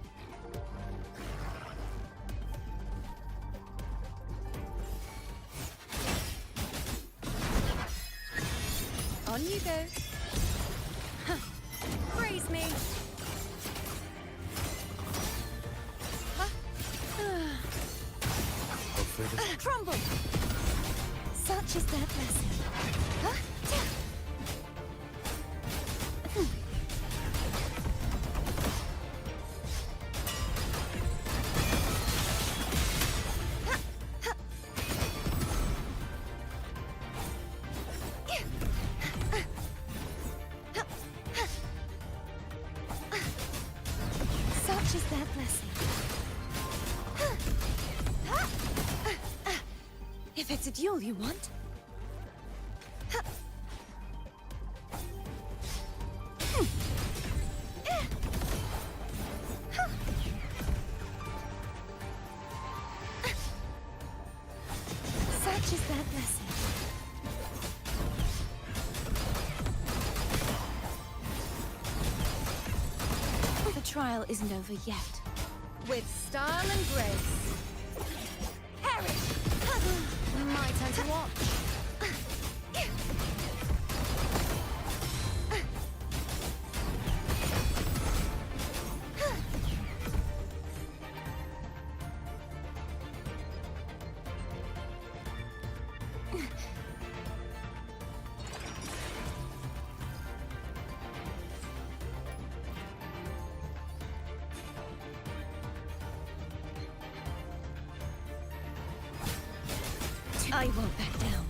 On you go. Praise me. Crumble! Such is their blessing. Such is their blessing. If it's a duel you want. Such is their blessing. The trial isn't over yet. With style and grace. Perish! My turn to watch. I won't back down.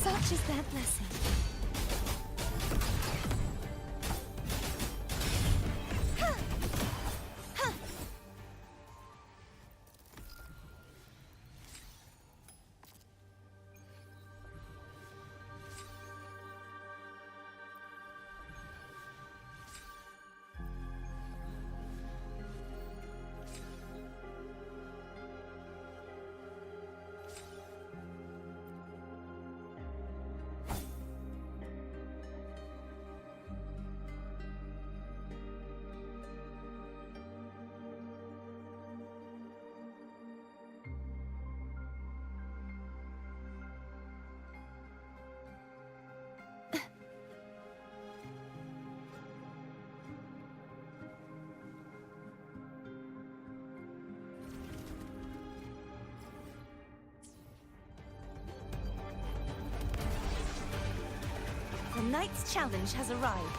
Such is their blessing. night's challenge has arrived.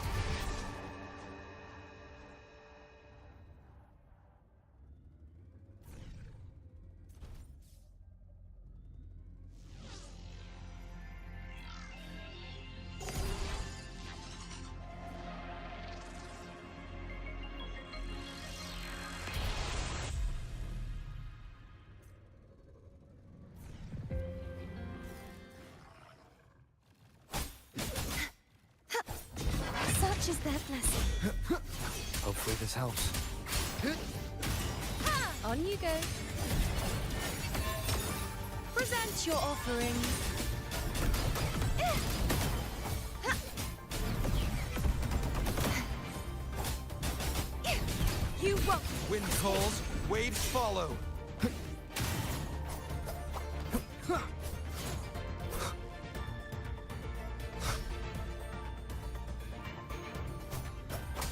Such is their blessing. Hopefully this helps. On you go. Present your offering. You won't. Wind calls, waves follow.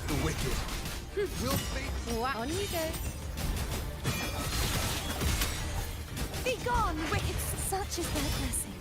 The wicked will fade. On you go. Be gone, wicked. Such is their blessing.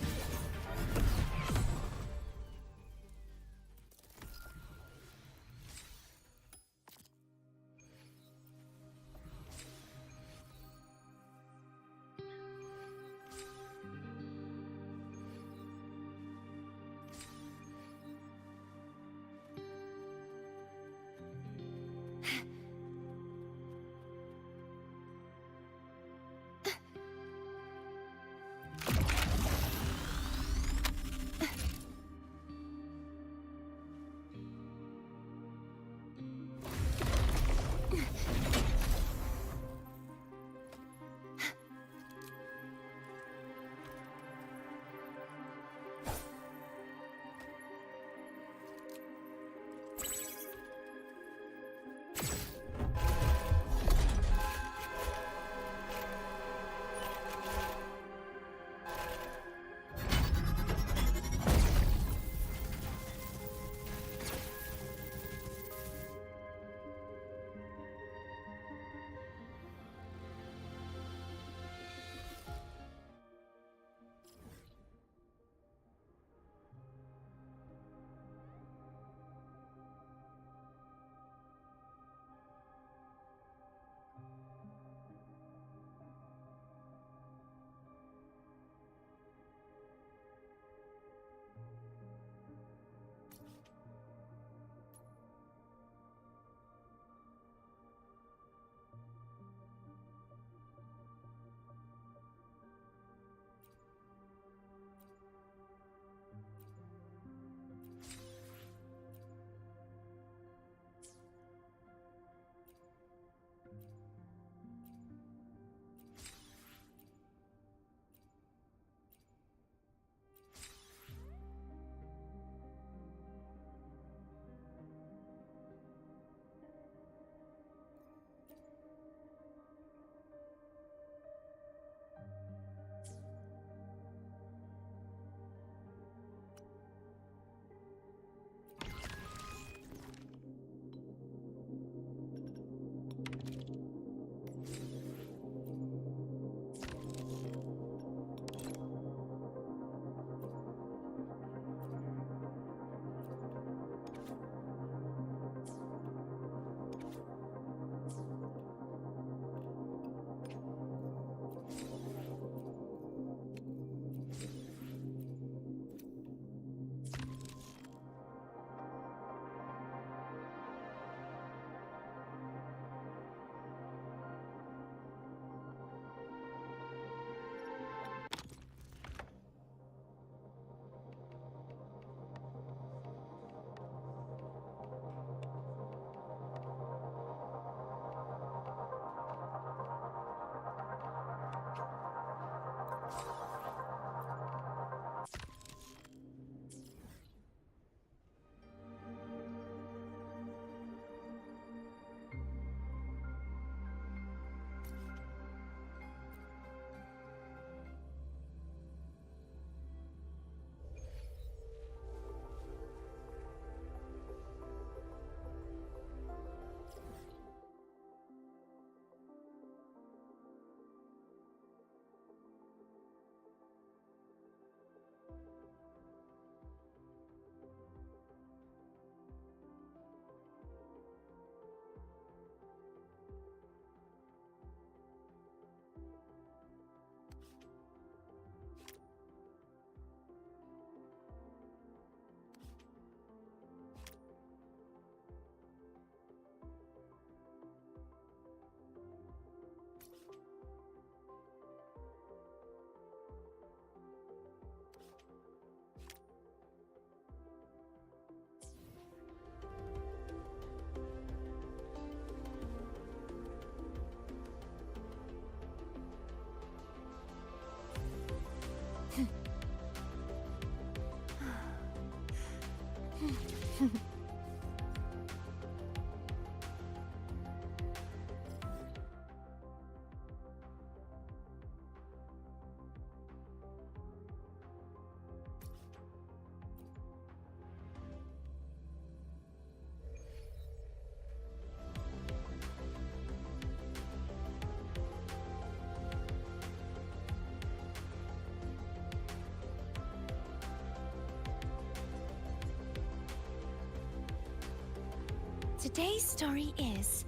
Today's story is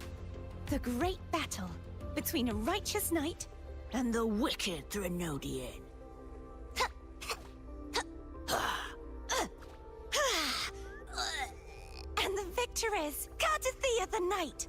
the great battle between a righteous knight and the wicked Threnodian. And the victor is Cardathea the Knight.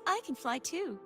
I can fly too.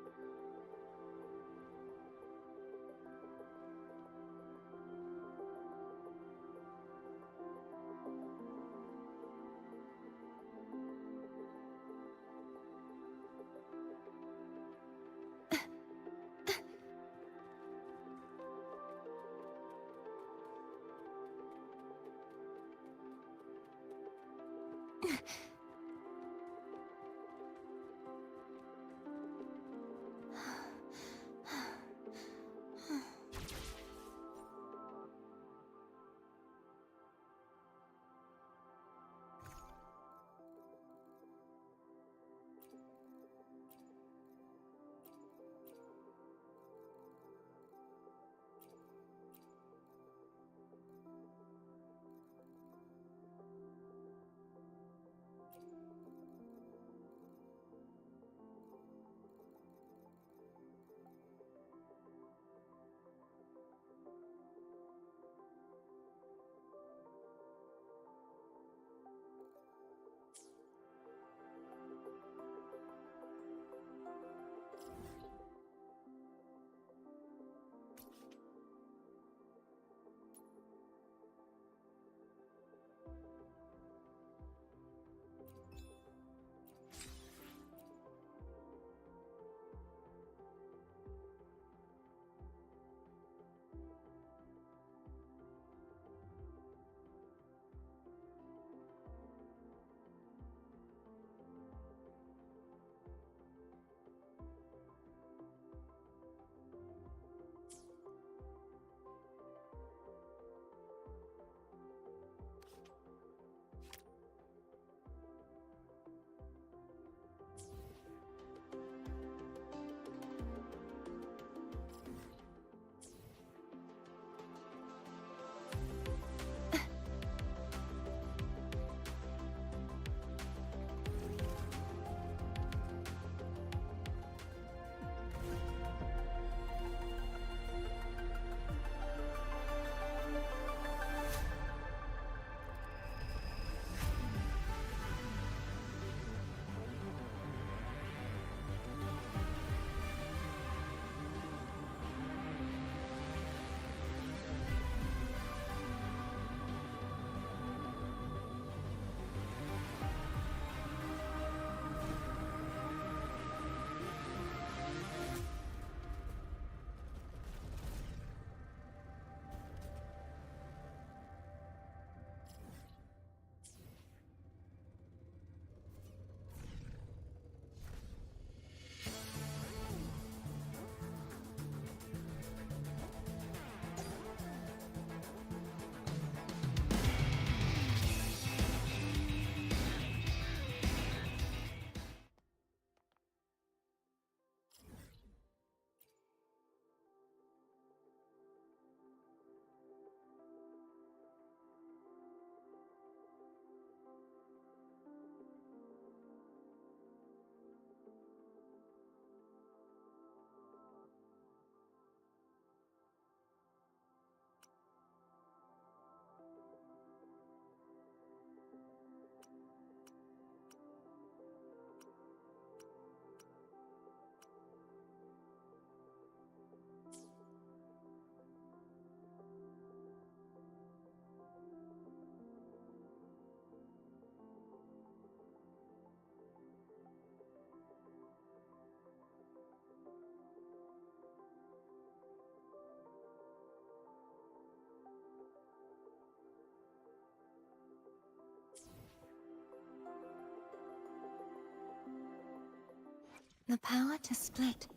The power to split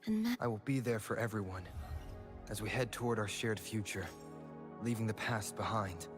and I will be there for everyone as we head toward our shared future, leaving the past behind.